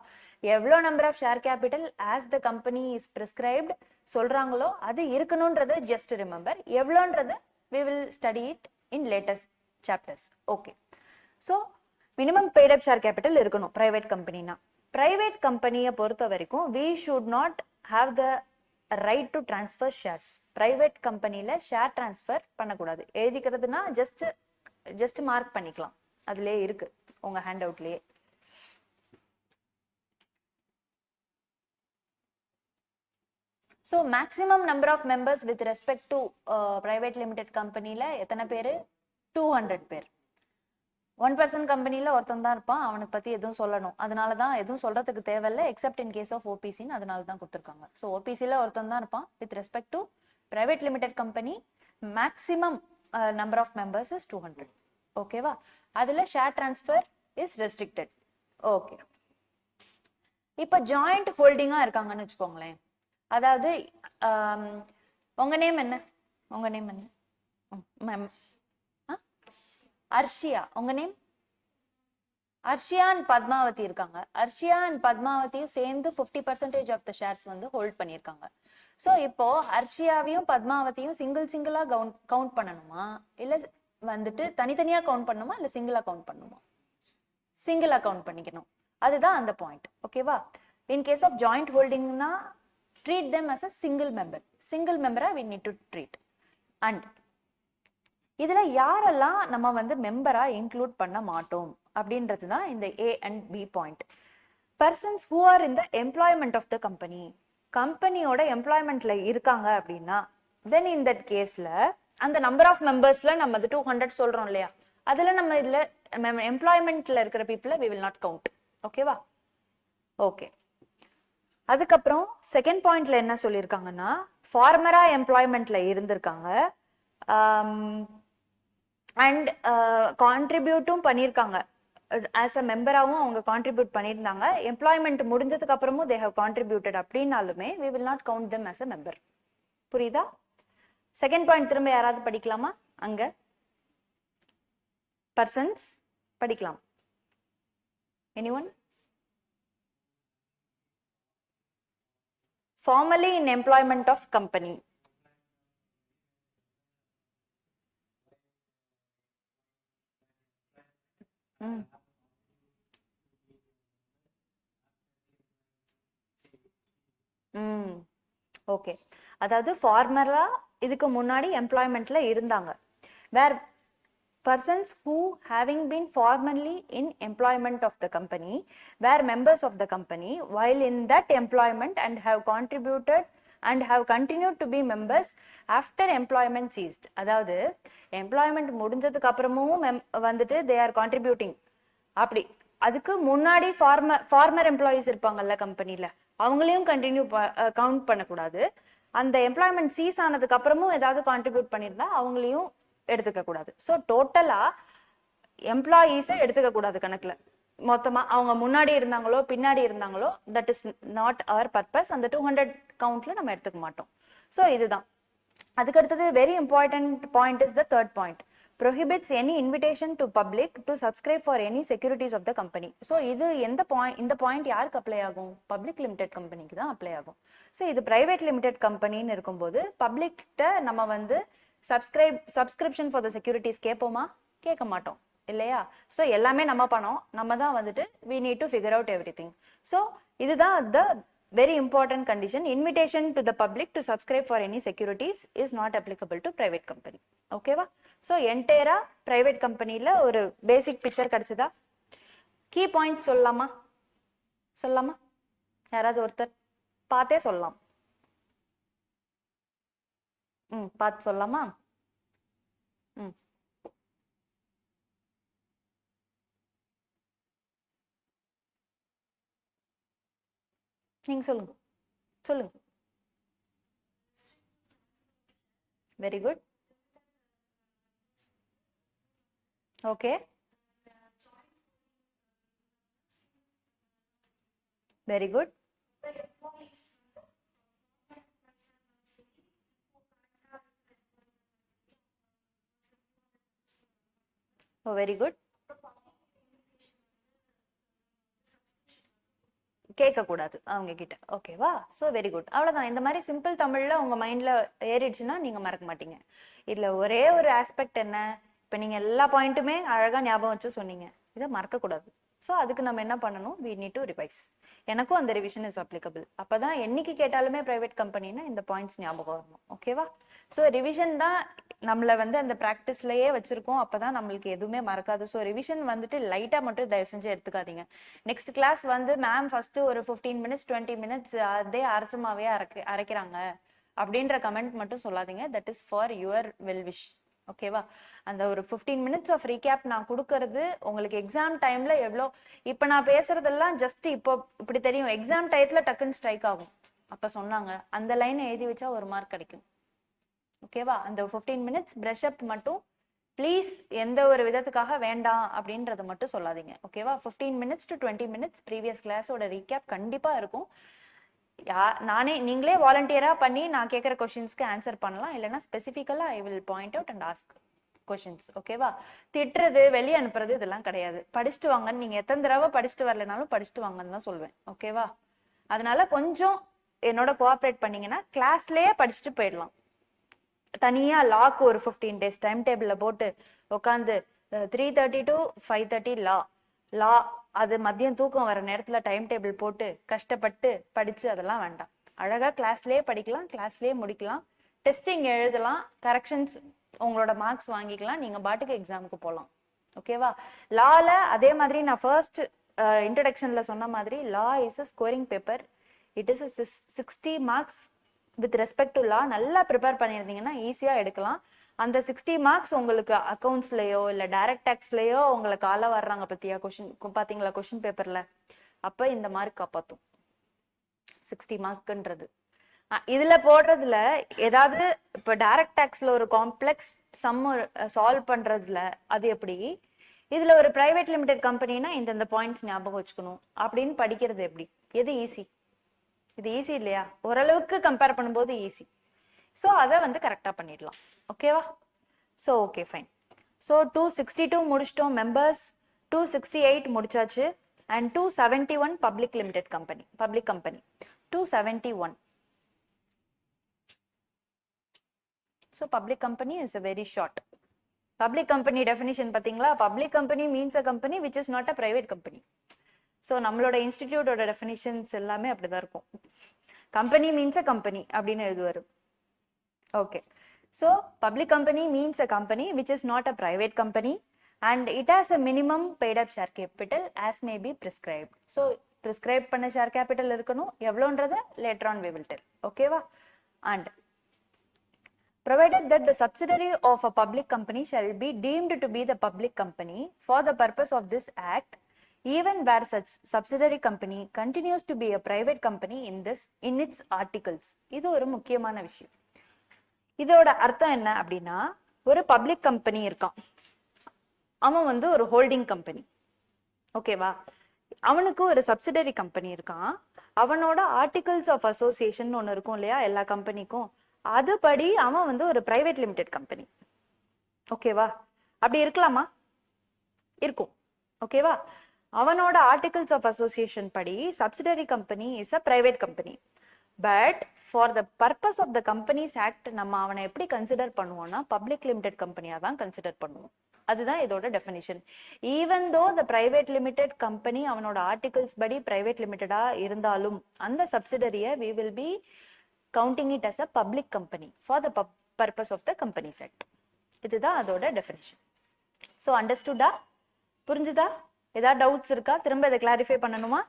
[SPEAKER 1] எவ்வளோ number of share capital as the company is prescribed சொல்றாங்களோ அது இருக்கணும்ன்றது ஜஸ்ட் ரிமெம்பர். எவ்வளோன்றது we will study it in latest chapters. ஓகே. So minimum paid up share capital இருக்கணும் பிரைவேட் கம்பெனினா. பிரைவேட் கம்பெனியை பொறுத்த வரைக்கும் we should not have the right to transfer shares. Private கம்பெனில ஷேர் டிரான்ஸ்ஃபர் பண்ணக்கூடாது. எழுதிக்கிறதுனா ஜஸ்ட் மார்க் பண்ணிக்கலாம், அதுலேயே இருக்கு உங்க ஹேண்ட் அவுட்லேயே. So maximum number of members with respect to private limited கம்பெனியில் எத்தனை பேர்? 200 பேர். 1% கம்பெனியில் ஒருத்தன் தான் இருப்பான், அவனுக்கு பற்றி எதுவும் சொல்லணும், அதனால தான் எதுவும் சொல்கிறதுக்கு தேவையில்லை எக்ஸப்ட் இன் கேஸ் ஆஃப் ஓபிசின்னு அதனால தான் கொடுத்துருக்காங்க. ஸோ ஓபிசியில் ஒருத்தன் தான் இருப்பான். With respect to private limited company maximum number of members is 200. ஓகேவா? அதில் share transfer is restricted. Okay. இப்போ ஜாயிண்ட் ஹோல்டிங்காக இருக்காங்கன்னு வச்சுக்கோங்களேன். அதாவது உங்க நேம் என்ன? உங்க நேம் என்ன? அர்ஷியா. உங்க நேம்? அர்ஷியா அண்ட் பத்மாவதி இருக்காங்க. அர்ஷியா அண்ட் பத்மாவதியும் சேர்ந்து 50% ஆஃப் த ஷேர்ஸ் வந்து ஹோல்ட் பண்ணியிருக்காங்க. ஸோ இப்போ அர்ஷியாவையும் பத்மாவதியும் சிங்கிளா கவுண்ட் பண்ணணுமா, இல்லை வந்துட்டு தனித்தனியா கவுண்ட் பண்ணணுமா, இல்லை சிங்கிளா கவுண்ட் பண்ணணுமா? சிங்கிளா கவுண்ட் பண்ணிக்கணும். அதுதான் அந்த பாயிண்ட். ஓகேவா? இன் கேஸ் ஆஃப் ஜாயிண்ட் ஹோல்டிங்னா treat them as a single member we need to treat. And இதுல யாரெல்லாம் நம்ம வந்து மெம்பரா இன்க்ளூட் பண்ண மாட்டோம் அப்படின்றது தான் இந்த A and B point. Persons who are in the employment of the company, கம்பெனியோட எம்ப்ளாய்மெண்ட்ல இருக்காங்க அப்படின்னா தென் in that கேஸ்ல அந்த நம்பர் ஆஃப் மெம்பர்ஸ்ல நம்ம 200 சொல்றோம் இல்லையா, அதுல நம்ம இதுல எம்ப்ளாய்மெண்ட்ல இருக்கிற பீப்புளை we will not count. ஓகேவா? ஓகே. அதுக்கப்புறம் செகண்ட் பாயிண்ட்ல என்ன சொல்லியிருக்காங்கன்னா, ஃபார்மரா எம்ப்ளாய்மெண்ட்ல இருந்திருக்காங்க அண்ட் கான்ட்ரிபியூட்டும் பண்ணியிருக்காங்க. ஆஸ் அ மெம்பராகவும் அவங்க கான்ட்ரிபியூட் பண்ணியிருந்தாங்க. எம்ப்ளாய்மெண்ட் முடிஞ்சதுக்கு அப்புறமும் தே ஹவ் கான்ட்ரிபியூட்டட் அப்படின்னாலுமே we will not count them as a member. புரியுதா? செகண்ட் பாயிண்ட் திரும்ப யாராவது படிக்கலாமா? அங்க பர்சன்ஸ் படிக்கலாம். Anyone? Formally in employment of company. Okay. அதாவது ஃபார்மலா இதுக்கு முன்னாடி எம்ப்ளாய்மெண்ட்ல இருந்தாங்க. வேர் persons who having been formally in employment of the company were members of the company while in that employment and have contributed and have continued to be members after employment ceased. அதாவது employment முடிஞ்சதுக்கு அப்புறமும் வந்துட்டு they are contributing. அப்படி அதுக்கு முன்னாடி farmer employees இருப்பாங்கல்ல கம்பெனில, அவங்களையும் கண்டினியூ கவுண்ட் பண்ணக்கூடாது. அந்த எம்ப்ளாய்மெண்ட் சீஸ் ஆனதுக்கு அப்புறமும் ஏதாவது கான்ட்ரிபியூட் பண்ணியிருந்தா அவங்களையும் எடுத்துக்க கூடாது. ஸோ டோட்டலா எம்ப்ளாயீஸை எடுத்துக்க கூடாது கணக்குல. மொத்தமா அவங்க முன்னாடி இருந்தாங்களோ பின்னாடி இருந்தாங்களோ that is not our purpose. அந்த 200 கவுண்ட்ல நம்ம எடுத்துக்க மாட்டோம். ஸோ இதுதான். அதுக்கு அடுத்தது very important point is the third point. prohibits any invitation to public to subscribe for any securities of the company. So இது இந்த பாயிண்ட் யாருக்கு அப்ளை ஆகும்? பப்ளிக் லிமிடெட் கம்பெனிக்கு தான் அப்ளை ஆகும். ஸோ இது பிரைவேட் லிமிடெட் கம்பெனின்னு இருக்கும்போது பப்ளிக்கிட்ட நம்ம வந்து சப்ஸ்கிரிப்ஷன் ஃபார் த செக்யூரிட்டிஸ் கேட்போமா? கேட்க மாட்டோம் இல்லையா? ஸோ எல்லாமே நம்ம பணம், நம்ம தான் வந்துட்டு we need to figure out everything. So இதுதான் the very important condition. Invitation to the public to subscribe for any securities is not applicable to private company. ஓகேவா? ஸோ என்டையரா பிரைவேட் கம்பெனியில் ஒரு பேசிக் பிக்சர் கிடைச்சதா? கீ பாயிண்ட்ஸ் சொல்லலாமா? யாராவது ஒருத்தர் பார்த்தே சொல்லலாம். பார்த்து சொல்லலாமா? நீங்க சொல்லுங்க. Very good. Okay, very good. Oh, very good. கேட்கக்கூடாது அவங்க கிட்ட. ஓகேவா? So very good. அவ்வளோதான். இந்த மாதிரி சிம்பிள் தமிழில் உங்கள் மைண்டில் ஏறிடுச்சுன்னா நீங்கள் மறக்க மாட்டீங்க. இதில் ஒரே ஒரு ஆஸ்பெக்ட் என்ன, இப்போ நீங்கள் எல்லா பாயிண்ட்டுமே அழகாக ஞாபகம் வச்சு சொன்னீங்க, இதை மறக்கக்கூடாது. ஸோ அதுக்கு நம்ம என்ன பண்ணணும்? we need to revise. எனக்கும் அந்த ரிவிஷன் இஸ் அப்ளிகபிள். அப்போ தான் என்னைக்கு கேட்டாலுமே ப்ரைவேட் கம்பெனின்னா இந்த பாயிண்ட்ஸ் ஞாபகம் வரணும். ஓகேவா? ஸோ ரிவிஷன் தான் நம்மளை வந்து அந்த ப்ராக்டிஸ்லயே வச்சிருக்கோம். அப்போ தான் நம்மளுக்கு எதுவுமே மறக்காது. ஸோ ரிவிஷன் வந்துட்டு லைட்டாக மட்டும் தயவு செஞ்சு எடுத்துக்காதீங்க. நெக்ஸ்ட் கிளாஸ் வந்து மேம் ஃபர்ஸ்ட் ஒரு 15 minutes 20 minutes அதே அரைச்சமாவே அரைக்கிறாங்க அப்படின்ற கமெண்ட் மட்டும் சொல்லாதீங்க. That is for your well wish. ஓகேவா? அந்த ஒரு 15 minutes ஆஃப் ரீகேப் நான் கொடுக்கறது உங்களுக்கு எக்ஸாம் டைம்ல எவ்வளோ, இப்போ நான் பேசுறதெல்லாம் ஜஸ்ட் இப்போ இப்படி தெரியும், எக்ஸாம் டயத்துல டக்குன்னு ஸ்ட்ரைக் ஆகும். அப்ப சொன்னாங்க அந்த லைனை எழுதி வச்சா ஒரு மார்க் கிடைக்கும். ஓகேவா? அந்த 15 minutes பிரஷ் அப் மட்டும் ப்ளீஸ் எந்த ஒரு விதத்துக்காக வேண்டாம் அப்படின்றத மட்டும் சொல்லாதீங்க. ஓகேவா? 15 minutes to 20 minutes ப்ரீவியஸ் கிளாஸோட ரீகேப் கண்டிப்பா இருக்கும். நீங்களே வாலண்டியரா பண்ணி நான் கேட்குற கொஸ்டின்ஸ்க்கு ஆன்சர் பண்ணலாம். இல்லைன்னா ஸ்பெசிஃபிக்கலா I will point out and ask questions. ஓகேவா? திட்டுறது வெளியே அனுப்புறது இதெல்லாம் கிடையாது. படிச்சுட்டு வாங்கன்னு, நீங்க எத்தனை தடவை படிச்சுட்டு வரலனாலும் படிச்சுட்டு வாங்கன்னு தான் சொல்வேன். ஓகேவா? அதனால கொஞ்சம் என்னோட கோஆப்ரேட் பண்ணீங்கன்னா கிளாஸ்லயே படிச்சுட்டு போயிடலாம். தனியா லாக்கு ஒரு 15 days டைம் டேபிள்ல போட்டு உட்காந்து 3:30 to 5:30 லா அது மதியம் தூக்கம் வர நேரத்துல டைம் டேபிள் போட்டு கஷ்டப்பட்டு படிச்சு அதெல்லாம் வேண்டாம். அழகா கிளாஸ்லயே படிக்கலாம், கிளாஸ்லயே முடிக்கலாம், டெஸ்டிங் எழுதலாம், கரெக்ஷன்ஸ் உங்களோட மார்க்ஸ் வாங்கிக்கலாம், நீங்க பாட்டுக்கு எக்ஸாமுக்கு போகலாம். ஓகேவா? லால அதே மாதிரி நான் ஃபர்ஸ்ட் இன்ட்ரடக்ஷன்ல சொன்ன மாதிரி law is a scoring paper. It is 60 marks with respect to law. நல்லா ப்ரிப்பேர் பண்ணியிருந்தீங்கன்னா ஈஸியா எடுக்கலாம். அந்த 60 marks உங்களுக்கு அக்கௌண்ட்ஸ்லயோ இல்ல டைரக்ட் டேக்ஸ்லயோ உங்களுக்கு கால வர்றாங்க பத்தியா பாத்தீங்களா கொஸ்டின் பேப்பர்ல, அப்ப இந்த மார்க் காப்பாத்தும் 60 markன்றது. இதுல போடுறதுல ஏதாவது இப்ப டைரக்ட் டேக்ஸ்ல ஒரு காம்ப்ளெக்ஸ் சம் சால்வ் பண்றதுல அது எப்படி, இதுல ஒரு பிரைவேட் லிமிடெட் கம்பெனினா இந்த பாயிண்ட்ஸ் ஞாபகம் வச்சுக்கணும் அப்படின்னு படிக்கிறது எப்படி, எது ஈஸி? இது ஈஸி இல்லையா? ஓரளவுக்கு கம்பேர் பண்ணும்போது ஈஸி. ஸோ அதை வந்து கரெக்டாக பண்ணிடலாம். ஓகேவா? So okay fine. ஸோ 262 முடிச்சிட்டோம் மெம்பர்ஸ், 268 முடிச்சாச்சு, and 271 public limited company, public company 271. So public company is a very short. Public company definition பார்த்தீங்களா? Public company means a company which is not a private company. So நம்மளோட இன்ஸ்டிடியூட்டோட definitions எல்லாமே அப்படிதான் இருக்கும். Company means a company அப்படின்னு எழுதுவாரு. Okay. So public company means a company which is not a private company and it has a minimum paid up share capital as may be prescribed. So prescribe பண்ண share capital இருக்கணும். எவ்வளோன்றத later on we will tell. ஓகேவா? And provided that the subsidiary of a public company shall be deemed to be the public company for the purpose of this act, even where such subsidiary company continues to be a private company in its articles. இது ஒரு முக்கியமான விஷயம். இதோட அர்த்தம் என்ன அப்படின்னா, ஒரு public company இருக்கான், அவன் வந்து ஒரு ஹோல்டிங் கம்பெனி. ஓகேவா? அவனுக்கு ஒரு சப்சிடரி கம்பெனி இருக்கான், அவனோட ஆர்டிகல்ஸ் ஆஃப் அசோசியேஷன் ஒன்று இருக்கும் இல்லையா எல்லா கம்பெனிக்கும், அதுபடி அவன் வந்து ஒரு பிரைவேட் லிமிடெட் கம்பெனி. ஓகேவா? அப்படி இருக்கலாமா? இருக்கும். ஓகேவா? அவனோட ஆர்டிகல்ஸ் ஆஃப் அசோசியேஷன் படி subsidiary company is a private company. But for the purpose of the companies act நம்ம அவனை எப்படி கன்சிடர் பண்ணுவோம்னா பப்ளிக் லிமிடெட் கம்பெனியாக தான் கன்சிடர் பண்ணுவோம். அதுதான் இதோட டெஃபினிஷன். ஈவன் தோ த பிரைவேட் லிமிடெட் கம்பெனி அவனோட ஆர்டிகல்ஸ் படி பிரைவேட் லிமிடெடா இருந்தாலும் அந்த சப்சிடரியை we will be counting it as a public company for the purpose of the Companies Act. இதுதான் அதோட டெஃபினிஷன். ஸோ அண்டர்ஸ்டுடா? புரிஞ்சுதா? ஏதாவது டவுட்ஸ் இருக்கா? திரும்ப இதை கிளாரிஃபை பண்ணணுமா?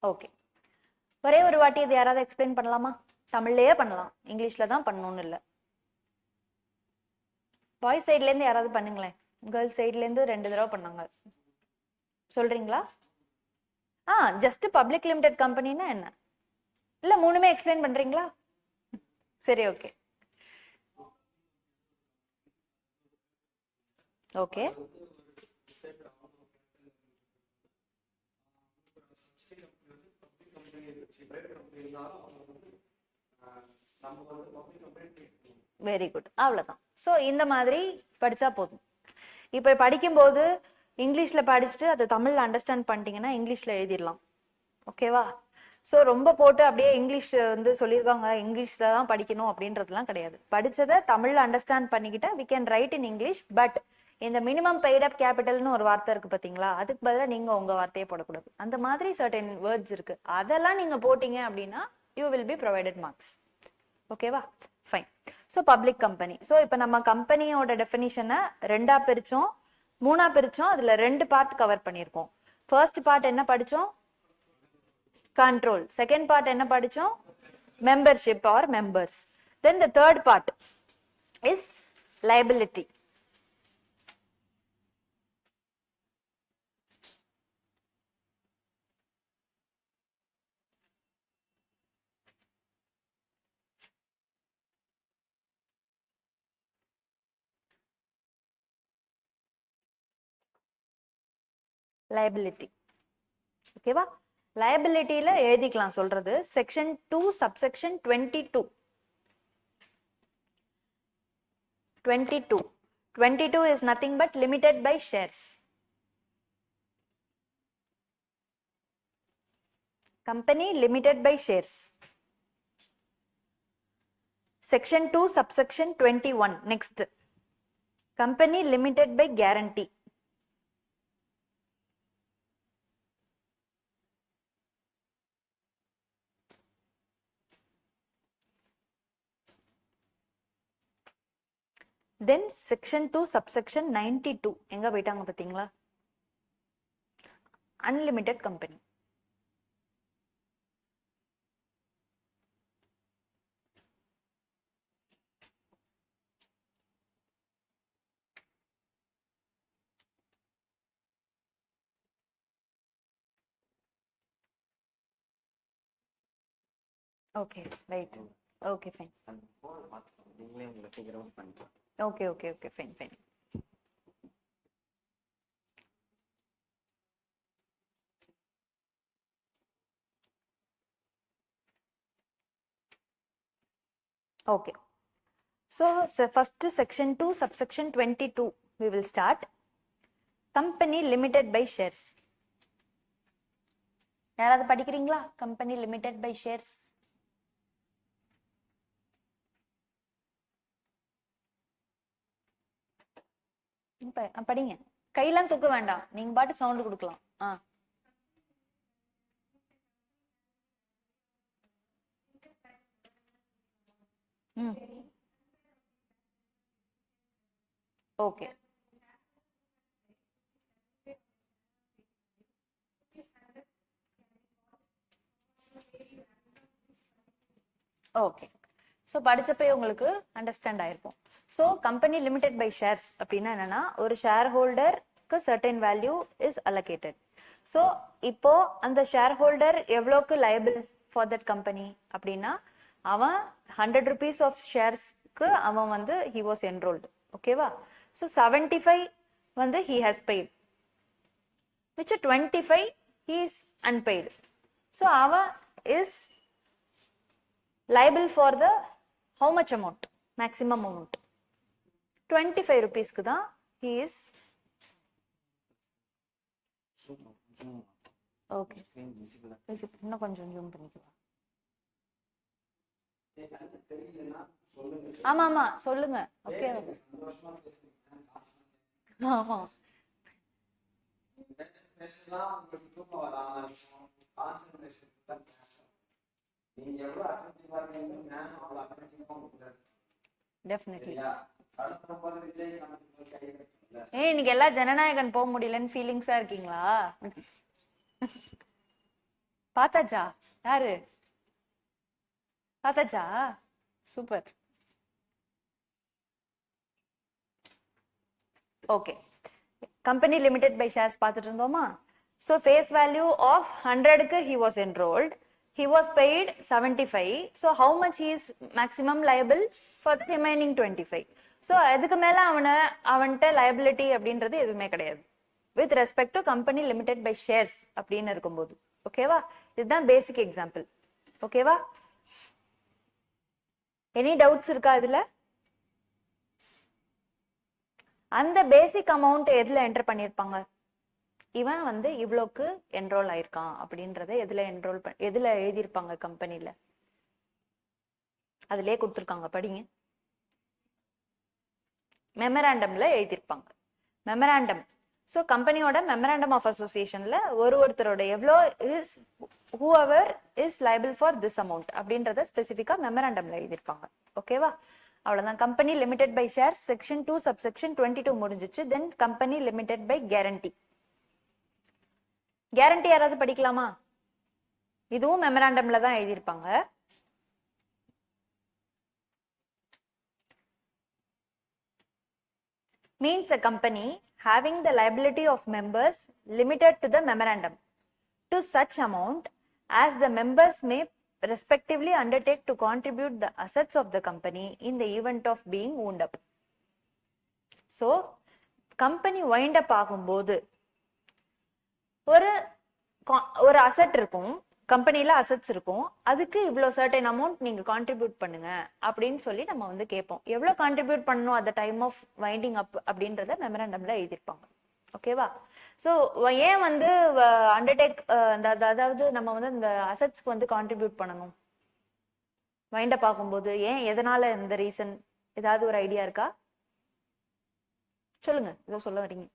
[SPEAKER 1] ஓகே, ஒரே ஒரு வாட்டி இது யாராவது எக்ஸ்பிளைன் பண்ணலாமா? தமிழ்லயே பண்ணலாம், இங்கிலீஷ்ல தான் பண்ணணும்னு இல்லை. பாய்ஸ் சைட்லேருந்து யாராவது பண்ணுங்களேன். கேர்ள்ஸ் சைட்லேருந்து 2 தடவை பண்ணாங்க. சொல்றீங்களா? ஜஸ்ட் பப்ளிக் லிமிடெட் கம்பெனின்னா என்ன? இல்லை 3மே எக்ஸ்பிளைன் பண்றீங்களா? சரி, ஓகே ஓகே வெரி குட், அவ்வளோதான். ஸோ இந்த மாதிரி படிச்சா போதும். இப்போ படிக்கும்போது இங்கிலீஷ்ல படிச்சுட்டு அதை தமிழ்ல அண்டர்ஸ்டாண்ட் பண்ணிட்டீங்கன்னா இங்கிலீஷ்ல எழுதிடலாம். ஓகேவா? ஸோ ரொம்ப போட்டு அப்படியே இங்கிலீஷ் வந்து சொல்லியிருக்காங்க இங்கிலீஷ்ல தான் படிக்கணும் அப்படின்றதுலாம் கிடையாது. படிச்சதை தமிழ்ல அண்டர்ஸ்டாண்ட் பண்ணிக்கிட்டா we can write in English. But இந்த மினிமம் பெய்ட் அப் கேபிட்டல்னு ஒரு வார்த்தை இருக்கு பார்த்தீங்களா, அதுக்கு பதிலாக நீங்க உங்க வார்த்தையை போடக்கூடாது. அந்த மாதிரி சர்டன் வேர்ட்ஸ் இருக்கு, அதெல்லாம் நீங்க போட்டீங்க அப்படின்னா you will be provided marks. ஓகேவா? Fine. So public company. So இப்போ நம்ம கம்பெனியோட டெஃபினிஷனை 2ஆ பிரிச்சோம், 3ஆ பிரிச்சோம். அதுல 2 பார்ட் கவர் பண்ணியிருக்கோம். ஃபர்ஸ்ட் பார்ட் என்ன படிச்சோம்? கண்ட்ரோல். செகண்ட் பார்ட் என்ன படிச்சோம்? Membership or members. Then the third part is liability. liability. ஓகேவா? liabilityல எழுதிக்கலாம் சொல்றது section 2 subsection 22 is nothing but limited by shares. Company limited by shares. Section 2 subsection 21 next. Company limited by guarantee. Then section 2 subsection 92 எங்க போயிட்டாங்க பாத்தீங்களா? Unlimited company. Okay, right. Okay, fine.
[SPEAKER 2] நீங்களே உங்களை figure out பண்ணிக்கலாம்.
[SPEAKER 1] Okay, fine. Okay. So first section 2 subsection 22 we will start. Company limited by shares. யாராவது படிக்கிறீங்களா? Company limited by shares. படிங்க, கையெல்லாம் தூக்க வேண்டாம், நீங்க பாட்டு சவுண்ட் கொடுக்கலாம். Okay okay. ஸோ படிச்சப்பே உங்களுக்கு அண்டர்ஸ்டாண்ட் ஆயிருக்கும். So company limited by shares அப்படின்னா என்னன்னா, ஒரு ஷேர் ஹோல்டர் க்கு certain value is allocated. So இப்போ அந்த shareholder எவ்வளோக்கு liable for that company அப்படின்னா அவன் 100 rupees of sharesக்கு அவன் வந்து he was enrolled. ஓகேவா? So 75 வந்து he has paid. Which 25 he is unpaid. So ava is liable for the how much amount? Maximum amount. 25 rupees ku da he is. Okay. Visible. இன்னும் கொஞ்சம் zoom பண்ணிக்கலாம். ஆமா ஆமா சொல்லுங்க. ஓகே. ஆமா.
[SPEAKER 2] பேசலாம் உங்களுக்கு தூக்கம் வராம இருக்கும் கான்சென்ட்ரேஷன் தான் பேசலாம் நீங்க எவ்வளவு அட்டென்டிவா இருக்கீங்களோ நான் அவ்வளவு அட்டென்டிவா உங்களுக்கு
[SPEAKER 1] டெஃபினெட்லி
[SPEAKER 2] அடுத்த போது விஜய் கணக்கு கை கட்டல
[SPEAKER 1] இன்னைக்கு எல்லா ஜனநாயகன் போக முடியலன்னு ஃபீலிங்ஸா இருக்கீங்களா? பார்த்தாச்சா? யாரு பார்த்தாச்சா? Super. Okay, company limited by shares பார்த்துட்டு இருந்தோமா? So face value of 100க்கு he was enrolled, he was paid 75. So how much he is maximum liable for the remaining 25? So அதுக்கு மேல அவன்கிட்ட liability அப்படின்றது எதுவுமே கிடையாது with respect to company limited by shares அப்படின்னு இருக்கும்போது. ஓகேவா? இதுதான் பேசிக் எக்ஸாம்பிள். ஓகேவா? எனி டவுட்ஸ் இருக்கா இதுல? அந்த பேசிக் அமௌண்ட் எதுல என்டர் பண்ணிருப்பாங்க? இவன் வந்து இவ்வளோக்கு என்ரோல் ஆயிருக்கான் அப்படின்றத எதுல எழுதியிருப்பாங்க? கம்பெனில அதுலயே கொடுத்துருக்காங்க, படிங்க. மெமராண்டம்ல எழுதியிருப்பாங்க. மெமராண்டம். ஸோ கம்பெனியோட மெமராண்டம் ஆஃப் அசோசியேஷன்ல ஒருத்தரோட எவ்வளோ is whoever is liable for this amount அப்படின்றத ஸ்பெசிஃபிக்கா மெமராண்டம்ல எழுதியிருப்பாங்க. ஓகேவா? அவ்வளவுதான். Company limited by shares section 2 subsection 22 முடிஞ்சிச்சு. Then company limited by guarantee. Guarantee யாராவது படிக்கலாமா? இதுவும் மெமராண்டம்ல தான் எழுதியிருப்பாங்க. Means a company having the liability of members limited to the memorandum to such amount as the members may respectively undertake to contribute the assets of the company in the event of being wound up. So company wind up ஆகும்போது ஒரு asset இருக்கும், கம்பெனில assets இருக்கும், அதுக்கு இவ்வளோ certain amount நீங்க contribute பண்ணுங்க அப்படின்னு சொல்லி நம்ம வந்து கேட்போம். எவ்வளோ கான்ட்ரிபியூட் பண்ணணும் at the time of winding up அப்படின்றத மெமராண்டம்ல எழுதியிருப்பாங்க. ஓகேவா? ஸோ ஏன் வந்து அண்டர்டேக் அதாவது நம்ம வந்து இந்த அசெட்ஸ்க்கு வந்து கான்ட்ரிபியூட் பண்ணணும் வைண்ட் அப் ஆகும்போது? ஏன், எதனால, இந்த ரீசன் ஏதாவது ஒரு ஐடியா இருக்கா? சொல்லுங்க, ஏதோ சொல்ல வரீங்க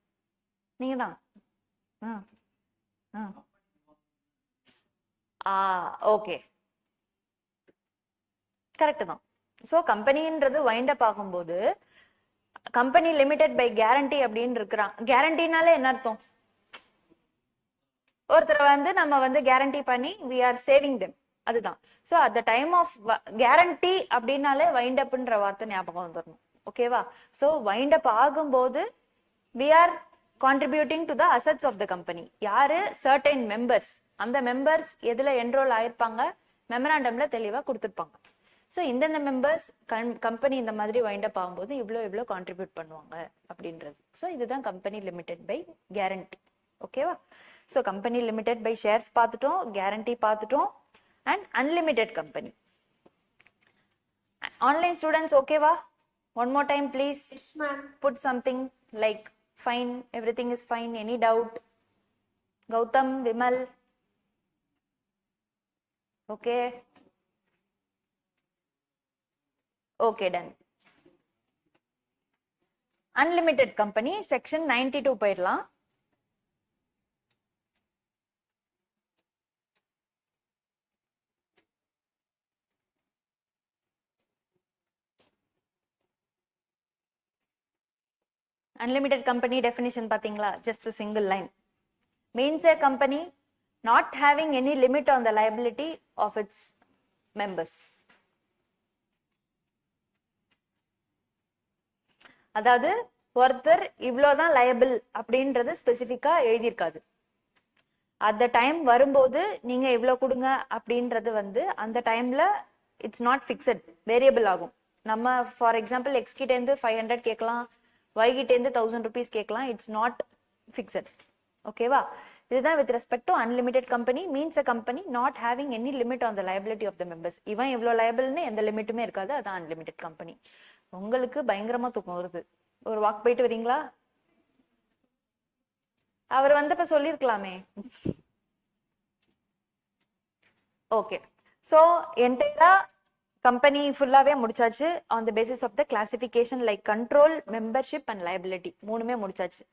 [SPEAKER 1] நீங்க தான். ஓகே, கரெக்ட் தான். ஸோ கம்பெனின்றது வைண்ட் அப் ஆகும்போது கம்பெனி லிமிடெட் பை கேரண்டி அப்படின்னு இருக்கிறான். கேரண்டினாலே என்ன அர்த்தம்? ஒருத்தரை வந்து நம்ம வந்து கேரண்டி பண்ணி we are saving them, அதுதான். So at the time of guarantee அப்படின்னாலே வைண்ட் அப்ன்ற வார்த்தை ஞாபகம் வந்துடணும். ஓகேவா? ஸோ வைண்ட் அப் ஆகும்போது we are contributing to the assets of the company. யாரு? certain members. அந்த மெம்பர்ஸ் எதுல என்ரோல் ஆயிருப்பாங்க? மெமராண்டம்ல தெளிவா கொடுத்துருப்பாங்க. ஸோ இந்தந்த மெம்பர்ஸ் கம்பெனி இந்த மாதிரி வைண்ட் அப் ஆகும்போது இவ்வளோ கான்ட்ரிபியூட் பண்ணுவாங்க அப்படின்றது. ஸோ இதுதான் கம்பெனி லிமிடெட் பை கேரண்டி. ஓகேவா? So company limited by shares பார்த்துட்டோம், கேரண்டி பார்த்துட்டோம், and unlimited company. Online students ஓகேவா? One more time please put something like fine, everything is fine. Any doubt? Gautam, Vimal? Okay. Okay, done. Unlimited company, section 92 போயிடலாம். Unlimited company definition பாத்தீங்களா? Just a single line. Means a company not having any limit on the liability of its members. அதாவது ஒருத்தர் இவ்வளோதான் liable அப்படின்றது ஸ்பெசிஃபிக்கா எழுதியிருக்காது. அந்த time வரும்போது நீங்க இவ்வளோ கொடுங்க அப்படின்றது வந்து அந்த டைம்ல இட்ஸ் நாட் ஃபிக்ஸட், வேரியபிள் ஆகும். நம்ம ஃபார் எக்ஸாம்பிள் எக்ஸ் கிட்டேருந்து 500 கேட்கலாம், ஒய் கிட்டேருந்து 1000 ருபீஸ் கேட்கலாம். It's not fixed. ஓகேவா? இதுதான் with respect to unlimited company means a company not having any limit on the liability of the members. இவன் எவ்வளோ லயபிள்னு எந்த லிமிட்டுமே இருக்காது, அதான் அன்லிமிடெட் கம்பெனி. உங்களுக்கு பயங்கரமா தூக்கம் வருது, ஒரு வாக் போயிட்டு வரீங்களா? அவர் வந்தப்ப சொல்லியிருக்கலாமே. ஓகே, ஸோ என்டையரா கம்பெனி ஃபுல்லாவே முடிச்சாச்சு. On the basis of the classification like control, membership and liability மூணுமே முடிச்சாச்சு.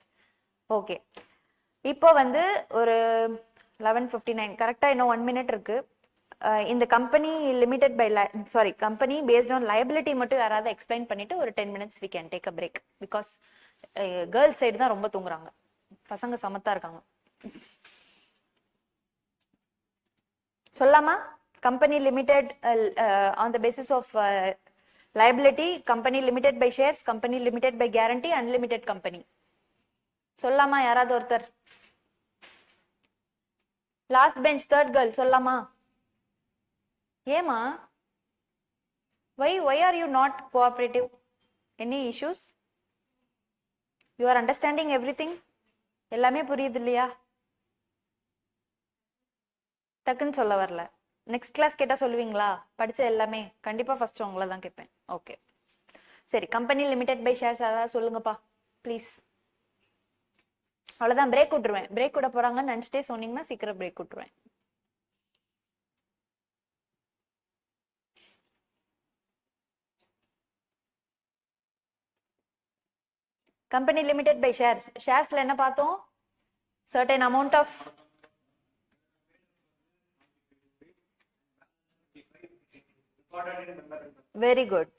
[SPEAKER 1] ஓகே, இப்போ வந்து ஒரு 11:59 கரெக்டாக இன்னும் 1 மினிட் இருக்கு. இந்த company limited by company based on liability மட்டும் யாராவது எக்ஸ்பிளைன் பண்ணிட்டு ஒரு 10 minutes we can take a break. Because girls side தான் ரொம்ப தூங்குறாங்க, பசங்க சமத்தா இருக்காங்க. சொல்லாமா? Company limited on the basis of liability, company limited by shares, company limited by guarantee, unlimited company. சொல்லாமா யாராவது ஒருத்தர்? லாஸ்ட் பெஞ்ச் தேர்ட் கேர்ள் சொல்லாமா? ஏமா? why are you not cooperative? any issues? you are understanding everything? எல்லாமே புரியுது இல்லையா? டக்குன்னு சொல்ல வரல. நெக்ஸ்ட் கிளாஸ் கேட்டா சொல்லுவீங்களா? படிச்ச எல்லாமே கண்டிப்பா ஃபர்ஸ்ட் உங்களை தான் கேட்பேன். ஓகே சரி, கம்பெனி லிமிடெட் பை ஷேர்ஸ் அதாவது சொல்லுங்கப்பா ப்ளீஸ். அவ்வளோதான், பிரேக் விட்டுருவேன். பிரேக் விட போறாங்கன்னு நினச்சிட்டே சொன்னீங்கன்னா சீக்கிரம் பிரேக் விட்டுருவேன். கம்பெனி லிமிடெட் பை ஷேர்ஸ், ஷேர்ஸ்ல என்ன பார்த்தோம்? Certain amount of very good.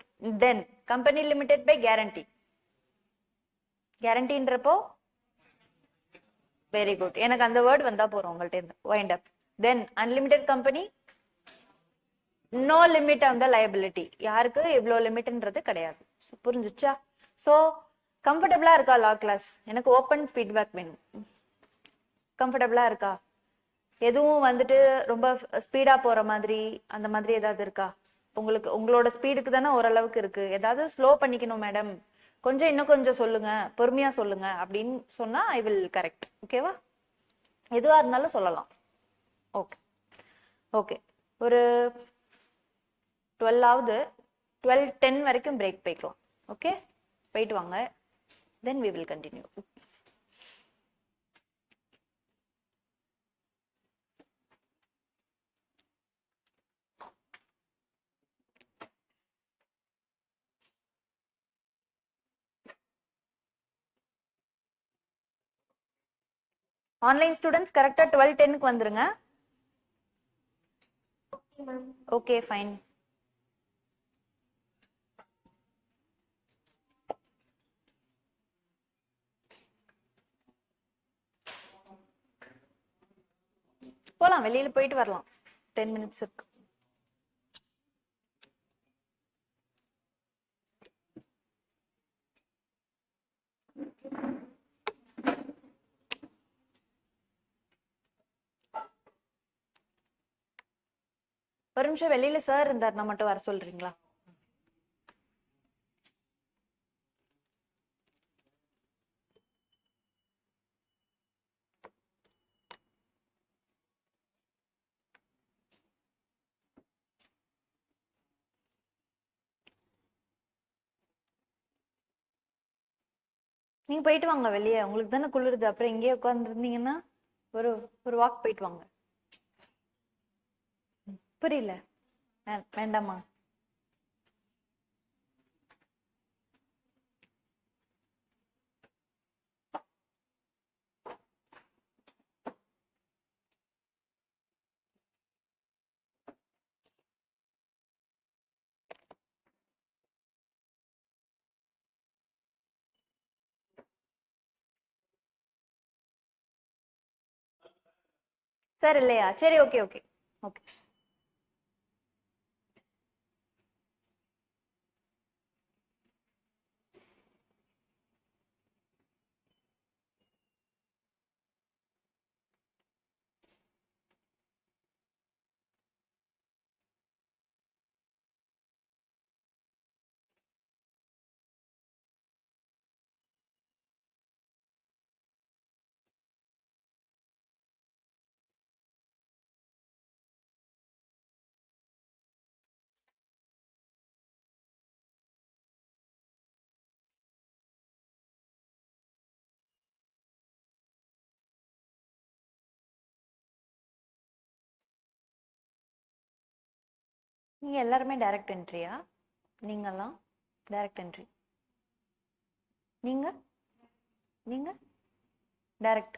[SPEAKER 1] Then company limited by guarantee, கேரண்டின்றப்போ வெரி குட். எனக்கு அந்த வேர்டு வந்தா போறோம் உங்கள்ட்ட இருந்து. Wind up. Then unlimited company, no limit on the liability, யாருக்கு எவ்வளோ லிமிட்ன்றது கிடையாது. புரிஞ்சுச்சா? ஸோ கம்ஃபர்டபுளா இருக்கா லா கிளாஸ்? எனக்கு ஓப்பன் ஃபீட்பேக் வேணும். கம்ஃபர்டபுளா இருக்கா? எதுவும் வந்துட்டு ரொம்ப ஸ்பீடா போற மாதிரி அந்த மாதிரி ஏதாவது இருக்கா உங்களுக்கு? உங்களோட ஸ்பீடுக்கு தானே ஓரளவுக்கு இருக்கு. ஏதாவது ஸ்லோ பண்ணிக்கணும் மேடம், கொஞ்சம் இன்னும் கொஞ்சம் சொல்லுங்க, பொறுமையா சொல்லுங்க அப்படின்னு சொன்னா ஐ வில் கரெக்ட். ஓகேவா? எதுவா இருந்தாலும் சொல்லலாம். ஓகே ஓகே, ஒரு 12 12:10 வரைக்கும் பிரேக் போய்க்கலாம். ஓகே, போயிட்டு வாங்க. தென் we will continue. Online students கரெக்டா 12:10 வந்துருங்க. Okay fine. போலாம், வெளியில போயிட்டு வரலாம். 10 மினிட்ஸ் இருக்கு. ஒரு நிமிஷம் வெளியில சார் இருந்தாருன்னா மட்டும் வர சொல்றீங்களா? நீங்க போயிட்டு வாங்க வெளியே, உங்களுக்கு தானே குளிருது. அப்புறம் இங்கேயே உட்கார்ந்து இருந்தீங்கன்னா ஒரு ஒரு வாக் போயிட்டு வாங்க. புரியல? வேண்டாமா? சார் இல்லையா? சரி ஓகே ஓகே ஓகே. நீங்கள் எல்லாருமே டைரக்ட் என்ட்ரியா? நீங்கள்லாம் டைரக்ட் என்ட்ரி. நீங்கள் நீங்கள் டைரக்ட்.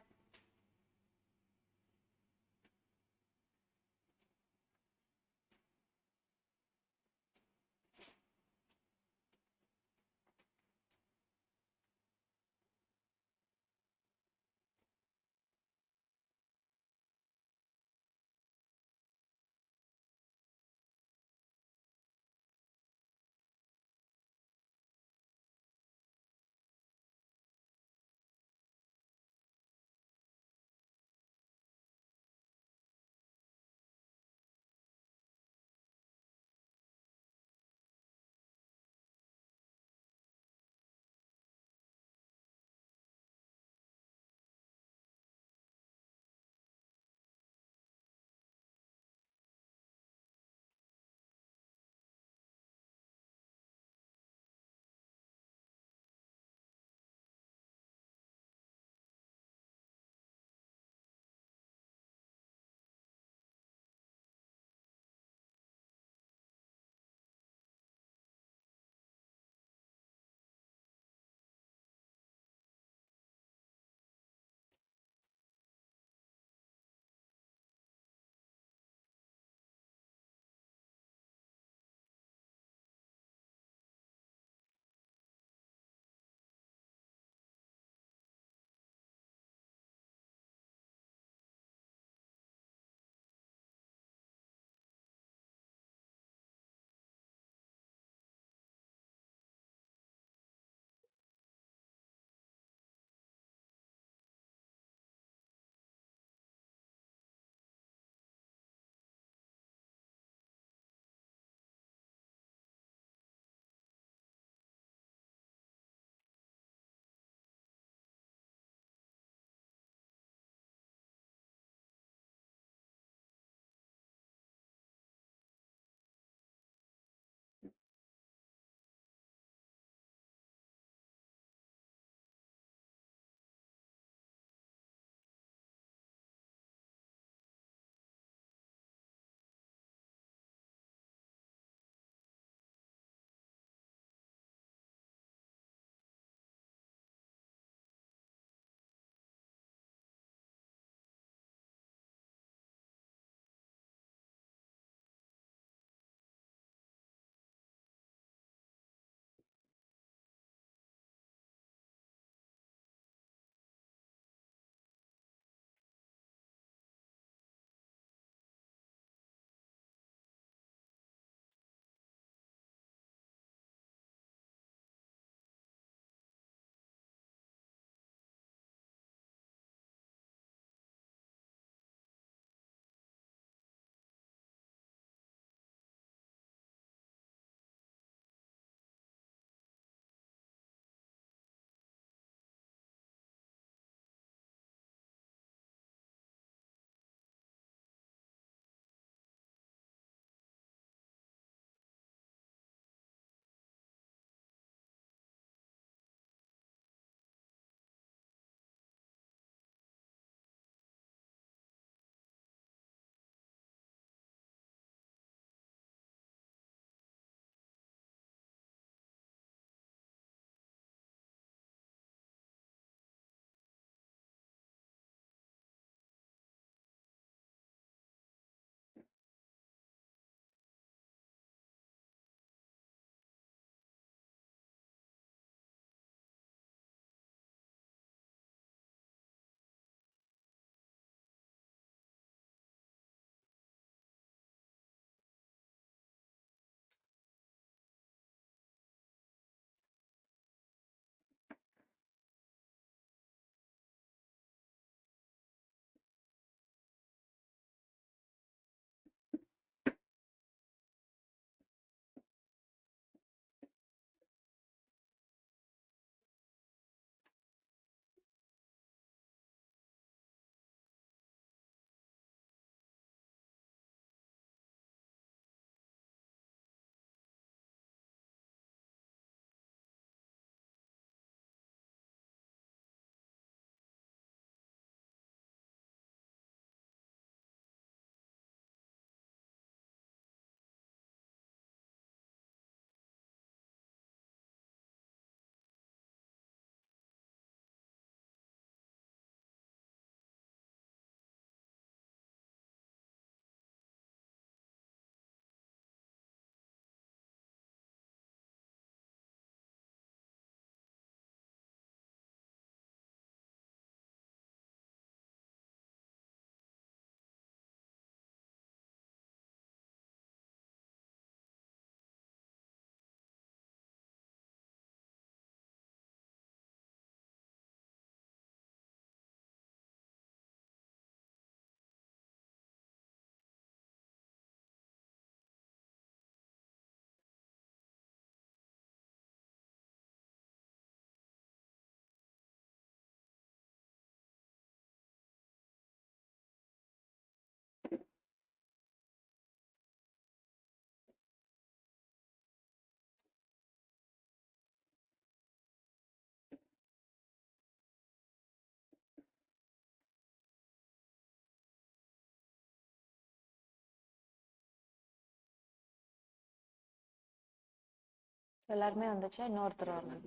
[SPEAKER 1] எல்லாருமே வந்துச்சா? இன்னொருத்தர் வரணும்.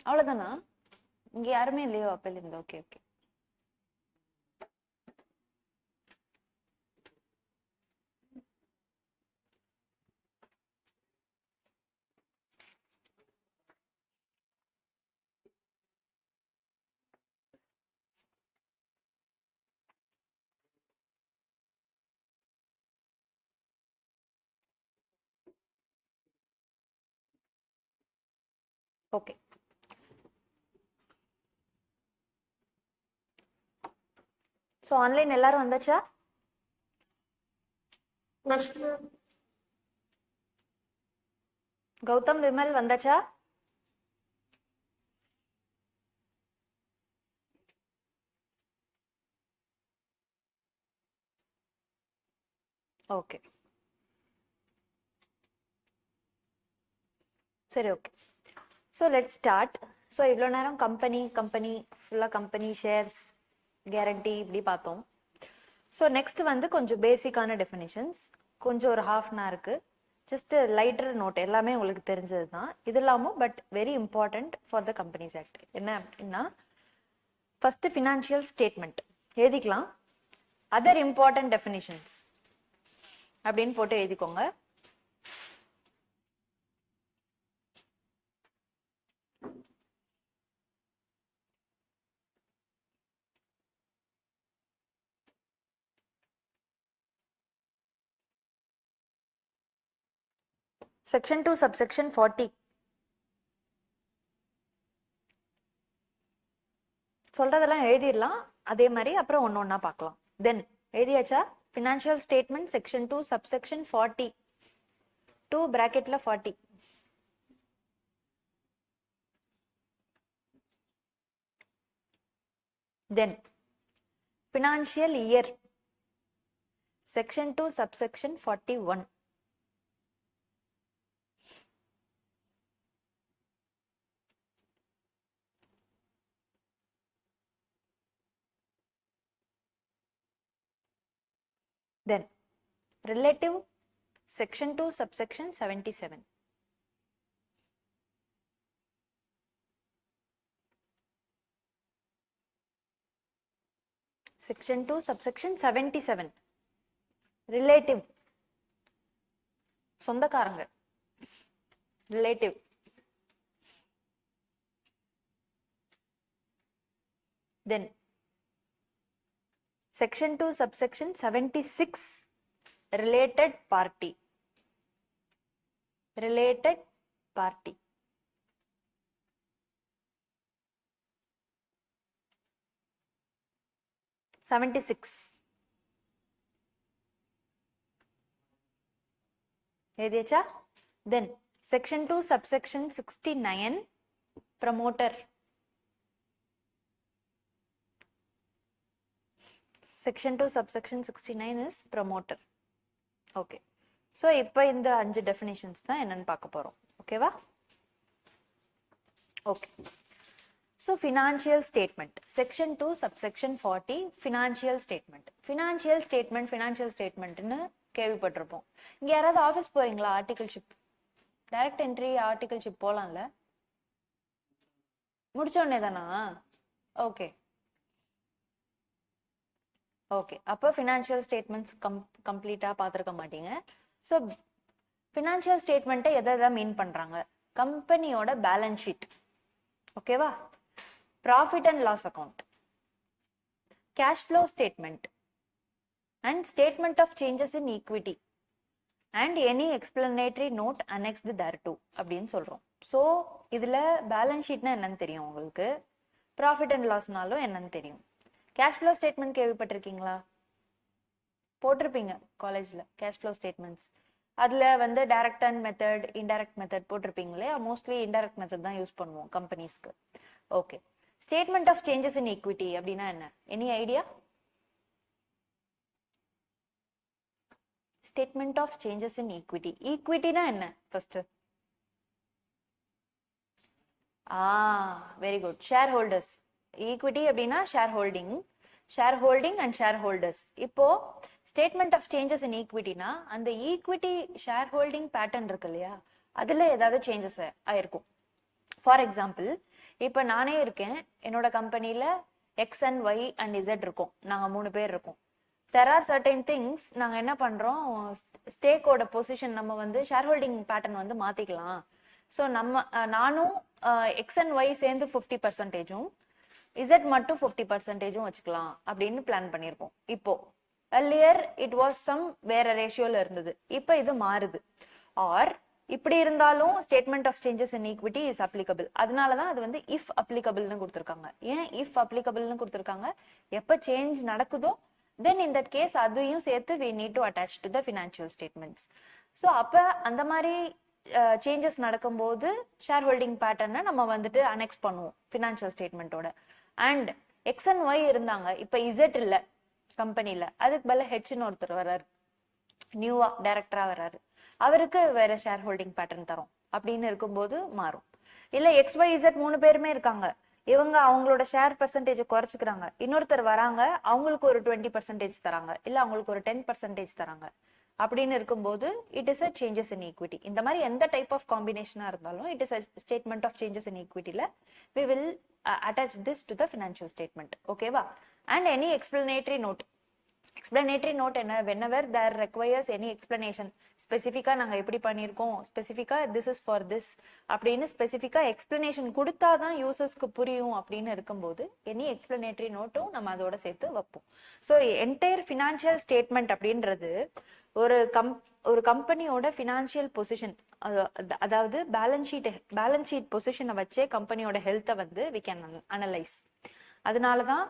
[SPEAKER 1] அவ்வளவுதானா? இங்க யாருமே இல்லையோ அப்பல இருந்து? Okay okay. Okay. So online எல்லாரும் வந்தாச்சா? கௌதம், விமல் வந்தாச்சா? ஓகே சரி, okay. So let start. So இவ்வளோ நேரம் கம்பெனி ஃபுல்லாக கம்பெனி ஷேர்ஸ் கேரண்டி இப்படி பார்த்தோம். ஸோ நெக்ஸ்ட் வந்து கொஞ்சம் பேசிக்கான டெஃபினிஷன்ஸ், கொஞ்சம் ஒரு ஹாஃப் அன் ஹவருக்கு ஜஸ்ட் லைட்டர் நோட், எல்லாமே உங்களுக்கு தெரிஞ்சது தான். இது இல்லாமல் but very important for the companies act என்ன அப்படின்னா, ஃபர்ஸ்ட் ஃபினான்ஷியல் ஸ்டேட்மெண்ட் எழுதிக்கலாம். அதர் இம்பார்ட்டன்ட் டெஃபினிஷன்ஸ் அப்படின்னு போட்டு எழுதிக்கோங்க. Section 2 subsection 40 சொல்றதெல்லாம் எழுதிடலாம். அதே மாதிரி அப்புறம் ஒன்று ஒன்றா பார்க்கலாம். தென் எழுதியாச்சா? ஃபினான்ஷியல் ஸ்டேட்மெண்ட் செக்ஷன் 2 சப்செக்ஷன் 40, 2 பிராக்கெட்ல 40. Then financial year section 2 subsection 41. Then relative section 2 subsection 77. Section 2 subsection 77. Relative சொந்தக்காரங்க, relative. Then Section 2 subsection 76. Related party. Related party. எழுதியாச்சா? Then section 2 subsection 69. Promoter. Section 2 subsection 69 is promoter. Okay. So இப்போ இந்த 5 definitions தான் என்னன்னு பார்க்க போறோம். ஓகேவா? Okay. So financial statement section 2 subsection 40 financial statement. Financial statementனு கேள்விப்பட்டிருப்போம். இங்க யாராவது ஆபீஸ் போறீங்களா? ஆர்டிகல்ஷிப் டைரக்ட் என்ட்ரி ஆர்டிகல்ஷிப் போலாம்ல? முடிச்ச உடனே தானா? Okay okay. அப்போ ஃபினான்ஷியல் ஸ்டேட்மெண்ட்ஸ் கம்ப்ளீட்டாக பார்த்துருக்க மாட்டீங்க. ஸோ ஃபினான்ஷியல் ஸ்டேட்மெண்ட்டை எதை மீன் பண்ணுறாங்க? கம்பெனியோட பேலன்ஸ் ஷீட், ஓகேவா? Profit and loss account, cash flow statement and statement of changes in equity and any explanatory note annexed thereto அப்படின்னு சொல்கிறோம். ஸோ இதில் பேலன்ஸ் ஷீட்னா என்னன்னு தெரியும் உங்களுக்கு, ப்ராஃபிட் அண்ட் லாஸ்னாலும் என்னன்னு தெரியும். கேஷ் ஃப்ளோ ஸ்டேட்மெண்ட் கேள்விப்பட்டிருக்கீங்களா? போட்டிருப்பீங்க காலேஜில் கேஷ் ஃப்ளோ ஸ்டேட்மெண்ட்ஸ். அதில் வந்து direct and method, indirect method போட்டிருப்பீங்களே. மோஸ்ட்லி இன்டைரக்ட் மெத்தட் தான் யூஸ் பண்ணுவோம் கம்பெனிஸ்க்கு. Okay. Statement of changes in equity அப்படின்னா என்ன? Any idea? Statement of changes in equity, ஈக்விட்டினா என்ன first? Very good, shareholders. Equity அப்படின்னா shareholding and shareholders. இப்போ ஸ்டேட்மெண்ட் ஆஃப் சேஞ்சஸ் இன் ஈக்விட்டினா அந்த ஈக்விட்டி ஷேர் ஹோல்டிங் பேட்டர்ன் இருக்கு இல்லையா, அதுல ஏதாவது சேஞ்சஸ் ஆயிருக்கும். ஃபார் எக்ஸாம்பிள், இப்போ நானே இருக்கேன், என்னோட கம்பெனியில் X and Y and Z இருக்கும், நாங்கள் 3 பேர் இருக்கோம். தெர் ஆர் சர்டைன் திங்ஸ் நாங்கள் என்ன பண்ணுறோம், ஸ்டேக்கோட பொசிஷன் நம்ம வந்து ஷேர் ஹோல்டிங் பேட்டர்ன் வந்து மாற்றிக்கலாம். ஸோ நானும் எக்ஸ் அண்ட் ஒய் சேர்ந்து 50%, இசட் மட்டும் 50% வச்சுக்கலாம் அப்படின்னு பிளான் பண்ணியிருக்கோம். இப்போ earlier இட் வாஸ் சம் வேற ரேஷியோல இருந்தது, இப்போ இது மாறுது. ஆர் இப்படி இருந்தாலும் statement of changes in equity is applicable. அதனால தான் அது வந்து இஃப் அப்ளிகபிள்னு கொடுத்துருக்காங்க. ஏன் இஃப் அப்ளிகபிள்னு கொடுத்துருக்காங்க? எப்போ சேஞ்ச் நடக்குதோ தென் இன் தட் கேஸ் அதையும் சேர்த்து we need to attach to the financial statements. So அப்போ அந்த மாதிரி சேஞ்சஸ் நடக்கும்போது ஷேர் ஹோல்டிங் பேட்டர்னை நம்ம வந்துட்டு அனெக்ஸ் பண்ணுவோம் ஃபினான்ஷியல் ஸ்டேட்மெண்ட்டோட. அண்ட் எக்ஸ் அண்ட் ஒய் இருந்தாங்க, இப்போ இசட் இல்லை கம்பெனியில், அதுக்கு பதில் ஹெச்னு ஒருத்தர் வர்றாரு, நியூவா டைரக்டரா வர்றாரு, அவருக்கு வேற ஷேர் ஹோல்டிங் பேட்டர்ன் தரும் அப்படின்னு இருக்கும்போது மாறும். இல்லை எக்ஸ் ஒய் இசட் 3 பேருமே இருக்காங்க, இவங்க அவங்களோட ஷேர் பர்சன்டேஜை குறைச்சிக்கிறாங்க, இன்னொருத்தர் வராங்க அவங்களுக்கு ஒரு 20% தராங்க, இல்லை அவங்களுக்கு ஒரு 10% தராங்க அப்படின்னு இருக்கும்போது it is a changes in equity. இந்த மாதிரி எந்த டைப் ஆஃப் காம்பினேஷனாக இருந்தாலும் it is a statement of changes in ஈக்விட்டியில் we will attach this to the financial statement. ஓகேவா? And any explanatory note. Explanatory note என்ன? whenever there requires any explanation, ஸ்பெசிஃபிக்காக நாங்கள் எப்படி பண்ணியிருக்கோம், ஸ்பெசிஃபிக்காக திஸ் இஸ் ஃபார் திஸ் அப்படின்னு ஸ்பெசிஃபிக்காக எக்ஸ்பிளனேஷன் கொடுத்தா தான் யூசர்ஸ்க்கு புரியும் அப்படின்னு இருக்கும்போது எனி எக்ஸ்பிளனேட்டரி நோட்டும் நம்ம அதோட சேர்த்து வைப்போம். ஸோ என்டையர் ஃபினான்ஷியல் ஸ்டேட்மெண்ட் அப்படின்றது ஒரு கம்பெனியோட ஃபினான்ஷியல் பொசிஷன், அதாவது பேலன்ஸ் ஷீட் பொசிஷனை வச்சே கம்பெனியோட ஹெல்த்தை வந்து வி கேன் அனலைஸ். அதனால தான்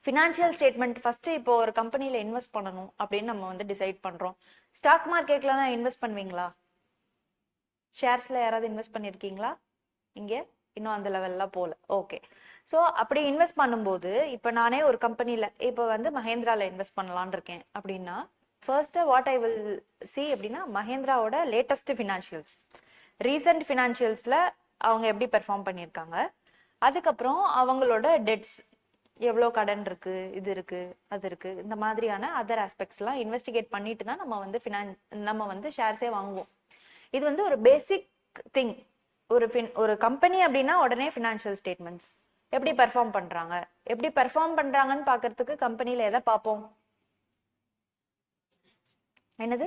[SPEAKER 1] ஃபினான்ஷியல் ஸ்டேட்மெண்ட் ஃபர்ஸ்ட் இப்போ ஒரு கம்பெனியில் இன்வெஸ்ட் பண்ணணும் அப்படின்னு நம்ம வந்து டிசைட் பண்ணுறோம். ஸ்டாக் மார்க்கெட்ல தான் இன்வெஸ்ட் பண்ணுவீங்களா? ஷேர்ஸில் யாராவது இன்வெஸ்ட் பண்ணியிருக்கீங்களா? இங்கே இன்னும் அந்த லெவல்லாம் போகல. ஓகே. ஸோ அப்படி இன்வெஸ்ட் பண்ணும்போது இப்போ நானே ஒரு கம்பெனியில் இப்போ வந்து மஹேந்திராவில் இன்வெஸ்ட் பண்ணலான் இருக்கேன் அப்படின்னா first what I will see அப்படின்னா மஹேந்திராவோட லேட்டஸ்ட் ஃபினான்ஷியல்ஸ், ரீசெண்ட் ஃபினான்ஷியல்ஸில் அவங்க எப்படி பெர்ஃபார்ம் பண்ணியிருக்காங்க, அதுக்கப்புறம் அவங்களோட டெட்ஸ் எவ்வளோ கடன் இருக்கு, இது இருக்கு அது இருக்கு, இந்த மாதிரியான அதர் ஆஸ்பெக்ட்ஸ்லாம் இன்வெஸ்டிகேட் பண்ணிட்டு தான் நம்ம வந்து ஷேர்ஸே வாங்குவோம். இது வந்து ஒரு பேசிக் திங். ஒரு கம்பெனி அப்படின்னா உடனே ஃபினான்ஷியல் ஸ்டேட்மெண்ட்ஸ் எப்படி பெர்ஃபார்ம் பண்றாங்கன்னு பார்க்கறதுக்கு கம்பெனியில் எதை பார்ப்போம்? என்னது?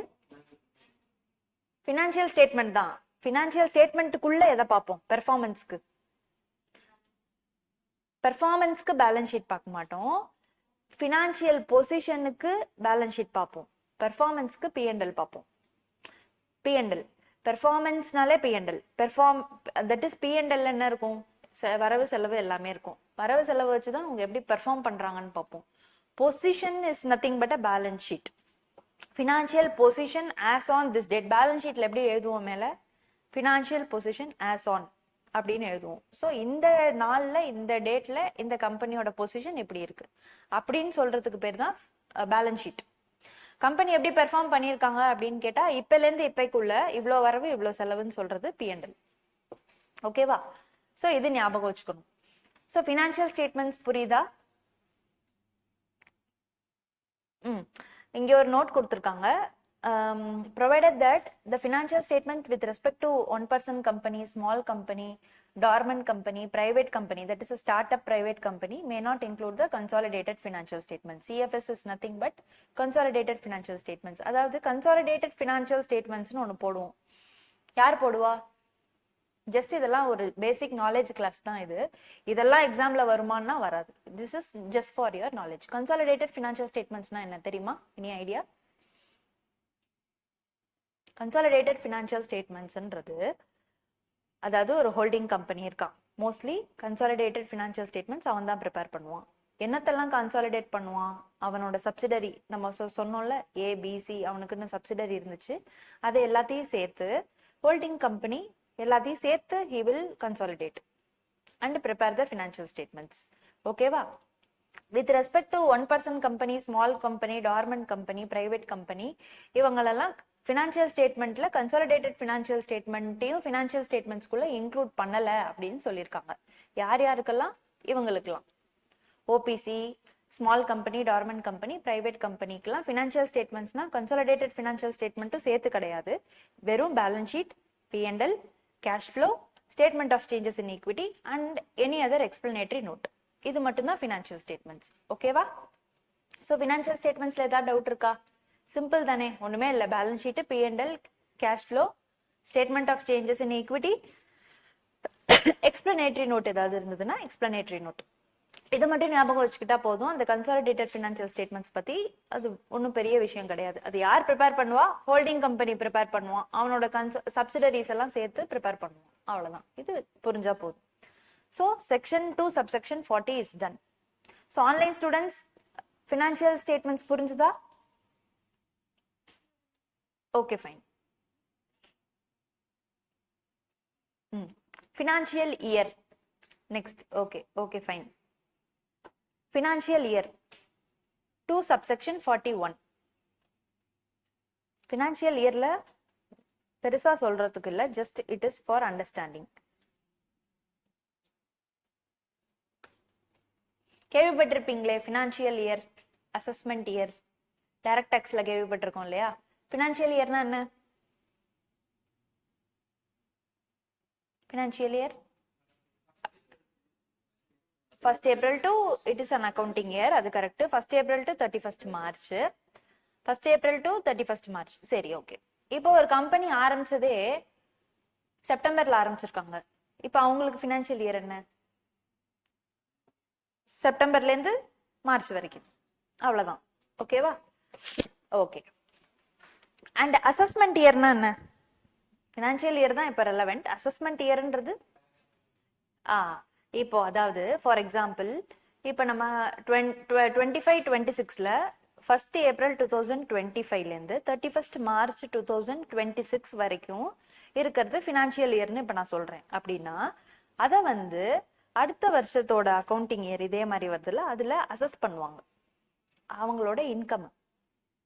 [SPEAKER 1] ஃபினான்ஷியல் ஸ்டேட்மெண்ட் தான். ஃபினான்ஷியல் ஸ்டேட்மெண்ட்டுக்குள்ள எதை பார்ப்போம்? பெர்ஃபார்மன்ஸ்க்கு பேலன்ஸ் ஷீட் பார்க்க மாட்டோம். ஃபினான்ஷியல் பொசிஷனுக்கு பேலன்ஸ் ஷீட் பார்ப்போம். பெர்ஃபார்மன்ஸ்க்கு P&L பார்ப்போம். P&L பெர்ஃபார்மன்ஸ்னாலே P&L that is P&L என்ன இருக்கும்? வரவு செலவு எல்லாமே இருக்கும். வரவு செலவு வச்சு தான் அவங்க எப்படி பெர்ஃபார்ம் பண்றாங்கன்னு பார்ப்போம். Position is nothing but a balance sheet. Financial position as on this date. Balance ஷீட்ல எப்படி எழுதுவோம்? மேல ஃபினான்ஷியல் பொசிஷன் ஆஸ் ஆன் அப்படின்னு எழுதுவோம். ஸோ இந்த நாளில் இந்த டேட்ல இந்த கம்பெனியோட பொசிஷன் எப்படி இருக்கு அப்படின்னு சொல்றதுக்கு பேர் தான் பேலன்ஸ் ஷீட். கம்பெனி எப்படி பெர்ஃபார்ம் பண்ணியிருக்காங்க அப்படின்னு கேட்டா இப்பலேருந்து இப்பைக்குள்ள இவ்வளோ வரவு இவ்வளோ செலவுன்னு சொல்றது P&L. ஓகேவா? ஸோ இது ஞாபகம் வச்சுக்கணும். ஸோ ஃபினான்ஷியல் ஸ்டேட்மெண்ட்ஸ் புரியுதா? இங்கே ஒரு நோட் கொடுத்துருக்காங்க. Provided that the financial statement with respect to one-person company, small company, dormant company, private company, that is a startup private company, may not include the consolidated financial statements. CFS is nothing but consolidated financial statements. அதாவது consolidated financial statements ஒன்று போடுவோம். யார் போடுவா? Just இதெல்லாம் ஒரு basic knowledge class தான் இது. இதெல்லாம் எக்ஸாம்ல வருமானா வராது. This is just for your knowledge. Consolidated financial ஸ்டேட்மெண்ட்ஸ்னா என்ன தெரியுமா? Any idea? கன்சாலிடேட்டட் ஃபினான்ஷியல் ஸ்டேட்மெண்ட்ஸ்ன்றது அதாவது ஒரு ஹோல்டிங் கம்பெனி இருக்கான். மோஸ்ட்லி கன்சாலிடேட்டட் ஃபினான்ஷியல் ஸ்டேட்மெண்ட்ஸ் அவன் தான் ப்ரிப்பேர் பண்ணுவான். என்னத்தெல்லாம் கன்சாலிடேட் பண்ணுவான்? அவனோட சப்சிடரி, நம்ம சொன்னோம்ல ABC, அவனுக்குன்னு சப்சிடரி இருந்துச்சு, அதை எல்லாத்தையும் சேர்த்து ஹோல்டிங் கம்பெனி எல்லாத்தையும் சேர்த்து he will consolidate and prepare the financial statements. ஓகேவா? with respect to one person company, small company, dormant company, private company, இவங்களெல்லாம் ஃபினான்ஷியல் ஸ்டேட்மெண்ட்ல கன்சாலிடேட்டட் ஃபினான்ஷியல் ஸ்டேட்மெண்ட்டையும் ஃபினான்ஷியல் ஸ்டேட்மெண்ட்ஸ்குள்ள இன்க்ளூட் பண்ணல அப்படின்னு சொல்லியிருக்காங்க. யார் யாருக்கெல்லாம்? இவங்களுக்கெல்லாம் OPC, small company, dormant company, private கம்பெனிக்கெல்லாம் ஃபினான்ஷியல் ஸ்டேட்மெண்ட்ஸ்னா கன்சாலிடேட்டட் ஃபினான்ஷியல் ஸ்டேட்மெண்ட்டும் சேர்த்து கிடையாது. வெறும் balance sheet, P&L, cash flow, statement of changes in equity and any other explanatory note. இது மட்டும்தான் ஃபினான்ஷியல் ஸ்டேட்மெண்ட்ஸ். ஓகேவா? ஸோ ஃபினான்ஷியல் ஸ்டேட்மெண்ட்ஸில் ஏதாவது டவுட் இருக்கா? சிம்பிள் தானே, ஒன்றுமே இல்லை. Balance sheet, P&L, cash flow, statement of changes in equity, explanatory note ஏதாவது இருந்ததுன்னா எக்ஸ்பிளனேட்டரி நோட். இதை மட்டும் ஞாபகம் வச்சுக்கிட்டா போதும். அந்த கன்சாலிடேட்டட் ஃபினான்ஷியல் ஸ்டேட்மெண்ட்ஸ் பற்றி அது ஒன்றும் பெரிய விஷயம் கிடையாது. அது யார் ப்ரிப்பேர் பண்ணுவா? ஹோல்டிங் கம்பெனி ப்ரிப்பேர் பண்ணுவான். அவனோட சப்சிடரிஸ் எல்லாம் சேர்த்து ப்ரிப்பேர் பண்ணுவான். அவ்வளோதான். இது புரிஞ்சா போதும். So section 2 subsection 40 is done. So online students financial statements புரிஞ்சுதா? Okay fine. Financial year next. Okay fine. Financial year 2 subsection 41. Financial yearல பெருசா சொல்றதுக்கு இல்ல, just it is for understanding. கேள்விப்பட்டிருப்பீங்களே financial year, assessment year, direct டாக்ஸ்ல கேள்விப்பட்டிருக்கோம் இல்லையா? Financial இயர்னா என்ன? Financial year 1st April to it is an accounting year. அது correct. 1st April to 31st March. 1st April to 31st March. சரி, okay. இப்போ ஒரு கம்பெனி ஆரம்பிச்சதே செப்டம்பர்ல ஆரம்பிச்சிருக்காங்க. இப்போ அவங்களுக்கு ஃபினான்ஷியல் இயர் என்ன? செப்டம்பர்ல இருந்து மார்ச் வரைக்கும். அவ்வளவுதான். ஓகேவா? ஓகே. அண்ட் அசஸ்மெண்ட் இயர்னா என்ன? ஃபினான்ஷியல் இயர் தான் இப்போ ரெலவெண்ட். அசஸ்மெண்ட் இயர்ன்றது இப்போ அதாவது ஃபார் எக்ஸாம்பிள் இப்போ நம்ம 25-26ல 1st April 2025லேருந்து 31st March 2026 வரைக்கும் இருக்கிறது ஃபினான்ஷியல் இயர்னு இப்போ நான் சொல்றேன். அப்படின்னா அதை வந்து அடுத்த வருஷத்தோட அக்கௌண்டிங் இயர் இதே மாதிரி வருதுல்ல, அதில் அசஸ் பண்ணுவாங்க அவங்களோட இன்கம்.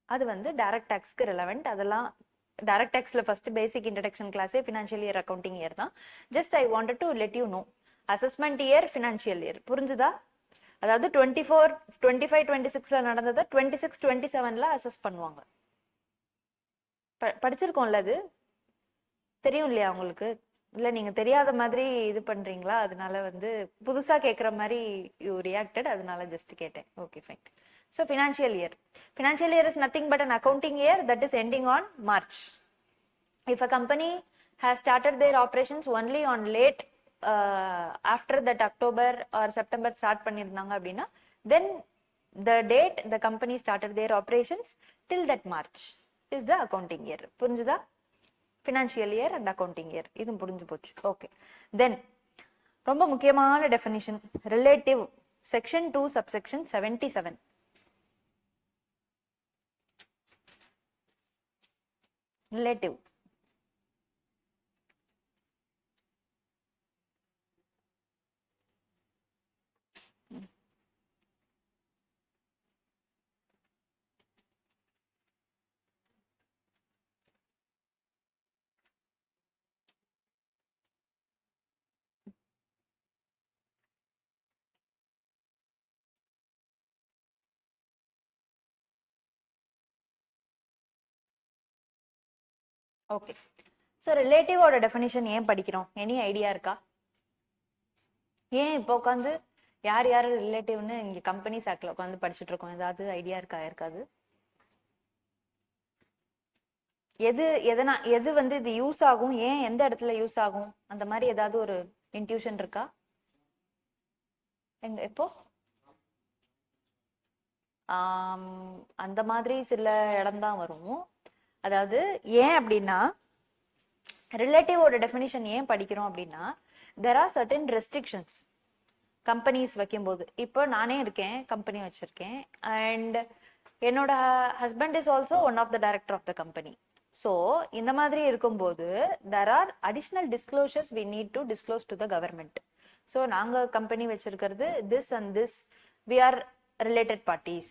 [SPEAKER 1] அது வந்து டைரக்ட் டாக்ஸ்க்கு ரெலவெண்ட். அதெல்லாம் டைரக்ட் டாக்ஸ்ல ஃபர்ஸ்ட் பேசிக் இன்ட்ரடக்ஷன் கிளாஸே ஃபினான்ஷியல் இயர் அக்கௌண்டிங் இயர் தான். Just I wanted to let you know. Assessment year, financial year புரிஞ்சுதா? அதாவது 24, 25, 26ல நடந்ததை 26, 27ல அசஸ் பண்ணுவாங்க. படிச்சிருக்கோம்ல, அது தெரியும் இல்லையா உங்களுக்கு? இல்லை நீங்க தெரியாத மாதிரி இது பண்றீங்களா? அதனால வந்து புதுசா கேட்குற மாதிரி யூ ரியாக்டட், அதனால ஜஸ்ட் கேட்டேன். Okay fine. So financial year. Financial year is nothing but an accounting year that is ending on March. If a company has started their operations only on late after that October or September start பண்ணிருந்தாங்க அப்படின்னா then the date the company started their operations till that March is the accounting year. புரிஞ்சுதா? financial year and accounting year இது புரிஞ்சு போச்சு. Okay. then ரொம்ப முக்கியமான definition relative, section 2 subsection 77. Relative okay. So ரிலேட்டிவோட definition ஏன் படிக்கிறோம்? எனி ஐடியா இருக்கா? ஏன் இப்போ உட்காந்து யார் யார் ரிலேட்டிவ்னு இங்கே கம்பெனிஸ் ஆக்டில் உட்காந்து படிச்சுட்டு இருக்கோம்? ஏதாவது ஐடியா இருக்கா? இருக்காது? எது வந்து இது யூஸ் ஆகும், ஏன் எந்த இடத்துல யூஸ் ஆகும், அந்த மாதிரி ஏதாவது ஒரு இன்ட்யூஷன் இருக்கா? எங்க எப்போ அந்த மாதிரி சில இடம்தான் வரும். அதாவது ஏன் அப்படின்னா ரிலேட்டிவோட டெஃபினிஷன் ஏன் படிக்கிறோம் அப்படின்னா there are certain restrictions கம்பெனிஸ் வைக்கும்போது. இப்போ நானே இருக்கேன், கம்பெனி வச்சிருக்கேன், அண்ட் என்னோட husband is also one of the director of the company. So இந்த மாதிரி இருக்கும்போது there are additional disclosures we need to disclose to the government. So நாங்கள் கம்பெனி வச்சிருக்கிறது this and this, we are related parties,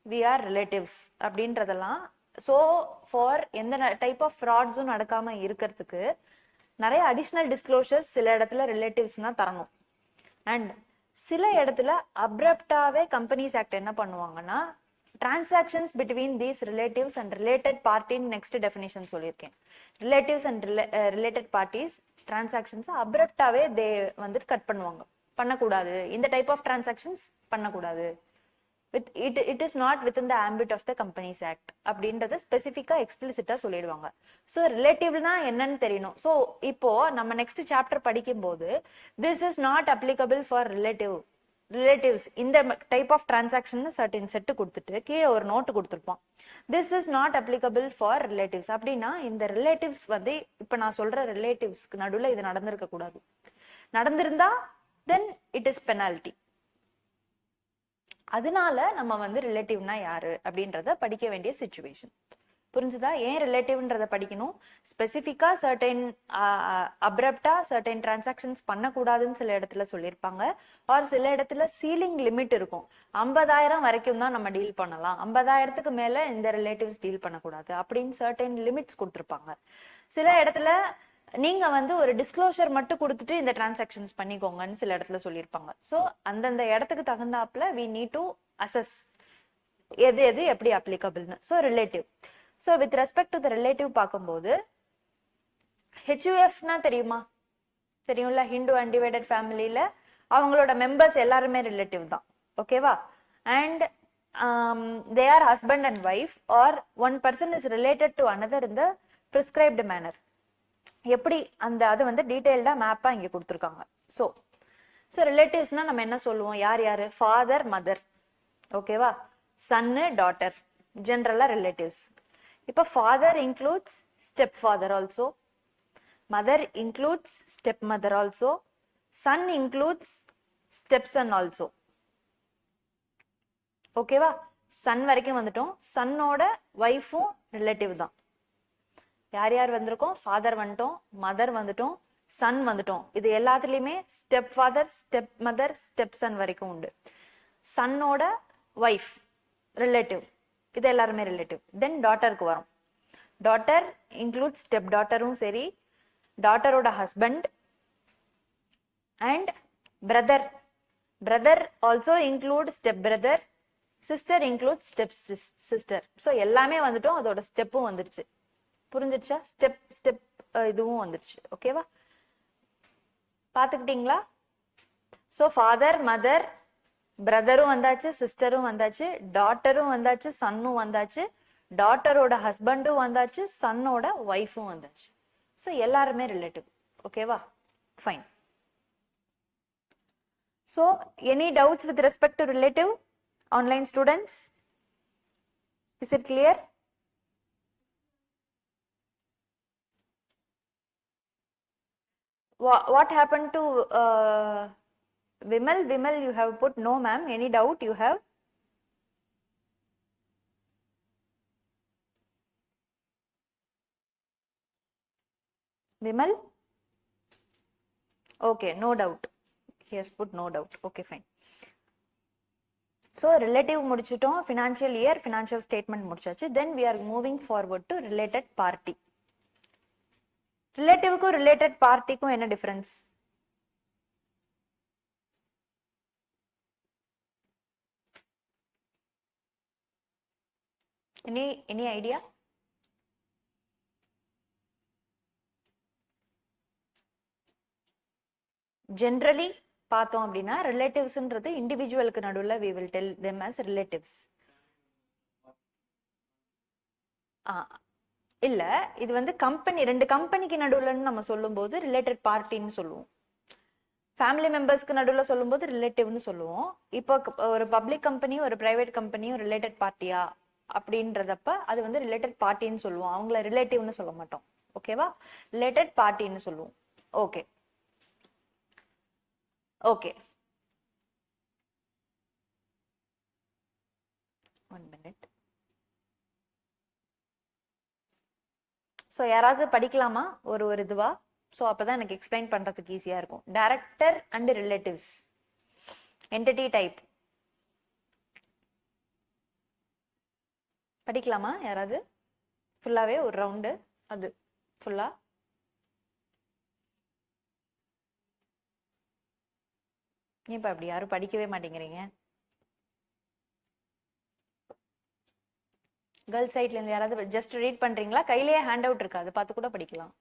[SPEAKER 1] we are relatives அப்படின்றதெல்லாம். So for எந்த type of ஃப்ராட்ஸும் நடக்காம இருக்கிறதுக்கு நிறைய அடிஷ்னல் டிஸ்க்ளோஷர்ஸ் சில இடத்துல ரிலேட்டிவ்ஸ்னா தரணும். அண்ட் சில இடத்துல அப்ரப்டாவே கம்பெனிஸ் ஆக்ட் என்ன பண்ணுவாங்கன்னா transactions between these relatives and related பார்ட்டின்னு நெக்ஸ்ட் டெஃபினேஷன் சொல்லியிருக்கேன். Relatives and related parties transactions அப்ரப்டாவே தே வந்துட்டு கட் பண்ணுவாங்க, பண்ணக்கூடாது, இந்த டைப் ஆஃப் டிரான்சாக்ஷன்ஸ் பண்ணக்கூடாது, it is not within the ambit of the Companies Act அப்படின்றத ஸ்பெசிஃபிக்கா எக்ஸ்பிளிசிட்டா சொல்லிடுவாங்க. ஸோ ரிலேட்டிவ்னா என்னன்னு தெரியணும். ஸோ இப்போ நம்ம நெக்ஸ்ட் சாப்டர் படிக்கும்போது this is not applicable for relatives இந்த type of transaction certain set கொடுத்துட்டு கீழே ஒரு நோட்டு கொடுத்துருப்போம், this is not applicable for relatives. அப்படின்னா இந்த ரிலேட்டிவ்ஸ் வந்து இப்போ நான் சொல்ற ரிலேட்டிவ்ஸ்க்கு நடுவில் இது நடந்திருக்க கூடாது. நடந்திருந்தா தென் இட் இஸ் பெனால்டி. அதனால நம்ம வந்து ரிலேட்டிவ்னா யாரு அப்படின்றத படிக்க வேண்டிய சிச்சுவேஷன். புரிஞ்சுதா? ஏன் ரிலேட்டிவ்ன்றத படிக்கணும்? ஸ்பெசிஃபிக்கா சர்டைன் அப்ரப்டா சர்டைன் டிரான்சாக்ஷன்ஸ் பண்ணக்கூடாதுன்னு சில இடத்துல சொல்லியிருப்பாங்க. ஆர் சில இடத்துல சீலிங் லிமிட் இருக்கும், 50,000 வரைக்கும் தான் நம்ம டீல் பண்ணலாம், 50,000க்கு மேல இந்த ரிலேட்டிவ்ஸ் டீல் பண்ணக்கூடாது அப்படின்னு சர்டைன் லிமிட்ஸ் கொடுத்துருப்பாங்க. சில இடத்துல நீங்க வந்து ஒரு டிஸ்க்ளோஷர் மட்டும் கொடுத்துட்டு இந்த டிரான்சாக்ஷன்ஸ் பண்ணிக்கோங்கன்னு சில இடத்துல சொல்லியிருப்பாங்க. ஸோ அந்தந்த இடத்துக்கு தகுந்தாப்புல வி நீட் டு அசஸ் எது எது எப்படி அப்ளிகபிள்னு. So relative. So with respect to the relative பார்க்கும்போது ஹெச்யூஎஃப்னா தெரியுமா? தெரியும்ல, ஹிந்து அன்டிவைடட் ஃபேமிலியில அவங்களோட மெம்பர்ஸ் எல்லாருமே ரிலேட்டிவ் தான். ஓகேவா? And they are husband and wife or one person is related to another in the prescribed manner. எப்படி அந்த அது வந்து டீடைல்டா மேப்பா இங்க கொடுத்துருக்காங்க. ஸோ ரிலேட்டிவ்ஸ்னா நம்ம என்ன சொல்லுவோம்? யார் யாரு? ஃபாதர் மதர், ஓகேவா, சன்னு டாட்டர், ஜென்ரலா ரிலேட்டிவ்ஸ். இப்போ father includes step father also, mother includes step mother also, son includes step son also. ஓகேவா? சன் வரைக்கும் வந்துட்டோம். சன்னோட ஒய்ஃபும் ரிலேட்டிவ் தான். யார் யார் வந்திருக்கோம்? ஃபாதர் வந்துட்டோம், மதர் வந்துட்டோம், சன் வந்துட்டோம். இது எல்லாத்துலயுமே step father, step mother, step son வரைக்கும் உண்டு. சன்னோட ஒய்ஃப் ரிலேட்டிவ், இது எல்லாருமே ரிலேட்டிவ். தென் டாட்டருக்கு வரும். டாட்டர் இன்க்ளூட் ஸ்டெப் டாட்டரும் சரி, டாட்டரோட husband and brother. Brother also include step brother, sister include step sister. So எல்லாமே வந்துட்டோம், அதோட ஸ்டெப்பும் வந்துருச்சு. புரிஞ்சிடுச்சா? ஸ்டெப் இதுவும் வந்துருச்சு. ஓகேவா? பாத்துக்கிட்டீங்களா? ஸோ ஃபாதர் மதர் பிரதரும் வந்தாச்சு, சிஸ்டரும் வந்தாச்சு, டாட்டரும் வந்தாச்சு, சன்னும் வந்தாச்சு, டாட்டரோட ஹஸ்பண்டும் வந்தாச்சு, சன்னோட ஒய்ஃபும் வந்தாச்சு. ஸோ எல்லாருமே ரிலேட்டிவ். ஓகேவா? Fine. So any doubts with respect to relative online students? Is it clear? What happened to Vimal? Vimal, you have put no ma'am. Any doubt you have? Vimal? Okay, no doubt. He has put no doubt. Okay, fine. So relative முடிச்சிட்டோம், financial year, financial statement முடிச்சாச்சு. Then we are moving forward to related party. ரிலேட்டிவ்க்கும் related பார்ட்டிக்கும் என்ன difference? Any idea? Generally பார்த்தோம் அப்படின்னா ரிலேட்டிவ்ஸ்ன்றது இண்டிவிஜுவலுக்கு நடுவில் we will tell them as relatives. இல்ல, இது வந்து கம்பெனி, ரெண்டு கம்பெனிக்கு நடுவுலன்னு நம்ம சொல்லும் போது ரிலேட்டட் பார்ட்டின்னு சொல்லுவோம். ஃபேமிலி மெம்பர்ஸ்க்கு நடுவில் சொல்லும் போது ரிலேட்டிவ்னு சொல்லுவோம். இப்போ ஒரு பப்ளிக் கம்பெனியும் ஒரு பிரைவேட் கம்பெனியும் ரிலேட்டட் பார்ட்டியா அப்படின்றதப்ப அது வந்து ரிலேட்டட் பார்ட்டின்னு சொல்லுவோம், அவங்கள ரிலேட்டிவ்னு சொல்ல மாட்டோம். ஓகேவா? ரிலேட்டட் பார்ட்டின்னு சொல்லுவோம். Okay okay, 1 minute. ஸோ யாராவது படிக்கலாமா ஒரு இதுவா? ஸோ அப்போதான் எனக்கு எக்ஸ்பிளைன் பண்றதுக்கு ஈஸியா இருக்கும். Director and relatives, entity type படிக்கலாமா யாராவது? ஃபுல்லாவே ஒரு ரவுண்டு அது ஃபுல்லா. ஏன் இப்ப அப்படி யாரும் படிக்கவே மாட்டேங்கிறீங்க? கேர்ள்ஸ் சைட்ல இருந்து யாராவது ஜஸ்ட் ரீட் பண்றீங்களா? கையிலேயே ஹேண்ட் அவுட் இருக்கு, அதை பார்த்து கூட படிக்கலாம்.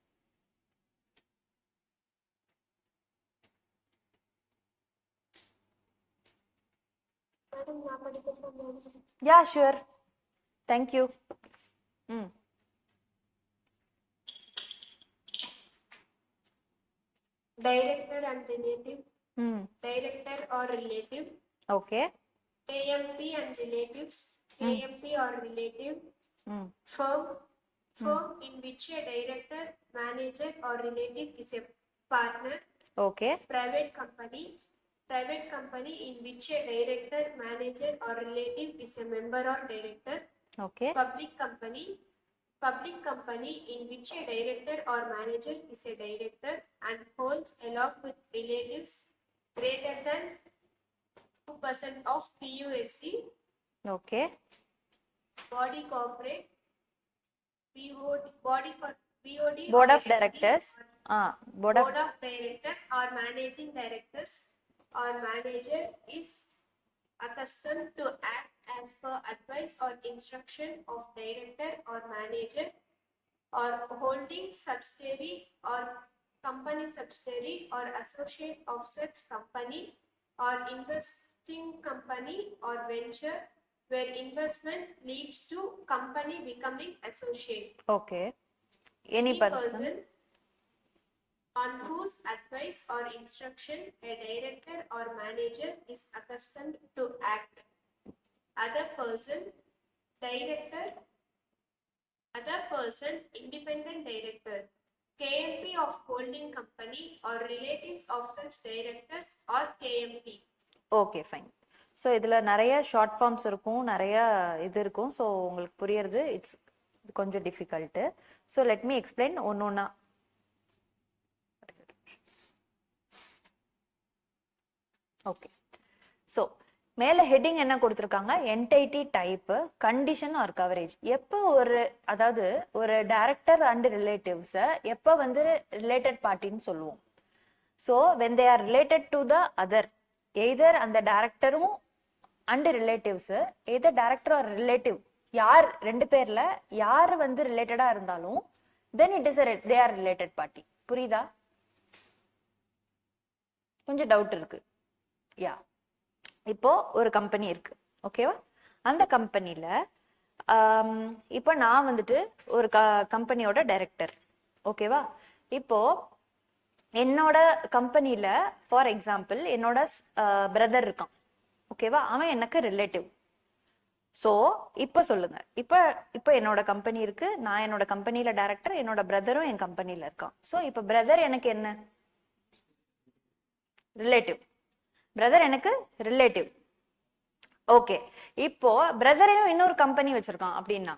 [SPEAKER 4] மேடம் நான் படிக்கிறேன்.
[SPEAKER 1] Yeah sure, thank you. ம்
[SPEAKER 4] Director and relative.
[SPEAKER 1] ம்
[SPEAKER 4] Director or relative.
[SPEAKER 1] Okay.
[SPEAKER 4] KMP and relatives. KMP or relative.
[SPEAKER 1] ம்
[SPEAKER 4] Firm in which a director, manager or relative is a partner.
[SPEAKER 1] Okay.
[SPEAKER 4] Private company in which a director, manager or relative is a member or director.
[SPEAKER 1] Okay.
[SPEAKER 4] Public company in which a director or manager is a director and holds along with relatives greater than 2% of PUSC.
[SPEAKER 1] Okay.
[SPEAKER 4] Body corporate, BOD,
[SPEAKER 1] Board of directors. Board of
[SPEAKER 4] Board of directors or managing directors or manager is accustomed to act as per advice or instruction of director or manager or holding subsidiary or company subsidiary or associate of such company or investing company or venture where investment leads to company becoming associate.
[SPEAKER 1] Okay. Any person
[SPEAKER 4] On whose advice or instruction a director or manager is accustomed to act. Other person, independent director, KMP of holding company or relatives of such directors or KMP.
[SPEAKER 1] Okay fine. So இதில் நிறைய short forms இருக்கும், நிறைய இது இருக்கும். So உங்களுக்கு புரியறது it's கொஞ்சம் difficult. So let me explain ஒன்று ஒன்றா. ஓகே. ஸோ மேலே ஹெட்டிங் என்ன கொடுத்துருக்காங்க? Entity type, condition or coverage. எப்போ அதாவது ஒரு டைரக்டர் அண்ட் ரிலேட்டிவ்ஸை எப்போ வந்து ரிலேட்டட் பார்ட்டின்னு சொல்லுவோம்? So when they are related to the other, either அந்த டைரக்டரும் and relatives, either director or relative, யார் ரெண்டு பேர்ல யார் வந்து ரிலேட்டடா இருந்தாலும் then it is they are related party. புரியுதா? கொஞ்சம் டவுட் இருக்கு. யா, இப்போ ஒரு கம்பெனி இருக்கு, ஓகேவா? அந்த கம்பெனியில இப்போ நான் வந்துட்டு ஒரு கம்பெனியோட டைரக்டர், ஓகேவா? இப்போ என்னோட கம்பெனியில ஃபார் எக்ஸாம்பிள் என்னோட பிரதர் இருக்கான், ஓகேவா? அவன் எனக்கு ரிலேட்டிவ். ஸோ இப்போ சொல்லுங்க, இப்போ என்னோட கம்பெனி இருக்கு, நான் என்னோட கம்பெனியில டைரக்டர், என்னோட பிரதரும் என் கம்பெனியில இருக்கான். ஸோ இப்போ பிரதர் எனக்கு என்ன? ரிலேட்டிவ். பிரதர் எனக்கு ரிலேட்டிவ். ஓகே. இப்போ பிரதரையும் இன்னொரு கம்பெனி வச்சிருக்கான் அப்படின்னா,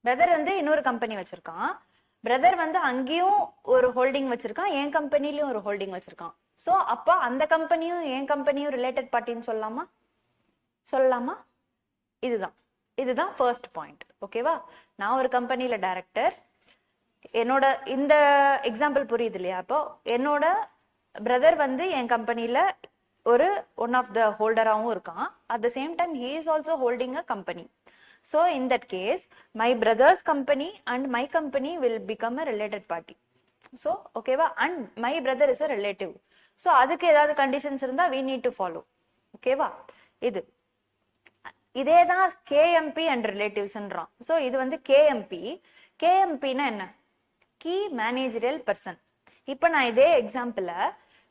[SPEAKER 1] பிரதர் வந்து இன்னொரு கம்பெனி வச்சிருக்கான், பிரதர் வந்து அங்கேயும் ஒரு ஹோல்டிங் வச்சிருக்கான், என் கம்பெனிலயும் ஒரு ஹோல்டிங் வச்சிருக்கான். ஸோ அப்போ அந்த கம்பெனியும் என் கம்பெனியும் ரிலேட்டட் பார்ட்டின்னு சொல்லலாமா? இதுதான் ஃபர்ஸ்ட் பாயிண்ட், ஓகேவா? நான் ஒரு கம்பெனியில டைரக்டர், என்னோட இந்த எக்ஸாம்பிள் புரியுது இல்லையா? அப்போ என்னோட பிரதர் வந்து என் கம்பெனியில ஒரு ஒன் ஆஃப் த ஹோல்டராகவும் இருக்கான். At the same time he is also holding a company. So in that case my brother's company and my company will become a related party. So ஓகேவா? And my brother is a relative. So அதுக்கு ஏதாவது conditions இருந்தா we need to follow, ஓகேவா? இதே தான் KMP and ரிலேட்டிவ்ஸ்ன்றான். So இது வந்து கேஎம்பினா என்ன? Key managerial person. இப்போ நான் இதே எக்ஸாம்பிள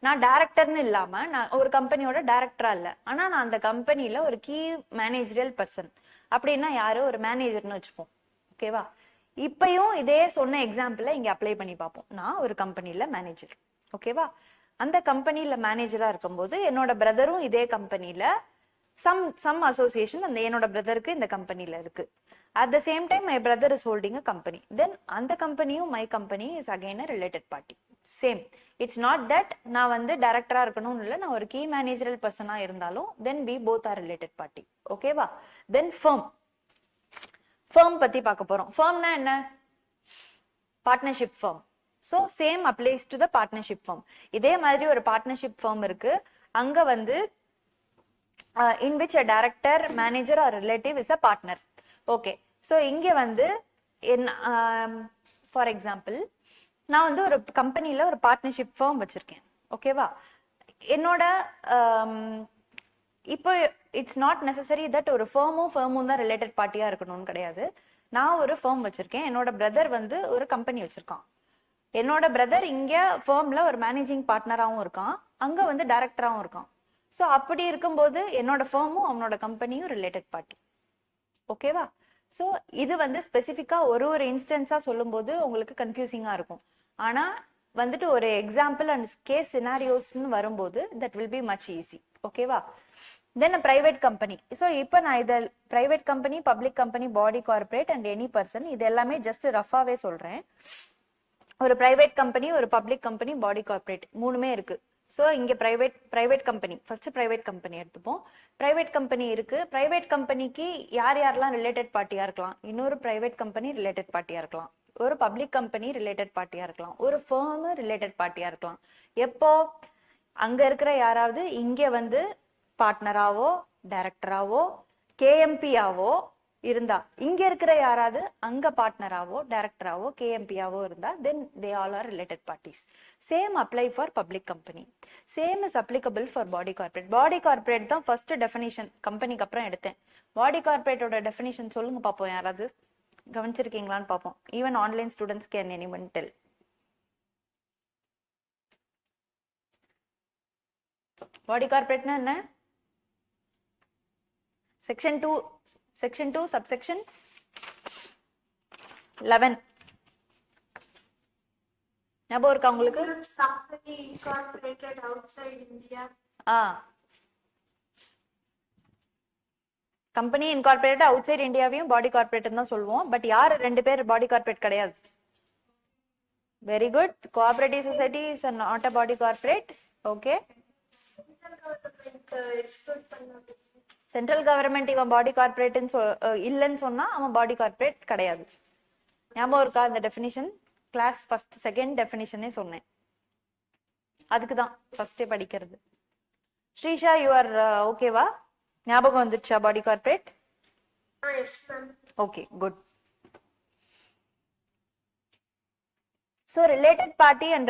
[SPEAKER 1] நான் டைரக்டர்னு இல்லாம நான் ஒரு கம்பெனியோட டைரக்டரா இல்லை, ஆனா நான் அந்த கம்பெனியில ஒரு கீ மேனேஜரியல் பர்சன். அப்படின்னா யாரு? ஒரு மேனேஜர்னு வச்சுப்போம், ஓகேவா? இப்பயும் இதே சொன்ன எக்ஸாம்பிள இங்க அப்ளை பண்ணி பார்ப்போம். நான் ஒரு கம்பெனியில மேனேஜர், ஓகேவா? அந்த கம்பெனியில மேனேஜரா இருக்கும்போது என்னோட பிரதரும் இதே கம்பெனியில சம் அசோசியேஷன் அந்த என்னோட பிரதருக்கு இந்த கம்பெனியில இருக்கு. At the same time my brother is holding a company. Then அந்த கம்பெனியும் my company is again a related party. Same. It's not that நான் வந்து டைரக்டரா இருக்கணும்னு இல்லை, நான் ஒரு கீ மேனேஜரல் பர்சனா இருந்தாலும் தென் we both are related party, ஓகேவா? தென் firm பத்தி பார்க்க போறோம். firmனா என்ன? Partnership firm. So same applies to the partnership firm. இதே மாதிரி ஒரு பார்ட்னர்ஷிப் firm இருக்கு, அங்க வந்து in which a director, manager or relative is a partner. Okay, so இங்க வந்து ஃபார் எக்ஸாம்பிள் நான் வந்து ஒரு கம்பெனியில் ஒரு பார்ட்னர்ஷிப் ஃபார்ம் வச்சுருக்கேன். ஓகேவா? என்னோட இப்போ இட்ஸ் நாட் நெசசரி தட் ஒரு ஃபேமும் தான் ரிலேட்டட் பார்ட்டியாக இருக்கணும்னு கிடையாது. நான் ஒரு ஃபேம் வச்சுருக்கேன், என்னோட பிரதர் வந்து ஒரு கம்பெனி வச்சுருக்கான். என்னோட பிரதர் இங்கே ஃபேமில் ஒரு மேனேஜிங் பார்ட்னராகவும் இருக்கான், அங்கே வந்து டைரக்டராகவும் இருக்கான். ஸோ அப்படி இருக்கும்போது என்னோட ஃபேமும் அவனோட கம்பெனியும் ரிலேட்டட் பார்ட்டி. ஓகேவா? ஸோ இது வந்து ஸ்பெசிஃபிக்காக ஒரு இன்ஸ்டன்ஸாக சொல்லும்போது உங்களுக்கு கன்ஃபியூசிங்காக இருக்கும். ஆனால் வந்துட்டு ஒரு எக்ஸாம்பிள் அண்ட் கேஸ் சினாரியோஸ்ன்னு வரும்போது that will be much easy. ஓகேவா? தென் அ ப்ரைவேட் கம்பெனி. ஸோ இப்போ நான் இதை private company, public company, body corporate and any person இது எல்லாமே ஜஸ்ட் ரஃபாகவே சொல்கிறேன். ஒரு ப்ரைவேட் கம்பெனி, ஒரு பப்ளிக் கம்பெனி, பாடி கார்பரேட் மூணுமே இருக்கு. ஸோ இங்கே private company, first private company எடுத்துப்போம். ப்ரைவேட் கம்பெனி இருக்கு. ப்ரைவேட் கம்பெனிக்கு யாரெல்லாம் ரிலேட்டட் பார்ட்டியா இருக்கலாம்? இன்னொரு ப்ரைவேட் கம்பெனி ரிலேட்டட் பார்ட்டியா இருக்கலாம், ஒரு பப்ளிக் கம்பெனி ரிலேட்டட் பார்ட்டியா இருக்கலாம், ஒரு ஃபேர்ம் ரிலேட்டட் பார்ட்டியா இருக்கலாம். எப்போ அங்க இருக்கிற யாராவது இங்கே வந்து பார்ட்னராவோ டைரக்டராவோ கேஎம்பியாவோ இருந்தா, இங்க இருக்கிற யாராவது அங்க பார்ட்னராவோ டைரக்டராவோ கேஎம்பியாவோ இருந்தா then they all are related parties. Same apply for public company. Same is applicable for body corporate. Body corporate தான் ஃபர்ஸ்ட் டெஃபினிஷன் கம்பெனிக்கு அப்புறம் எடுத்தேன். பாடி கார்பரேட்டோட டெஃபினிஷன் சொல்லுங்க பார்ப்போம், யாராவது கவனிச்சிருக்கீங்களான்னு பார்ப்போம். Even online students can anyone tell. Body கார்பரேட்னா என்ன? செக்ஷன் 2 சப்செக்ஷன் 11 ஞாபகம் இருக்கா உங்களுக்கு?
[SPEAKER 4] Company incorporated outside India.
[SPEAKER 1] Company incorporate outside இந்தியாவையும் பாடி கார்பரேட் தான் சொல்லுவோம். பட் யார் ரெண்டு பேர் பாடி கார்பரேட் கிடையாது? Very good. Cooperative society is not a body corporate. Okay. Central government இவன் பாடி கார்பரேட்னு இல்லைன்னு சொன்னா அவன் பாடி கார்பரேட் கிடையாது. ஞாபகம் இருக்கா இந்த டெஃபினிஷன்? கிளாஸ் ஃபர்ஸ்ட் செகண்ட் டெஃபினிஷனே சொன்னேன். அதுக்கு தான் ஃபர்ஸ்டே படிக்கிறது. ஸ்ரீஷா, யூ ஆர் ஓகேவா? ஞாபகம் வந்துடுச்சா body corporate?
[SPEAKER 4] Yes, ma'am.
[SPEAKER 1] Okay, good. So related party and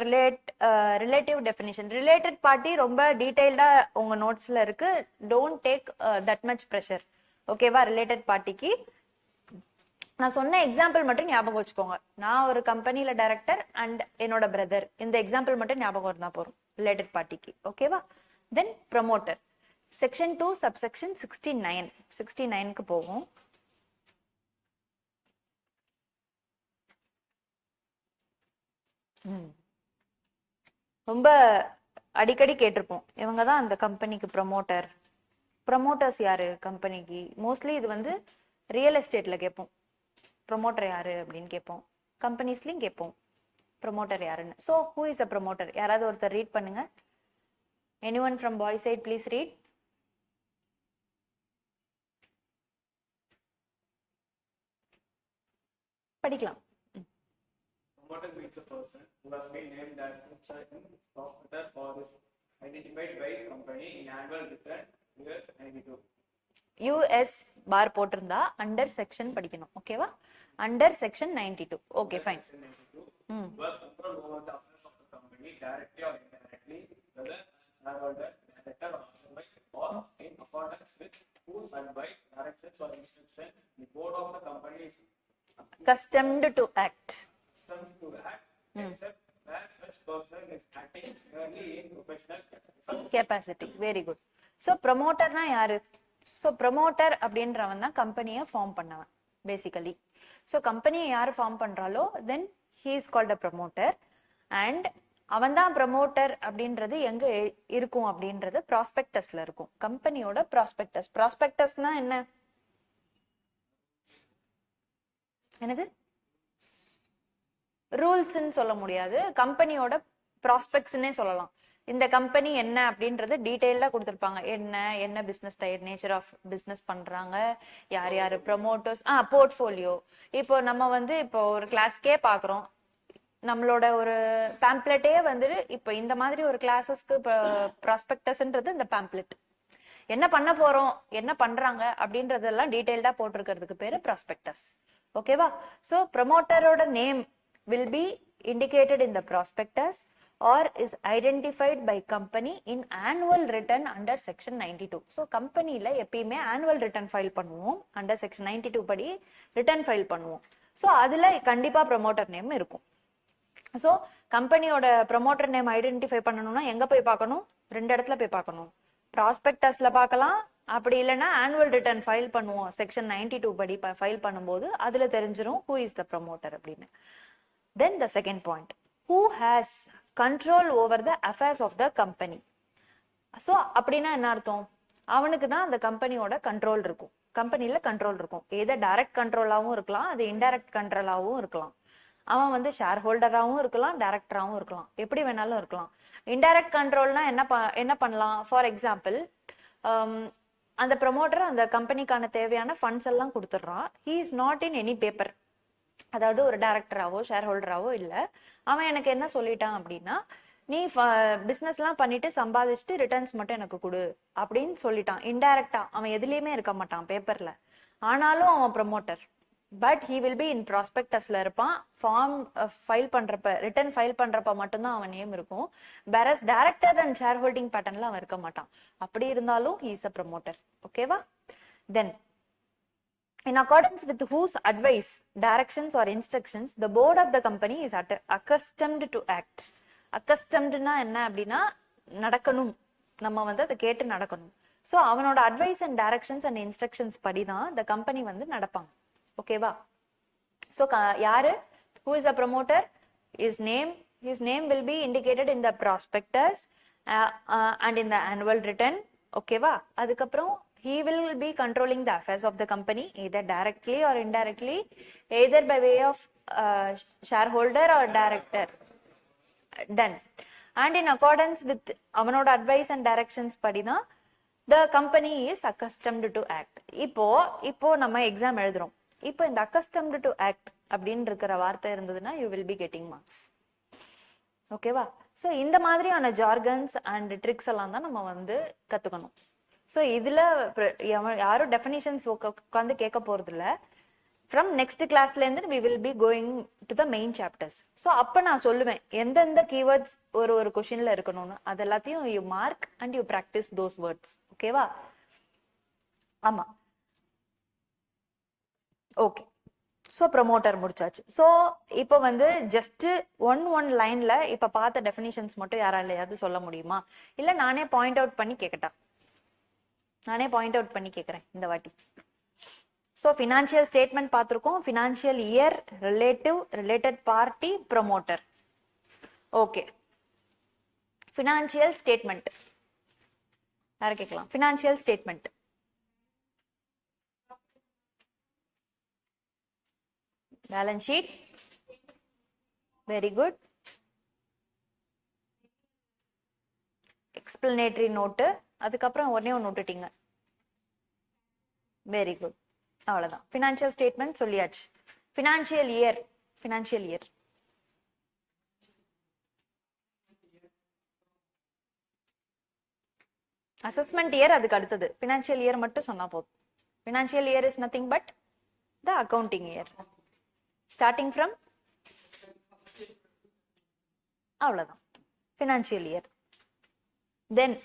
[SPEAKER 1] relative definition. Related party ரொம்ப டீடைல்டாக உங்கள் நோட்ஸில் இருக்கு. Don't take that much pressure. ஓகேவா? ரிலேட்டட் பார்ட்டிக்கு நான் சொன்ன எக்ஸாம்பிள் மட்டும் ஞாபகம் வச்சுக்கோங்க. நான் ஒரு கம்பெனியில் டைரக்டர் அண்ட் என்னோட பிரதர், இந்த எக்ஸாம்பிள் மட்டும் ஞாபகம் இருந்தால் போகிறோம் ரிலேட்டட் பார்ட்டிக்கு. ஓகேவா? தென் ப்ரமோட்டர். செக்ஷன் 2 சப்செக்ஷன் 69க்கு போவோம். ரொம்ப அடிக்கடி கேட்டிருப்போம், இவங்க தான் அந்த கம்பெனிக்கு ப்ரமோட்டர். ப்ரமோட்டர்ஸ் யாரு கம்பெனிக்கு? மோஸ்ட்லி இது வந்து ரியல் எஸ்டேட்ல கேட்போம், ப்ரமோட்டர் யாரு அப்படின்னு கேட்போம். கம்பெனிஸ்லயும் கேட்போம் ப்ரமோட்டர் யாருன்னு. So who is a promoter? யாராவது ஒருத்தர் ரீட் பண்ணுங்க. Anyone from boy side please read. படிக்கலாம்.
[SPEAKER 5] Promoter means a person who has been named as certain prospectus or is identified by company in annual return US 92.
[SPEAKER 1] US பார் போட்டிருந்தா under section படிக்கணும். ஓகேவா? Under section 92. Okay, fine.
[SPEAKER 5] Who has control over the affairs of the company directly or indirectly, whether as shareholder, director or otherwise, or in accordance with whose advice, directions or instructions the board of the company is
[SPEAKER 1] Accustomed to act.
[SPEAKER 5] to act, except where such person is acting merely in professional
[SPEAKER 1] capacity. Very good. So ப்ரமோட்டர்னா யாரு? So promoter அப்படின்றவன் தான் கம்பெனியை form பண்ணவன் basically. So கம்பெனியை யார் form பண்றாலோ then he is called a promoter. And அவன் தான் ப்ரமோட்டர் அப்படின்றது எங்க இருக்கும் அப்படின்றது ப்ராஸ்பெக்டஸ்ல இருக்கும். கம்பெனியோட ப்ராஸ்பெக்டஸ். ப்ராஸ்பெக்டஸ்னா என்ன? என்னது? ரூல்ஸ்ன்னு சொல்ல முடியாது, கம்பெனியோட ப்ராஸ்பெக்ட்ஸ்னே சொல்லலாம். இந்த கம்பெனி என்ன அப்படின்றது டீட்டெயிலாக கொடுத்துருப்பாங்க. என்ன business type, nature of business பண்ணுறாங்க, யார் யார் ப்ரமோட்டர்ஸ், போர்ட்ஃபோலியோ. இப்போ நம்ம வந்து இப்போ ஒரு கிளாஸ்க்கே பார்க்குறோம், நம்மளோட ஒரு பேம்ப்ளெட்டே வந்துட்டு இப்போ இந்த மாதிரி ஒரு கிளாஸஸ்க்கு ப்ராஸ்பெக்டஸ்ன்றது இந்த பேம்ப்ளெட். என்ன பண்ண போறோம், என்ன பண்றாங்க அப்படின்றதெல்லாம் டீடைல்டா போட்டிருக்கிறதுக்கு பேரு ப்ராஸ்பெக்டஸ். ஓகேவா? ஸோ ப்ரமோட்டரோட name will be indicated in the prospectus or is identified by company in annual return under section 92. So கம்பெனில எப்பயுமே annual return file பண்ணுவோம், under section 92 படி return file பண்ணுவோம். ஸோ அதுல கண்டிப்பா ப்ரமோட்டர் நேம் இருக்கும். ஸோ கம்பெனியோட ப்ரமோட்டர் நேம் ஐடென்டிஃபை பண்ணணும்னா எங்க போய் பார்க்கணும்? 2 இடத்துல போய் பார்க்கணும். ப்ராஸ்பெக்டஸ்ல பார்க்கலாம், அப்படி இல்லைன்னா ஆனுவல் ரிட்டர்ன் ஃபைல் பண்ணுவோம் செக்ஷன் 92 படி ஃபைல் பண்ணும்போது அதுல தெரிஞ்சிடும் who is the promoter அப்படின்னு. Then the second point, who has control over the affairs of the company. So அப்படின்னா என்ன அர்த்தம்? அவனுக்கு தான் அந்த கம்பெனியோட கண்ட்ரோல் இருக்கும், கம்பெனில கண்ட்ரோல் இருக்கும். ஏதோ டைரக்ட் கண்ட்ரோலாகவும் இருக்கலாம், அது இன்டைரக்ட் கண்ட்ரோலாகவும் இருக்கலாம். அவன் வந்து ஷேர் ஹோல்டராகவும் இருக்கலாம், டைரக்டராகவும் இருக்கலாம், எப்படி வேணாலும் இருக்கலாம். இன்டைரக்ட் கண்ட்ரோல்னா என்ன பண்ணலாம்? ஃபார் எக்ஸாம்பிள், அந்த ப்ரமோட்டர் அந்த கம்பெனிக்கான தேவையான ஃபண்ட்ஸ் எல்லாம் கொடுத்துட்றான். He is not in any paper. அதாவது ஒரு டைரக்டராவோ ஷேர் ஹோல்டராவோ இல்லை. அவன் எனக்கு என்ன சொல்லிட்டான் அப்படின்னா, நீ பிஸ்னஸ்லாம் பண்ணிட்டு சம்பாதிச்சுட்டு ரிட்டர்ன்ஸ் மட்டும் எனக்கு கொடு அப்படின்னு சொல்லிட்டான். இன்டைரக்டா அவன் எதுலேயுமே இருக்க மாட்டான் பேப்பர்ல, ஆனாலும் அவன் promoter. But he will be in ப்ராஸ்பெக்டஸ்ல இருப்பான். ஃபார்ம் ஃபைல் பண்றப்ப, ரிட்டர்ன் ஃபைல் பண்றப்ப மட்டும்தான் அவன் நேம் இருக்கும். Whereas director and shareholding பேட்டர்ன்ல அவன் இருக்க மாட்டான். அப்படி இருந்தாலும் ஹீ இஸ் அ ப்ரமோட்டர். ஓகேவா? தென் in accordance with whose advice, directions or instructions the board of the company is accustomed to act. Accustomedனா என்ன அப்படின்னா நடக்கணும், நம்ம வந்து அதை கேட்டு நடக்கணும். ஸோ அவனோட advice and directions and instructions படி தான் இந்த கம்பெனி வந்து நடப்பாங்க. ஓகேவா? ஸோ யாரு who is a promoter? his name will be indicated in the prospectus and in the annual return. ஓகேவா? அதுக்கப்புறம் he will be controlling the affairs of the company either directly or indirectly, either by way of shareholder or director. Done. And in accordance with அவனோட advice and directions படினா the company is accustomed to act. இப்போ நம்ம exam எழுதுறோம். இப்போ இந்த accustomed to act அப்படின்னு இருக்கிற வார்த்தை இருந்ததுன்னா you will be getting marks. ஓகேவா? ஸோ இந்த மாதிரியான ஜார்கன்ஸ் அண்ட் ட்ரிக்ஸ் எல்லாம் தான் நம்ம வந்து கத்துக்கணும். ஸோ இதுல யாரும் டெஃபினிஷன்ஸ் உட்காந்து கேட்க போறது இல்லை. ஃப்ரம் நெக்ஸ்ட் கிளாஸ்ல இருந்து we will be going to the main chapters. So அப்போ நான் சொல்லுவேன் எந்தெந்த கீவேர்ட்ஸ் ஒரு கொஷின்ல இருக்கணும்னு. அது எல்லாத்தையும் you mark and you practice those words. ஓகேவா? ஆமா, ஓகே. ஸோ ப்ரமோட்டர் முடிச்சாச்சு. ஸோ இப்போ வந்து ஜஸ்ட் ஒன் லைன்ல இப்போ பார்த்த டெஃபினிஷன்ஸ் மட்டும் யாராலையாவது சொல்ல முடியுமா? இல்லை நானே பாயிண்ட் அவுட் பண்ணி கேட்கட்டா? நானே பாயிண்ட் அவுட் பண்ணி கேட்குறேன் இந்த வாட்டி. ஸோ ஃபினான்ஷியல் ஸ்டேட்மெண்ட் பார்த்துருக்கோம். Financial year, related party, promoter. Okay, financial statement யாரை கேட்கலாம்? Financial statement balance sheet. Very good. Explanatory note, அதுக்கப்புறம் உடனே ஒன்று விட்டுட்டீங்க. வெரி குட், அவ்வளோதான். ஃபினான்ஷியல் ஸ்டேட்மெண்ட் சொல்லியாச்சு. ஃபினான்ஷியல் இயர் அசஸ்மெண்ட் இயர் அதுக்கு அடுத்தது. ஃபினான்ஷியல் இயர் மட்டும் சொன்னா போதும். Financial year is nothing but the accounting year starting from, அவ்வளோதான் ஃபினான்ஷியல் இயர். தென்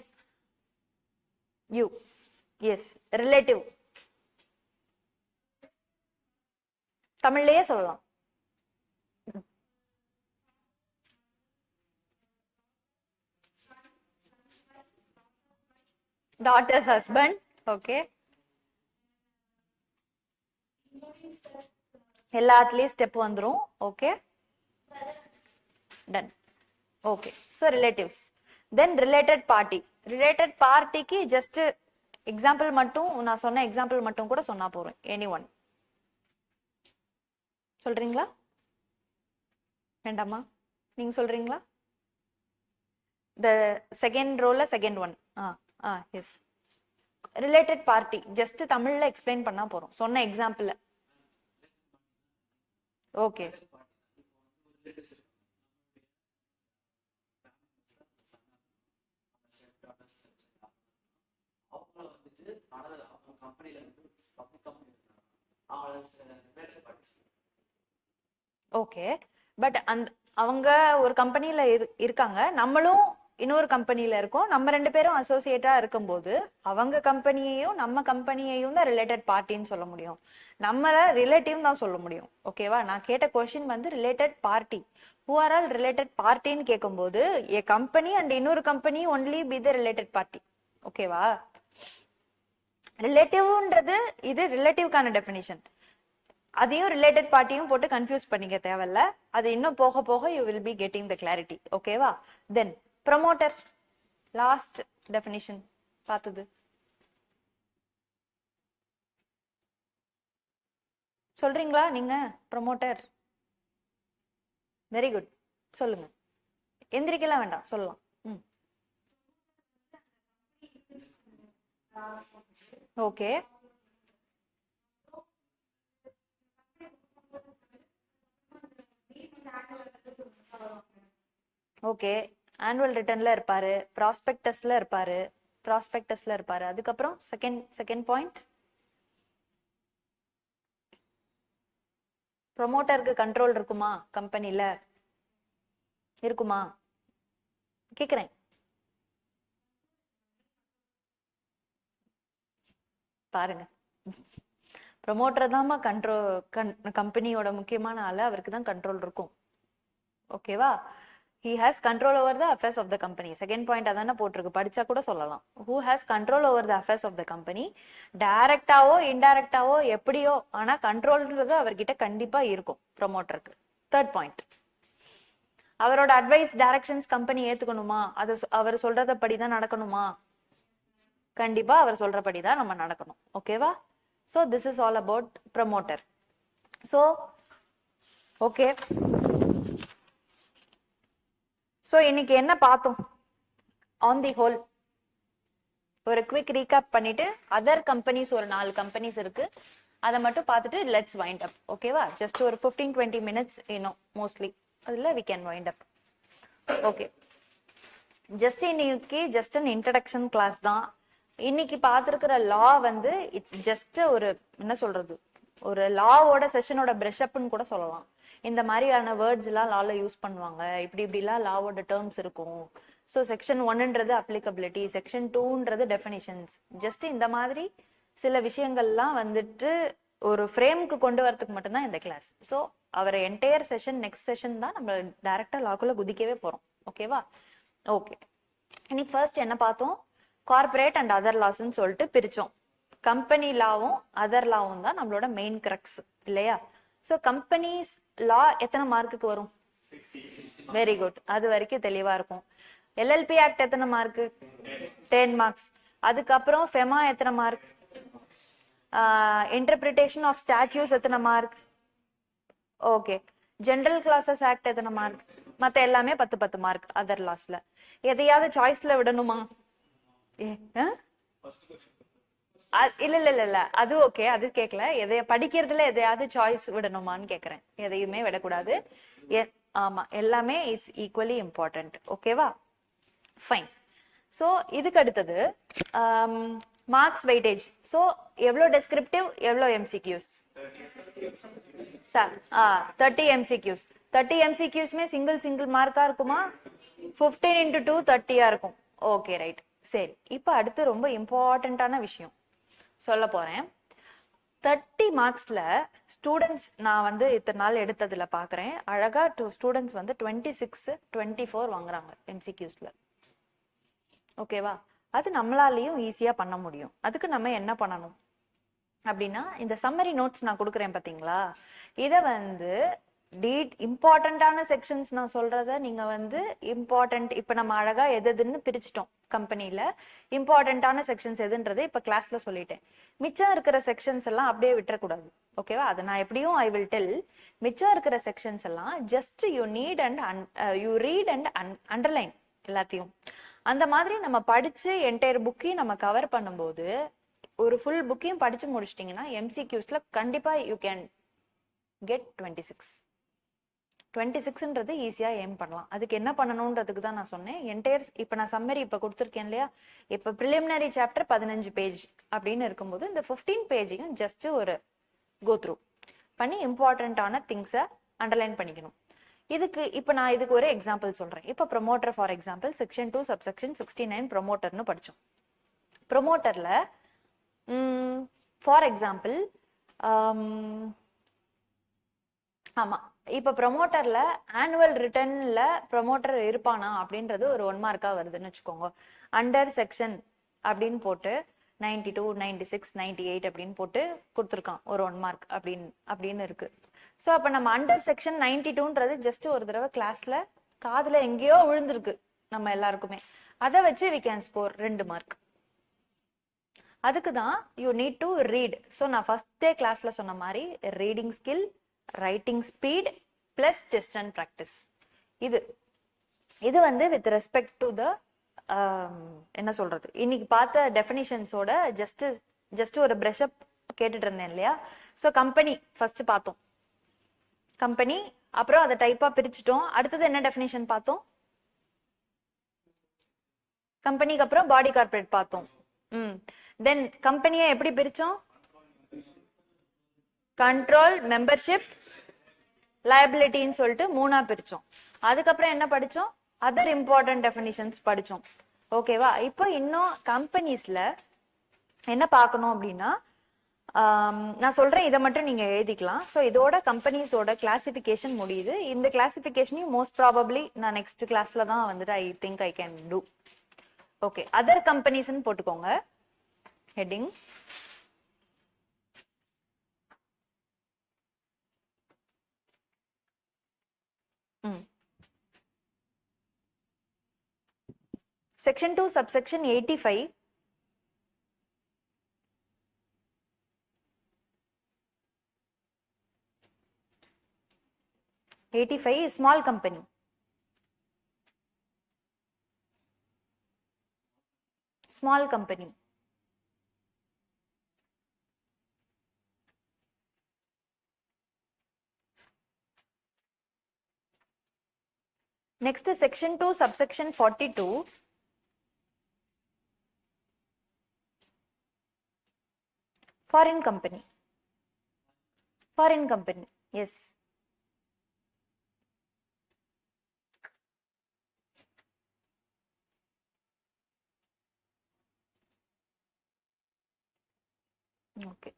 [SPEAKER 1] எஸ் ரிலேட்டிவ், தமிழ்லயே சொல்லலாம். Daughters husband. ஓகே, எல்லாத்துலயும் ஸ்டெப் வந்துரும். Okay, done. Okay, so relatives. Then related பார்ட்டிக்கு ஜஸ்ட் எக்ஸாம்பிள் மட்டும், நான் சொன்ன எக்ஸாம்பிள் மட்டும் கூட சொன்னா போறேன். எனி ஒன் சொல்றீங்களா? வேண்டாமா? நீங்க சொல்றீங்களா? த செகண்ட் ரோல second one. Yes, related party just தமிழ்ல எக்ஸ்பிளைன் பண்ணா போறோம், சொன்ன எக்ஸாம்பிள். ஓகே,
[SPEAKER 2] கம்பெனில வந்து பப்ளிக் கம்பெனி அவங்கள ரிலேட்டட் பார்ட்டிஸ்.
[SPEAKER 1] ஓகே, பட் அவங்க ஒரு கம்பெனில இருக்காங்க, நம்மளும் இன்னொரு கம்பெனில இருக்கோம், நம்ம 2 பேரும் அசோசியேட்டா இருக்கும்போது அவங்க கம்பெனியையும் நம்ம கம்பெனியையும் தான் ரிலேட்டட் பார்ட்டின்னு சொல்ல முடியும், நம்மள ரிலேட்டிவ் தான் சொல்ல முடியும். ஓகேவா? நான் கேட்ட கொஸ்டின் வந்து related party, who are all related பார்ட்டின்னு கேட்கும்போது a company and இன்னொரு company only be the related party. ஓகேவா? ரிலேட்டிவ்ன்றது இது ரிலேட்டிவ்கான டெஃபினிஷன், அதையும் ரிலேட்டட் பார்ட்டியும் போட்டு கன்ஃபியூஸ் பண்ணிக்க தேவையில்ல, அது இன்னும் போக போக you will be getting the clarity. ஓகேவா? தென் ப்ரமோட்டர், லாஸ்ட் டெஃபினிஷன் பார்த்தது சொல்றீங்களா நீங்க? ப்ரமோட்டர், வெரி குட், சொல்லுங்க. எந்திரிக்கலாம் வேண்டாம், சொல்லலாம். ஓகே, ஓகே, ஆனுவல் ரிட்டர்ன்ல இருப்பாரு, ப்ராஸ்பெக்டஸ்ல இருப்பாரு, அதுக்கப்புறம் செகண்ட் பாயிண்ட், ப்ரொமோட்டருக்கு கண்ட்ரோல் இருக்குமா கம்பெனில? இருக்குமா கேக்குறேன். பாருங்க, ப்ரொமோட்டர் தான்மா கம்பெனியோட முக்கியமான ஆளு, அவருக்கு தான் கண்ட்ரோல் இருக்கும். ஓகேவா? he has control over the affairs of the company. Second point அதானே போட்டிருக்கு, படிச்சா கூட சொல்லலாம். who has control over the affairs of the company, டைரக்டாவோ இன்டைரக்டாவோ எப்படியோ, ஆனா கண்ட்ரோல்ன்றது அவர்கிட்ட கண்டிப்பா இருக்கும் ப்ரொமோட்டருக்கு. தேர்ட் பாயிண்ட், அவரோட அட்வைஸ் டைரக்ஷன்ஸ் கம்பெனி ஏத்துக்கணுமா, அது அவர் சொல்றதபடிதான் நடக்கணுமா? கண்டிப்பா அவர் சொல்றபடிதான் நம்ம நடக்கணும். ஓகேவா? so this is all about promoter. so okay, so இன்னைக்கு என்ன பார்த்தோம்? ஆன் தி ஹோல் ஒரு குவிக் ரீகேப் பண்ணிட்டு, அதர் கம்பெனிஸ் ஒரு 4 கம்பெனிஸ் இருக்கு, அதை மட்டும் பார்த்துட்டு லெட்ஸ் வைண்ட் அப். ஓகேவா? ஜஸ்ட் ஒரு 15-20 மினிட்ஸ் இன்னும் மோஸ்ட்லி அதுல we can wind up. Okay, just இன்னைக்கு ஜஸ்ட் அன் இன்ட்ரடக்ஷன் கிளாஸ் தான். இன்னைக்கு பார்த்துருக்கிற லா வந்து இட்ஸ் ஜஸ்ட் ஒரு என்ன சொல்றது, ஒரு லாவோட செஷனோட பிரஷ் அப்னு கூட சொல்லலாம். இந்த மாதிரியான வேர்ட்ஸ் எல்லாம் லால யூஸ் பண்ணுவாங்க, இப்படிலாம் லாவோட டேர்ம்ஸ் இருக்கும். ஸோ செக்ஷன் 1ன்றது அப்ளிகபிலிட்டி, செக்ஷன் 2ன்றது டெஃபினிஷன்ஸ், ஜஸ்ட் இந்த மாதிரி சில விஷயங்கள்லாம் வந்துட்டு ஒரு ஃப்ரேமுக்கு கொண்டு வரதுக்கு மட்டும்தான் இந்த கிளாஸ். ஸோ அவர் என்டையர் செஷன் நெக்ஸ்ட் செஷன் தான் நம்ம டைரக்டா லாக்குள்ள குதிக்கவே போறோம். ஓகேவா? ஓகே, இன்னைக்கு ஃபர்ஸ்ட் என்ன பார்த்தோம்? கார்பரேட் அண்ட் அதர் லாஸ்ன்னு சொல்லிட்டு பிரிச்சோம். கம்பெனி லாவும் அதர் லாவும் தான் நம்மளோட மெயின் கிரக்ஸ் இல்லையா? ஸோ கம்பெனிஸ் லா எத்தனை மார்க்குக்கு வரும்? வெரி குட், அது வரைக்கும் தெளிவா இருக்கும். எல்எல்பி ஆக்ட் எத்தனை மார்க்கு? 10 மார்க்ஸ். அதுக்கப்புறம் ஃபெமா எத்தனை மார்க்? இன்டர்பிரிட்டேஷன் ஆஃப் ஸ்டாட்யூஸ் எத்தனை mark? Okay. General classes act எத்தனை மார்க்? மற்ற எல்லாமே 10 மார்க். அதர் லாஸ்ல எதையாவது சாய்ஸ்ல விடணுமா? இல்ல அது ஓகே, அது கேட்கல. எதைய படிக்கிறதுல எதையாவது சாய்ஸ் விடணுமான்னு கேக்குறேன். எதையுமே விடக்கூடாது. ஆமா, எல்லாமே இஸ் ஈக்குவலி இம்பார்ட்டன்ட். ஓகேவா? ஃபைன். ஸோ இதுக்கு அடுத்தது மார்க்ஸ் வெயிட்டேஜ். ஸோ எவ்வளோ டெஸ்கிரிப்டிவ், எவ்வளோ எம்சிக்யூஸ்? 30 எம்சிக்யூஸ். 30 எம்சிக்யூஸ்மே சிங்கிள் மார்க்கா இருக்குமா? 15 into 2 30 இருக்கும். Okay, right. சரி, இப்போ அடுத்து ரொம்ப இம்பார்ட்டண்ட்டான விஷயம் சொல்ல போறேன். 30 மார்க்ஸ்ல ஸ்டூடெண்ட்ஸ் நான் வந்து இத்தனை நாள் எடுத்ததுல பாக்குறேன், அழகா ஸ்டூடெண்ட்ஸ் வந்து 26, 24 வாங்குறாங்க எம்சிக்யூஸ்ல. ஓகேவா? அது நம்மளாலையும் ஈஸியா பண்ண முடியும். அதுக்கு நம்ம என்ன பண்ணணும் அப்படின்னா, இந்த சம்மரி நோட்ஸ் நான் கொடுக்குறேன் பாத்தீங்களா, இதை வந்து இம்பார்ட்டண்டான செக்ஷன்ஸ் நான் சொல்றத நீங்க வந்து இம்பார்ட்டன்ட், இப்ப நம்ம அழகா எதுன்னு பிரிச்சுட்டோம். கம்பெனில இம்பார்ட்டன்டான செக்ஷன்ஸ் எதுன்றது இப்ப கிளாஸ்ல சொல்லிட்டேன். மிச்சம் இருக்கிற செக்ஷன்ஸ் எல்லாம் அப்படியே விட்டுறக்கூடாது. ஓகேவா? அதை நான் எப்படியும் ஐ வில் டெல். மிச்சம் இருக்கிற செக்ஷன்ஸ் எல்லாம் just you need and you read and underline எல்லாத்தையும். அந்த மாதிரி நம்ம படிச்சு என்டையர் புக்கையும் நம்ம கவர் பண்ணும்போது, ஒரு ஃபுல் புக்கையும் படிச்சு முடிச்சிட்டிங்கன்னா எம்சிக்யூஸ்ல கண்டிப்பா யூ கேன் கெட் 26. 26ன்றது ஈஸியாக ஏம் பண்ணலாம். அதுக்கு என்ன பண்ணணுன்றதுக்கு தான் நான் சொன்னேன். என்டையர் இப்போ நான் சம்மரி இப்போ கொடுத்துருக்கேன் இல்லையா, இப்போ ப்ரிலிமினரி சாப்டர் 15 பேஜ் அப்படின்னு இருக்கும்போது இந்த 15 பேஜையும் ஜஸ்ட் ஒரு கோ த்ரூ பண்ணி இம்பார்ட்டண்ட்டான திங்ஸை அண்டர்லைன் பண்ணிக்கணும். இதுக்கு இப்போ நான் இதுக்கு ஒரு எக்ஸாம்பிள் சொல்கிறேன். இப்போ promoter for example section 2 subsection 69 ப்ரொமோட்டர்னு படித்தோம். ப்ரொமோட்டரில் ஃபார் எக்ஸாம்பிள் ஆமாம், இப்போ ப்ரொமோட்டரில் ஆனுவல் ரிட்டர்னில் ப்ரொமோட்டர் இருப்பானா அப்படின்றது ஒரு 1 மார்க்காக வருதுன்னு வச்சுக்கோங்க. அண்டர் செக்ஷன் அப்படின்னு போட்டு 92, 96, 98 அப்படின்னு போட்டு கொடுத்துருக்கான் ஒரு 1 மார்க் அப்படின்னு இருக்கு. ஸோ அப்போ நம்ம அண்டர் செக்ஷன் 92ன்றது ஜஸ்ட் ஒரு தடவை கிளாஸில் காதில் எங்கேயோ விழுந்திருக்கு நம்ம எல்லாருக்குமே, அதை வச்சு வி கேன் ஸ்கோர் 2 மார்க். அதுக்கு தான் you need to read. So நான் ஃபர்ஸ்டே கிளாஸில் சொன்ன மாதிரி reading skill, writing speed plus test and practice. இது வந்து வித் ரெஸ்பெக்ட் டு த என்ன சொல்றது, இன்னைக்கு பார்த்த டெஃபினிஷன்ஸோட ஜஸ்ட் ஒரு ப்ரஷ்அப் கேட்டுட்டு இருந்தேன் இல்லையா. ஸோ கம்பெனி ஃபர்ஸ்ட் பார்த்தோம், கம்பெனி, அப்புறம் அதை டைப்பா பிரிச்சுட்டோம். அடுத்தது என்ன டெஃபினிஷன் பார்த்தோம், கம்பெனிக்கு அப்புறம் பாடி கார்பரேட் பார்த்தோம். தென் கம்பெனியை எப்படி பிரிச்சோம், கண்ட்ரோல், மெம்பர்ஷிப், லயபிலிட்டின்னு சொல்லிட்டு 3ஆ பிரிச்சோம். அதுக்கப்புறம் என்ன படிச்சோம், அதர் இம்பார்ட்டன்ட் டெஃபினிஷன்ஸ் படிச்சோம். ஓகேவா. இப்போ இன்னும் கம்பெனிஸ்ல என்ன பார்க்கணும் அப்படின்னா, நான் சொல்றேன், இதை மட்டும் நீங்க எழுதிக்கலாம். ஸோ இதோட கம்பெனிஸோட கிளாசிஃபிகேஷன் முடியுது. இந்த கிளாசிஃபிகேஷனையும் மோஸ்ட் ப்ராபப்ளி நான் நெக்ஸ்ட் கிளாஸ்ல தான் வந்துட்டு I think I can do. Okay, other கம்பெனிஸ்ன்னு போட்டுக்கோங்க heading. Section 2 subsection 85 is small company. Small company. Next is section 2 subsection 42. Foreign company. Foreign company, yes. Okay.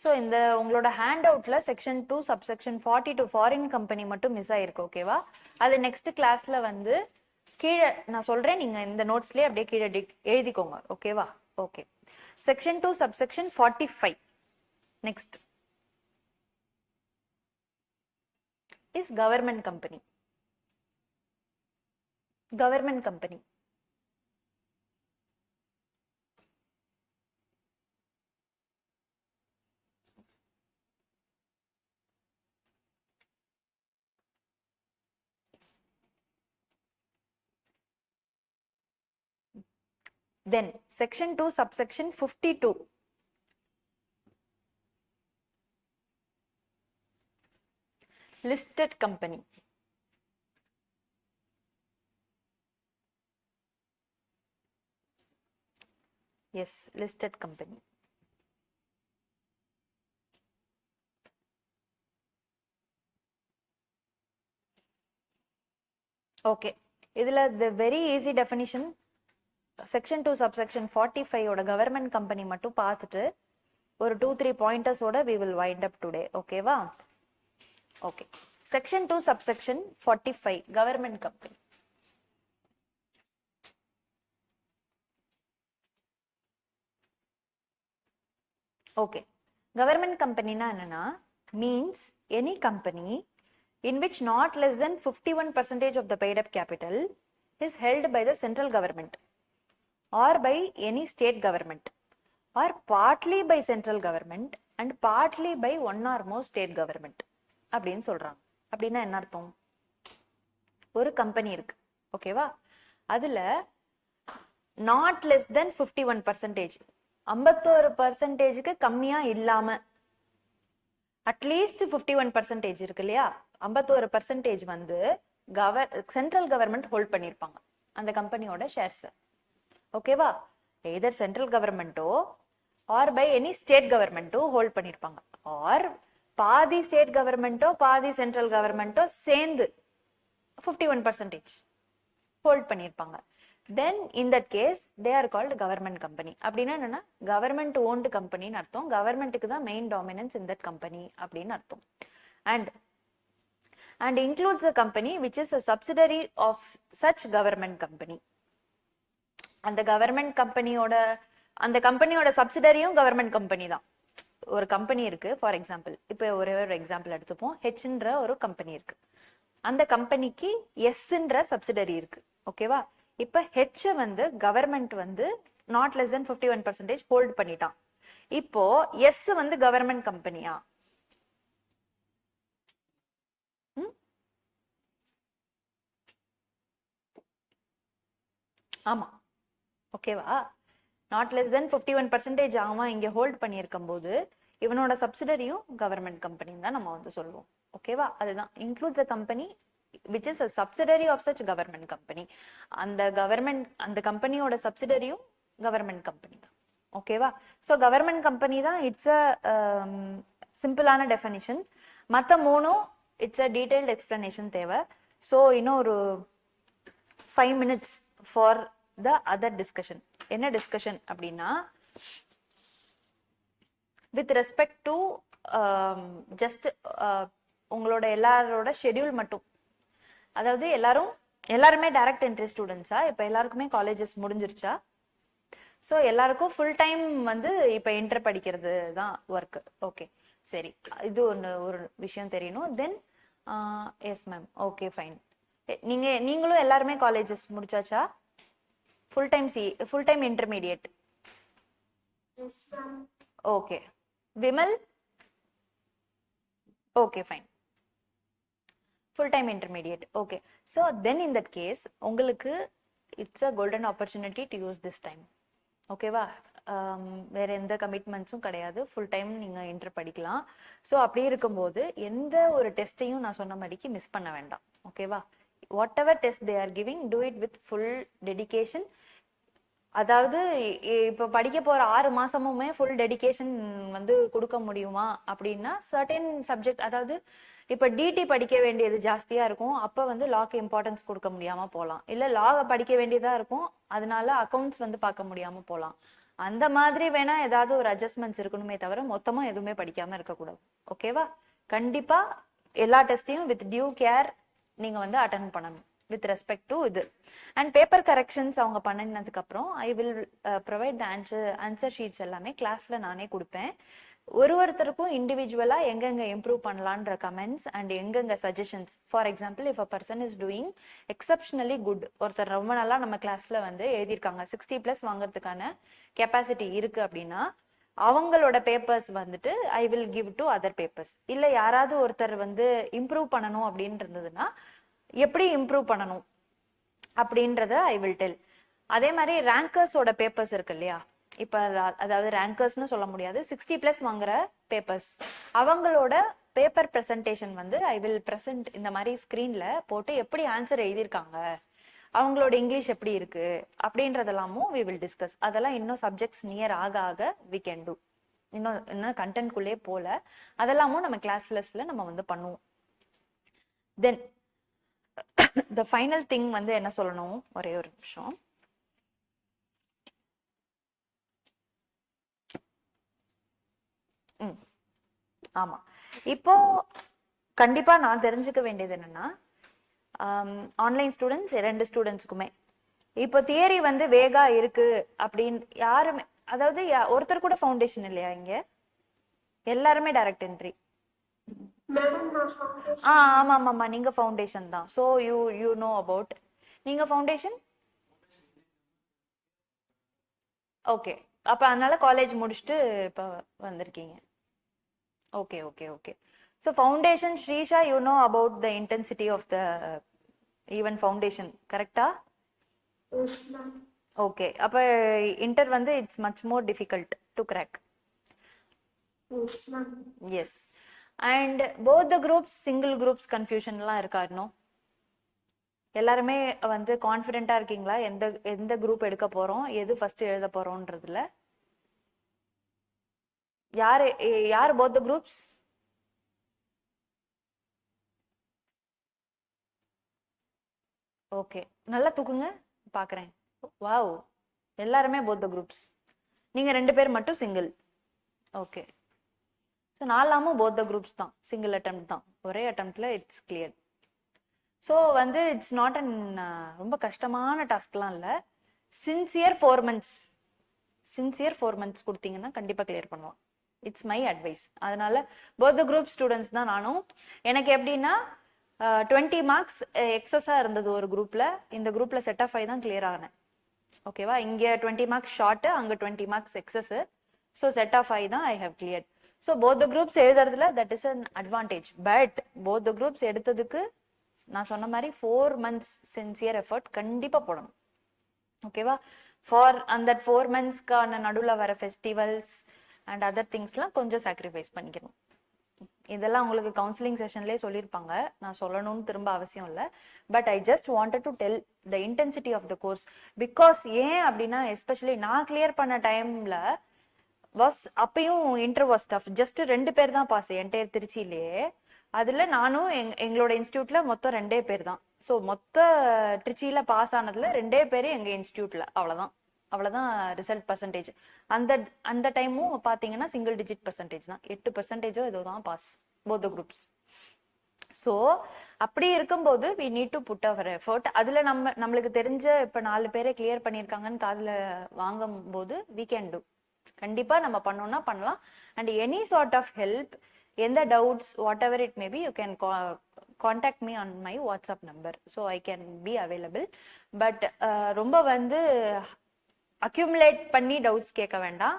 [SPEAKER 1] So இந்த உங்களோட ஹேண்ட் அவுட்ல செக்ஷன் 2 சப்செக்ஷன் 42 ஃபாரின் கம்பெனி மட்டும் miss ஆயிருக்கு. ஓகேவா. அது next கிளாஸ்ல வந்து கீழே நான் சொல்றேன், நீங்க இந்த நோட்ஸ்லயே அப்படியே கீழே எழுதிக்கோங்க. ஓகேவா. Okay. Section 2 subsection 45 next is government company. Government company then section 2 subsection 52 listed company. Yes, listed company. Okay, இதுல the very easy definition section 2 subsection 45 ஓட கவர்மெண்ட் கம்பெனி மட்டும் பார்த்துட்டு ஒரு 2-3 பாயிண்டர்ஸோட we will wind up today. ஓகேவா. Okay. Section 2 subsection 45 government company. Okay. Government கம்பெனினா என்னன்னா, means any company in which not less than 51% of the paid up capital is held by the central government or by any state government or partly by central government and partly by one or more state government அப்படின்னு சொல்றாங்க. அப்படின்னா என்ன அர்த்தம், ஒரு company இருக்கு. ஓகேவா. அதுல not less than 51%, 51%க்கு கம்மியா இல்லாம அட்லீஸ்ட் 51% இருக்கு இல்லையா, 51% வந்து சென்ட்ரல் கவர்மெண்ட் ஹோல்ட் பண்ணியிருப்பாங்க அந்த கம்பெனியோட ஷேர்ஸ். ஓகேவா? எதர் சென்ட்ரல் கவர்மெண்ட்டோ ஆர் பை எனி ஸ்டேட் கவர்மெண்ட்டோ ஹோல்ட் பண்ணியிருப்பாங்க, ஆர் பாதி ஸ்டேட் கவர்மெண்ட்டோ பாதி சென்ட்ரல் கவர்மெண்ட்டோ சேர்ந்து 51% ஹோல்ட் பண்ணியிருப்பாங்க. Then in that case they are called government company. அப்படின்னா என்னன்னா கவர்மெண்ட் ஓன்டு கம்பெனின்னு அர்த்தம். கவர்மெண்ட்டுக்கு தான் main dominance in that company அப்படின்னு அர்த்தம். and includes a company which is a subsidiary of such government company. அந்த கவர்மெண்ட் கம்பெனியோட அந்த கம்பெனியோட சப்சிடரியும் கவர்மெண்ட் கம்பெனி தான். ஒரு கம்பெனி இருக்கு, ஃபார் எக்ஸாம்பிள் இப்போ ஒரே ஒரு எக்ஸாம்பிள் எடுத்துப்போம். ஹெச்ன்ற ஒரு கம்பெனி இருக்கு, அந்த கம்பெனிக்கு எஸ்ன்ற சப்சிடரி இருக்கு. ஓகேவா? இப்போ ஹெச் வந்து கவர்மெண்ட் வந்து நாட் லெஸ் தென் 51% ஹோல்ட் பண்ணிட்டான். இப்போ எஸ் வந்து கவர்மெண்ட் கம்பெனியா? ஆமா. ஓகேவா? நாட் லெஸ் தென் 51% அவன் இங்க ஹோல்ட் பண்ணியிருக்கும் போது இவனோட சப்சிடரியும் கவர்மெண்ட் கம்பெனின்னு தான் நம்ம வந்து சொல்லுவோம். ஓகேவா? அதுதான் includes a company which is a subsidiary of such government company. அந்த கம்பெனியோட சப்சிடரியும் கவர்மெண்ட் கம்பெனி தான். ஓகேவா? ஸோ கவர்மெண்ட் கம்பெனி தான் இட்ஸ் அ சிம்பிளான டெஃபினிஷன். மற்ற மூணும் இட்ஸ் அ டீடைல்டு எக்ஸ்பிளனேஷன் தேவை. ஸோ இன்னும் ஒரு 5 minutes for the other discussion. என்ன டிஸ்கஷன் அப்படின்னா வித் ரெஸ்பெக்ட் டு ஜஸ்ட் உங்களோட எல்லாரோட ஷெட்யூல் மட்டும். அதாவது எல்லாருமே டைரக்ட் என்ட்ரி ஸ்டூடெண்ட்ஸா? இப்போ எல்லாருக்குமே காலேஜஸ் முடிஞ்சிருச்சா? ஸோ எல்லாருக்கும் ஃபுல் டைம் வந்து இப்போ என்டர் படிக்கிறது தான் ஒர்க்கு. ஓகே, சரி, இது ஒரு விஷயம் தெரியணும். Then yes ma'am, okay fine. நீங்களும் எல்லாருமே காலேஜஸ் முடிச்சாச்சா? Full time intermediate? Okay. Vimal? Okay fine, full time intermediate. Okay. So then in that case உங்களுக்கு it's a golden opportunity to use this time. ஓகேவா? வேற எந்த கமிட்மெண்ட்ஸும் கிடையாது, ஃபுல் டைம் நீங்கள் இன்டர் படிக்கலாம். ஸோ அப்படி இருக்கும்போது எந்த ஒரு டெஸ்ட்டையும் நான் சொன்ன மாதிரிக்கு மிஸ் பண்ண வேண்டாம். ஓகேவா? What ever test the are giving, do it with full dedication. அதாவது இப்போ படிக்க போற 6 மாசமுமே ஃபுல் டெடிகேஷன் வந்து கொடுக்க முடியுமா அப்படின்னா சர்டன் சப்ஜெக்ட், அதாவது இப்போ டிடி படிக்க வேண்டியது ஜாஸ்தியா இருக்கும், அப்போ வந்து லாக்கு இம்பார்ட்டன்ஸ் கொடுக்க முடியாம போகலாம். இல்லை லாக படிக்க வேண்டியதா இருக்கும், அதனால அக்கௌண்ட்ஸ் வந்து பார்க்க முடியாம போகலாம். அந்த மாதிரி வேணா ஏதாவது ஒரு அட்ஜஸ்ட்மெண்ட்ஸ் இருக்கணுமே தவிர மொத்தமா எதுவுமே படிக்காம இருக்கக்கூடாது. ஓகேவா? கண்டிப்பா எல்லா டெஸ்ட்டையும் வித் டியூ கேர் நீங்க வந்து அட்டென்ட் பண்ணணும் வித் ரெஸ்பெக்ட் டு இது. அண்ட் பேப்பர் கரெக்ஷன்ஸ் அவங்க பண்ணினதுக்கு அப்புறம் ஐ will provide the answer sheets எல்லாமே கிளாஸ்ல நானே கொடுப்பேன். ஒருத்தருக்கும் இண்டிவிஜுவலா எங்கெங்க இம்ப்ரூவ் பண்ணலான்ற கமெண்ட்ஸ் அண்ட் எங்கெங்க suggestions. For example, if a person is doing exceptionally good, ஒருத்தர் ரொம்ப நாளா நம்ம கிளாஸ்ல வந்து எழுதியிருக்காங்க, 60+ வாங்குறதுக்கான கெப்பாசிட்டி இருக்கு அப்படின்னா அவங்களோட பேப்பர்ஸ் வந்துட்டு ஐ will give to other papers. இல்லை யாராவது ஒருத்தர் வந்து இம்ப்ரூவ் பண்ணணும் அப்படின்னு இருந்ததுன்னா எப்படி இம்ப்ரூவ் பண்ணணும் அப்படின்றத ஐ வில் டெல். அதே மாதிரி ரேங்கர்ஸோட பேப்பர்ஸ் இருக்கு இல்லையா? இப்போ அதாவது ரேங்கர்ஸ்னு சொல்ல முடியாது, 60+ வாங்குற பேப்பர்ஸ், அவங்களோட பேப்பர் ப்ரெசன்டேஷன் வந்து ஐ வில் ப்ரெசென்ட் இந்த மாதிரி ஸ்க்ரீன்ல போட்டு எப்படி ஆன்சர் எழுதியிருக்காங்க, அவங்களோட இங்கிலீஷ் எப்படி இருக்கு அப்படின்றதெல்லாமும் வி வில் டிஸ்கஸ். அதெல்லாம் இன்னும் சப்ஜெக்ட்ஸ் நியர் ஆக ஆக வி கேன் டூ. இன்னும் கண்டென்ட்குள்ளே போல அதெல்லாமும் நம்ம கிளாஸ்ல நம்ம வந்து பண்ணுவோம். தென் த ஃபைனல் திங் வந்து என்ன சொல்லணும், ஒரே ஒரு நிமிஷம். ஆமா, இப்போ கண்டிப்பா நான் தெரிஞ்சுக்க வேண்டியது என்னன்னா, ஆன்லைன் ஸ்டூடெண்ட்ஸ் 2 ஸ்டூடெண்ட்ஸ்க்குமே இப்போ தியரி வந்து வேகா இருக்கு அப்படின்னு யாருமே, அதாவது ஒருத்தர் கூட ஃபவுண்டேஷன் இல்லையா இங்க? எல்லாருமே டைரக்ட் என்ட்ரி. ஆமா ஆமா, நீங்க ஃபவுண்டேஷன் தான். ஸோ யூ நோ அபவுட், நீங்க ஃபவுண்டேஷன். ஓகே, அப்ப அதனால காலேஜ் முடிச்சுட்டு இப்போ வந்திருக்கீங்க. Okay okay okay. So foundation, Srisha, you know about the intensity of the even foundation, கரெக்டா? ஓகே, அப்ப இன்டர் வந்து it's much more difficult to crack. Yes. And both the groups single groups கன்ஃபியூஷன்லாம் இருக்கா இன்னும்? எல்லாருமே வந்து கான்ஃபிடென்ட்டா இருக்கீங்களா? எந்த எந்த குரூப் எடுக்க போறோம், எது ஃபர்ஸ்ட் எழுத போறோம்ன்றதுல? யார் யார் போத் த குரூப்ஸ்? ஓகே, நல்லா தூக்குங்க பார்க்குறேன். வாவ், எல்லாருமே போத் த குரூப்ஸ். நீங்கள் 2 பேர் மட்டும் சிங்கிள். ஓகே, ஸோ நாலாமும் போத் த குரூப்ஸ் தான், சிங்கிள் அட்டெம்ப்ட் தான், ஒரே அட்டெம்ப்டில் இட்ஸ் கிளியர். ஸோ வந்து இட்ஸ் நாட் அன் ரொம்ப கஷ்டமான டாஸ்க்லாம் இல்லை. சின்சியர் 4 months கொடுத்தீங்கன்னா கண்டிப்பாக கிளியர் பண்ணுவோம். It's my advice. அதனால போத் த குரூப் ஸ்டூடெண்ட்ஸ் தான் நானும். எனக்கு எப்படின்னா 20 marks எக்ஸஸாக இருந்தது ஒரு குரூப்பில். இந்த குரூப்பில் செட் ஆஃப் 5 தான் கிளியர் ஆனேன். ஓகேவா? இங்கே 20 marks ஷார்ட்டு, அங்கே 20 marks excess. So set off 5 தான் I have clear. So both the groups எழுதுறதுல that is an advantage. But both the groups எடுத்ததுக்கு நான் சொன்ன மாதிரி 4 months சின்சியர் எஃபர்ட் கண்டிப்பாக போடணும். ஓகேவா? ஃபார் அந்த 4 monthsக்கான நடுவில் வர ஃபெஸ்டிவல்ஸ் அண்ட் அதர் திங்ஸ்லாம் கொஞ்சம் சாக்ரிஃபைஸ் பண்ணிக்கணும். இதெல்லாம் உங்களுக்கு கவுன்சிலிங் செஷன்லேயே சொல்லியிருப்பாங்க, நான் சொல்லணும்னு திரும்ப அவசியம் இல்லை. But I just wanted to tell the intensity of the course. Because ஏன் அப்படின்னா, எஸ்பெஷலி நான் கிளியர் பண்ண டைமில் அப்பயும் இன்டர் வாஸ் டஃப். ஜஸ்ட் 2 பேர் தான் பாஸ் என்டையர் திருச்சியிலேயே. அதில் நானும் எங்களோட இன்ஸ்டியூட்டில் மொத்தம் 2 பேர் தான். ஸோ மொத்த திருச்சியில் பாஸ் ஆனதில் 2 பேர் எங்கள் இன்ஸ்டியூட்டில். அவ்வளோதான் ரிசல்ட் பர்சன்டேஜ். அந்த டைமும் பார்த்தீங்கன்னா சிங்கிள் டிஜிட் பர்சன்டேஜ் தான், 8% ஏதோ தான் pass both the groups. So அப்படி இருக்கும்போது we need to put our effort. அதில் நம்மளுக்கு தெரிஞ்ச இப்போ 4 பேரை கிளியர் பண்ணியிருக்காங்கன்னு காதில் வாங்கும்போது வி கேன் டூ. கண்டிப்பாக நம்ம பண்ணோம்னா பண்ணலாம். And any sort of help, எந்த doubts whatever it maybe, you can contact me on my WhatsApp number. So I can be available. But ரொம்ப வந்து அக்யூமுலேட் பண்ணி டவுட்ஸ் கேட்க வேண்டாம்.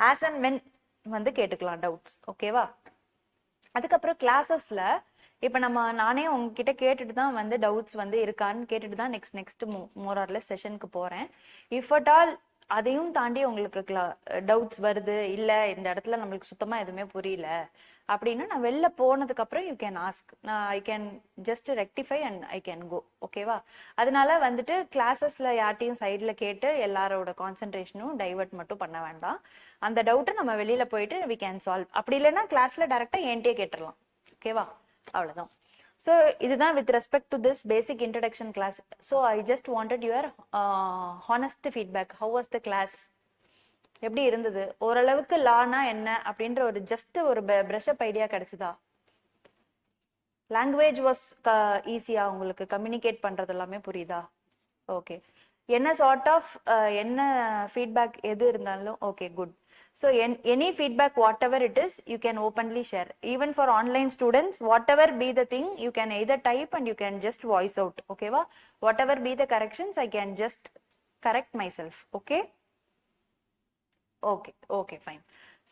[SPEAKER 1] ஆஸ் அண்ட் வென் வந்து கேட்டுக்கலாம் டவுட்ஸ். ஓகேவா? அதுக்கப்புறம் கிளாஸஸில் இப்போ நானே உங்ககிட்ட கேட்டுட்டு தான் வந்து டவுட்ஸ் வந்து இருக்கான்னு கேட்டுட்டு தான் நெக்ஸ்ட் மோர் ஆர்லெஸ் செஷனுக்கு போகிறேன். இஃப் அட் ஆல் அதையும் தாண்டி உங்களுக்கு டவுட்ஸ் வருது, இல்லை இந்த இடத்துல நம்மளுக்கு சுத்தமாக எதுவுமே புரியல அப்படின்னா, நான் வெளில போனதுக்கப்புறம் யூ கேன் ஆஸ்க். நான் I can just rectify and I can go. ஓகேவா? அதனால வந்துட்டு கிளாஸஸில் யார்ட்டையும் சைடில் கேட்டு எல்லாரோட கான்சென்ட்ரேஷனும் டைவர்ட் மட்டும் பண்ண வேண்டாம். அந்த டவுட்டை நம்ம வெளியில் போயிட்டு வி கேன் சால்வ். அப்படி இல்லைன்னா கிளாஸில் டேரெக்டாக என்கிட்டயே கேட்டுடலாம். ஓகேவா? அவ்வளோதான். ஸோ இதுதான் with respect to this basic introduction class. So I just wanted your honest feedback. How was the class? எப்படி இருந்தது? ஓரளவுக்கு லானா என்ன அப்படின்ற ஒரு ஜஸ்ட் ஒரு பிரஷப் ஐடியா கிடைச்சதா? லாங்குவேஜ் வாஸ் ஈஸியா? உங்களுக்கு கம்யூனிகேட் பண்றது எல்லாமே புரியுதா? ஓகே. என்ன சார்ட் ஆஃப் என்ன ஃபீட்பேக் எது இருந்தாலும் okay, good. So any feedback, whatever it is, you can openly share. Even for online students, whatever be the thing, you can either type and you can just voice out. Okay va? Whatever be the corrections, I can just correct myself. Okay? Okay, fine.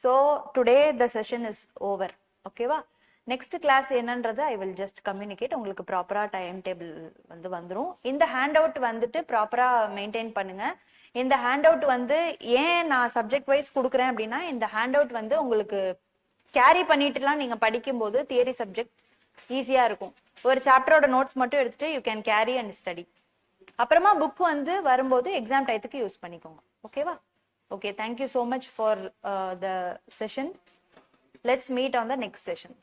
[SPEAKER 1] So today the session is over. Okay va? Next class என்னன்றது I will just communicate. உங்களுக்கு ப்ராப்பரா time table வந்து வந்துரும். இந்த hand out வந்துட்டு ப்ராப்பரா maintain பண்ணுங்க. இந்த ஹேண்ட் அவுட் வந்து ஏன் நான் சப்ஜெக்ட் வைஸ் கொடுக்குறேன் அப்படின்னா, இந்த ஹேண்ட் அவுட் வந்து உங்களுக்கு கேரி பண்ணிட்டுலாம் நீங்க படிக்கும்போது தியரி சப்ஜெக்ட் ஈஸியா இருக்கும். ஒரு சாப்டரோட நோட்ஸ் மட்டும் எடுத்துட்டு you can carry and study. அப்புறமா புக் வந்து வரும்போது எக்ஸாம் டயத்துக்கு யூஸ் பண்ணிக்கோங்க. ஓகேவா? Okay, thank you so much for the session. Let's meet on the next session.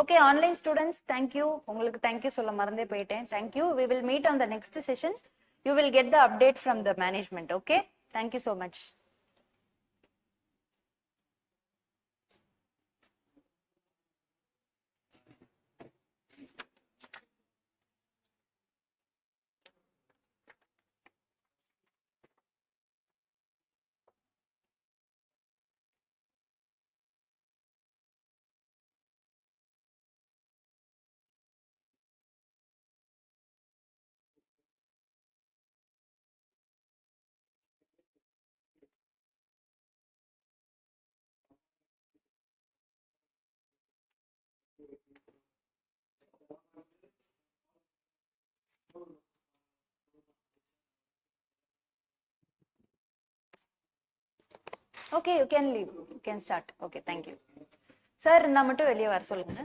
[SPEAKER 1] Okay, online students, thank you. உங்களுக்கு thank you சொல்ல மறந்தே போயிட்டேன். Thank you. We will meet on the next session. You will get the update from the management. Okay? Thank you so much. Okay you can leave, you can start. Okay thank you sir. இருந்தால் மட்டும் வெளியே வர சொல்லுங்க.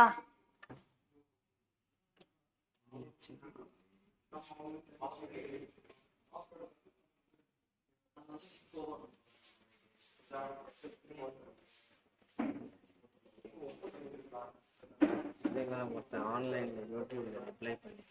[SPEAKER 1] ஆ
[SPEAKER 2] ஒருத்தன் ஆன்லைன்ல யூடியூப்ல apply பண்ணி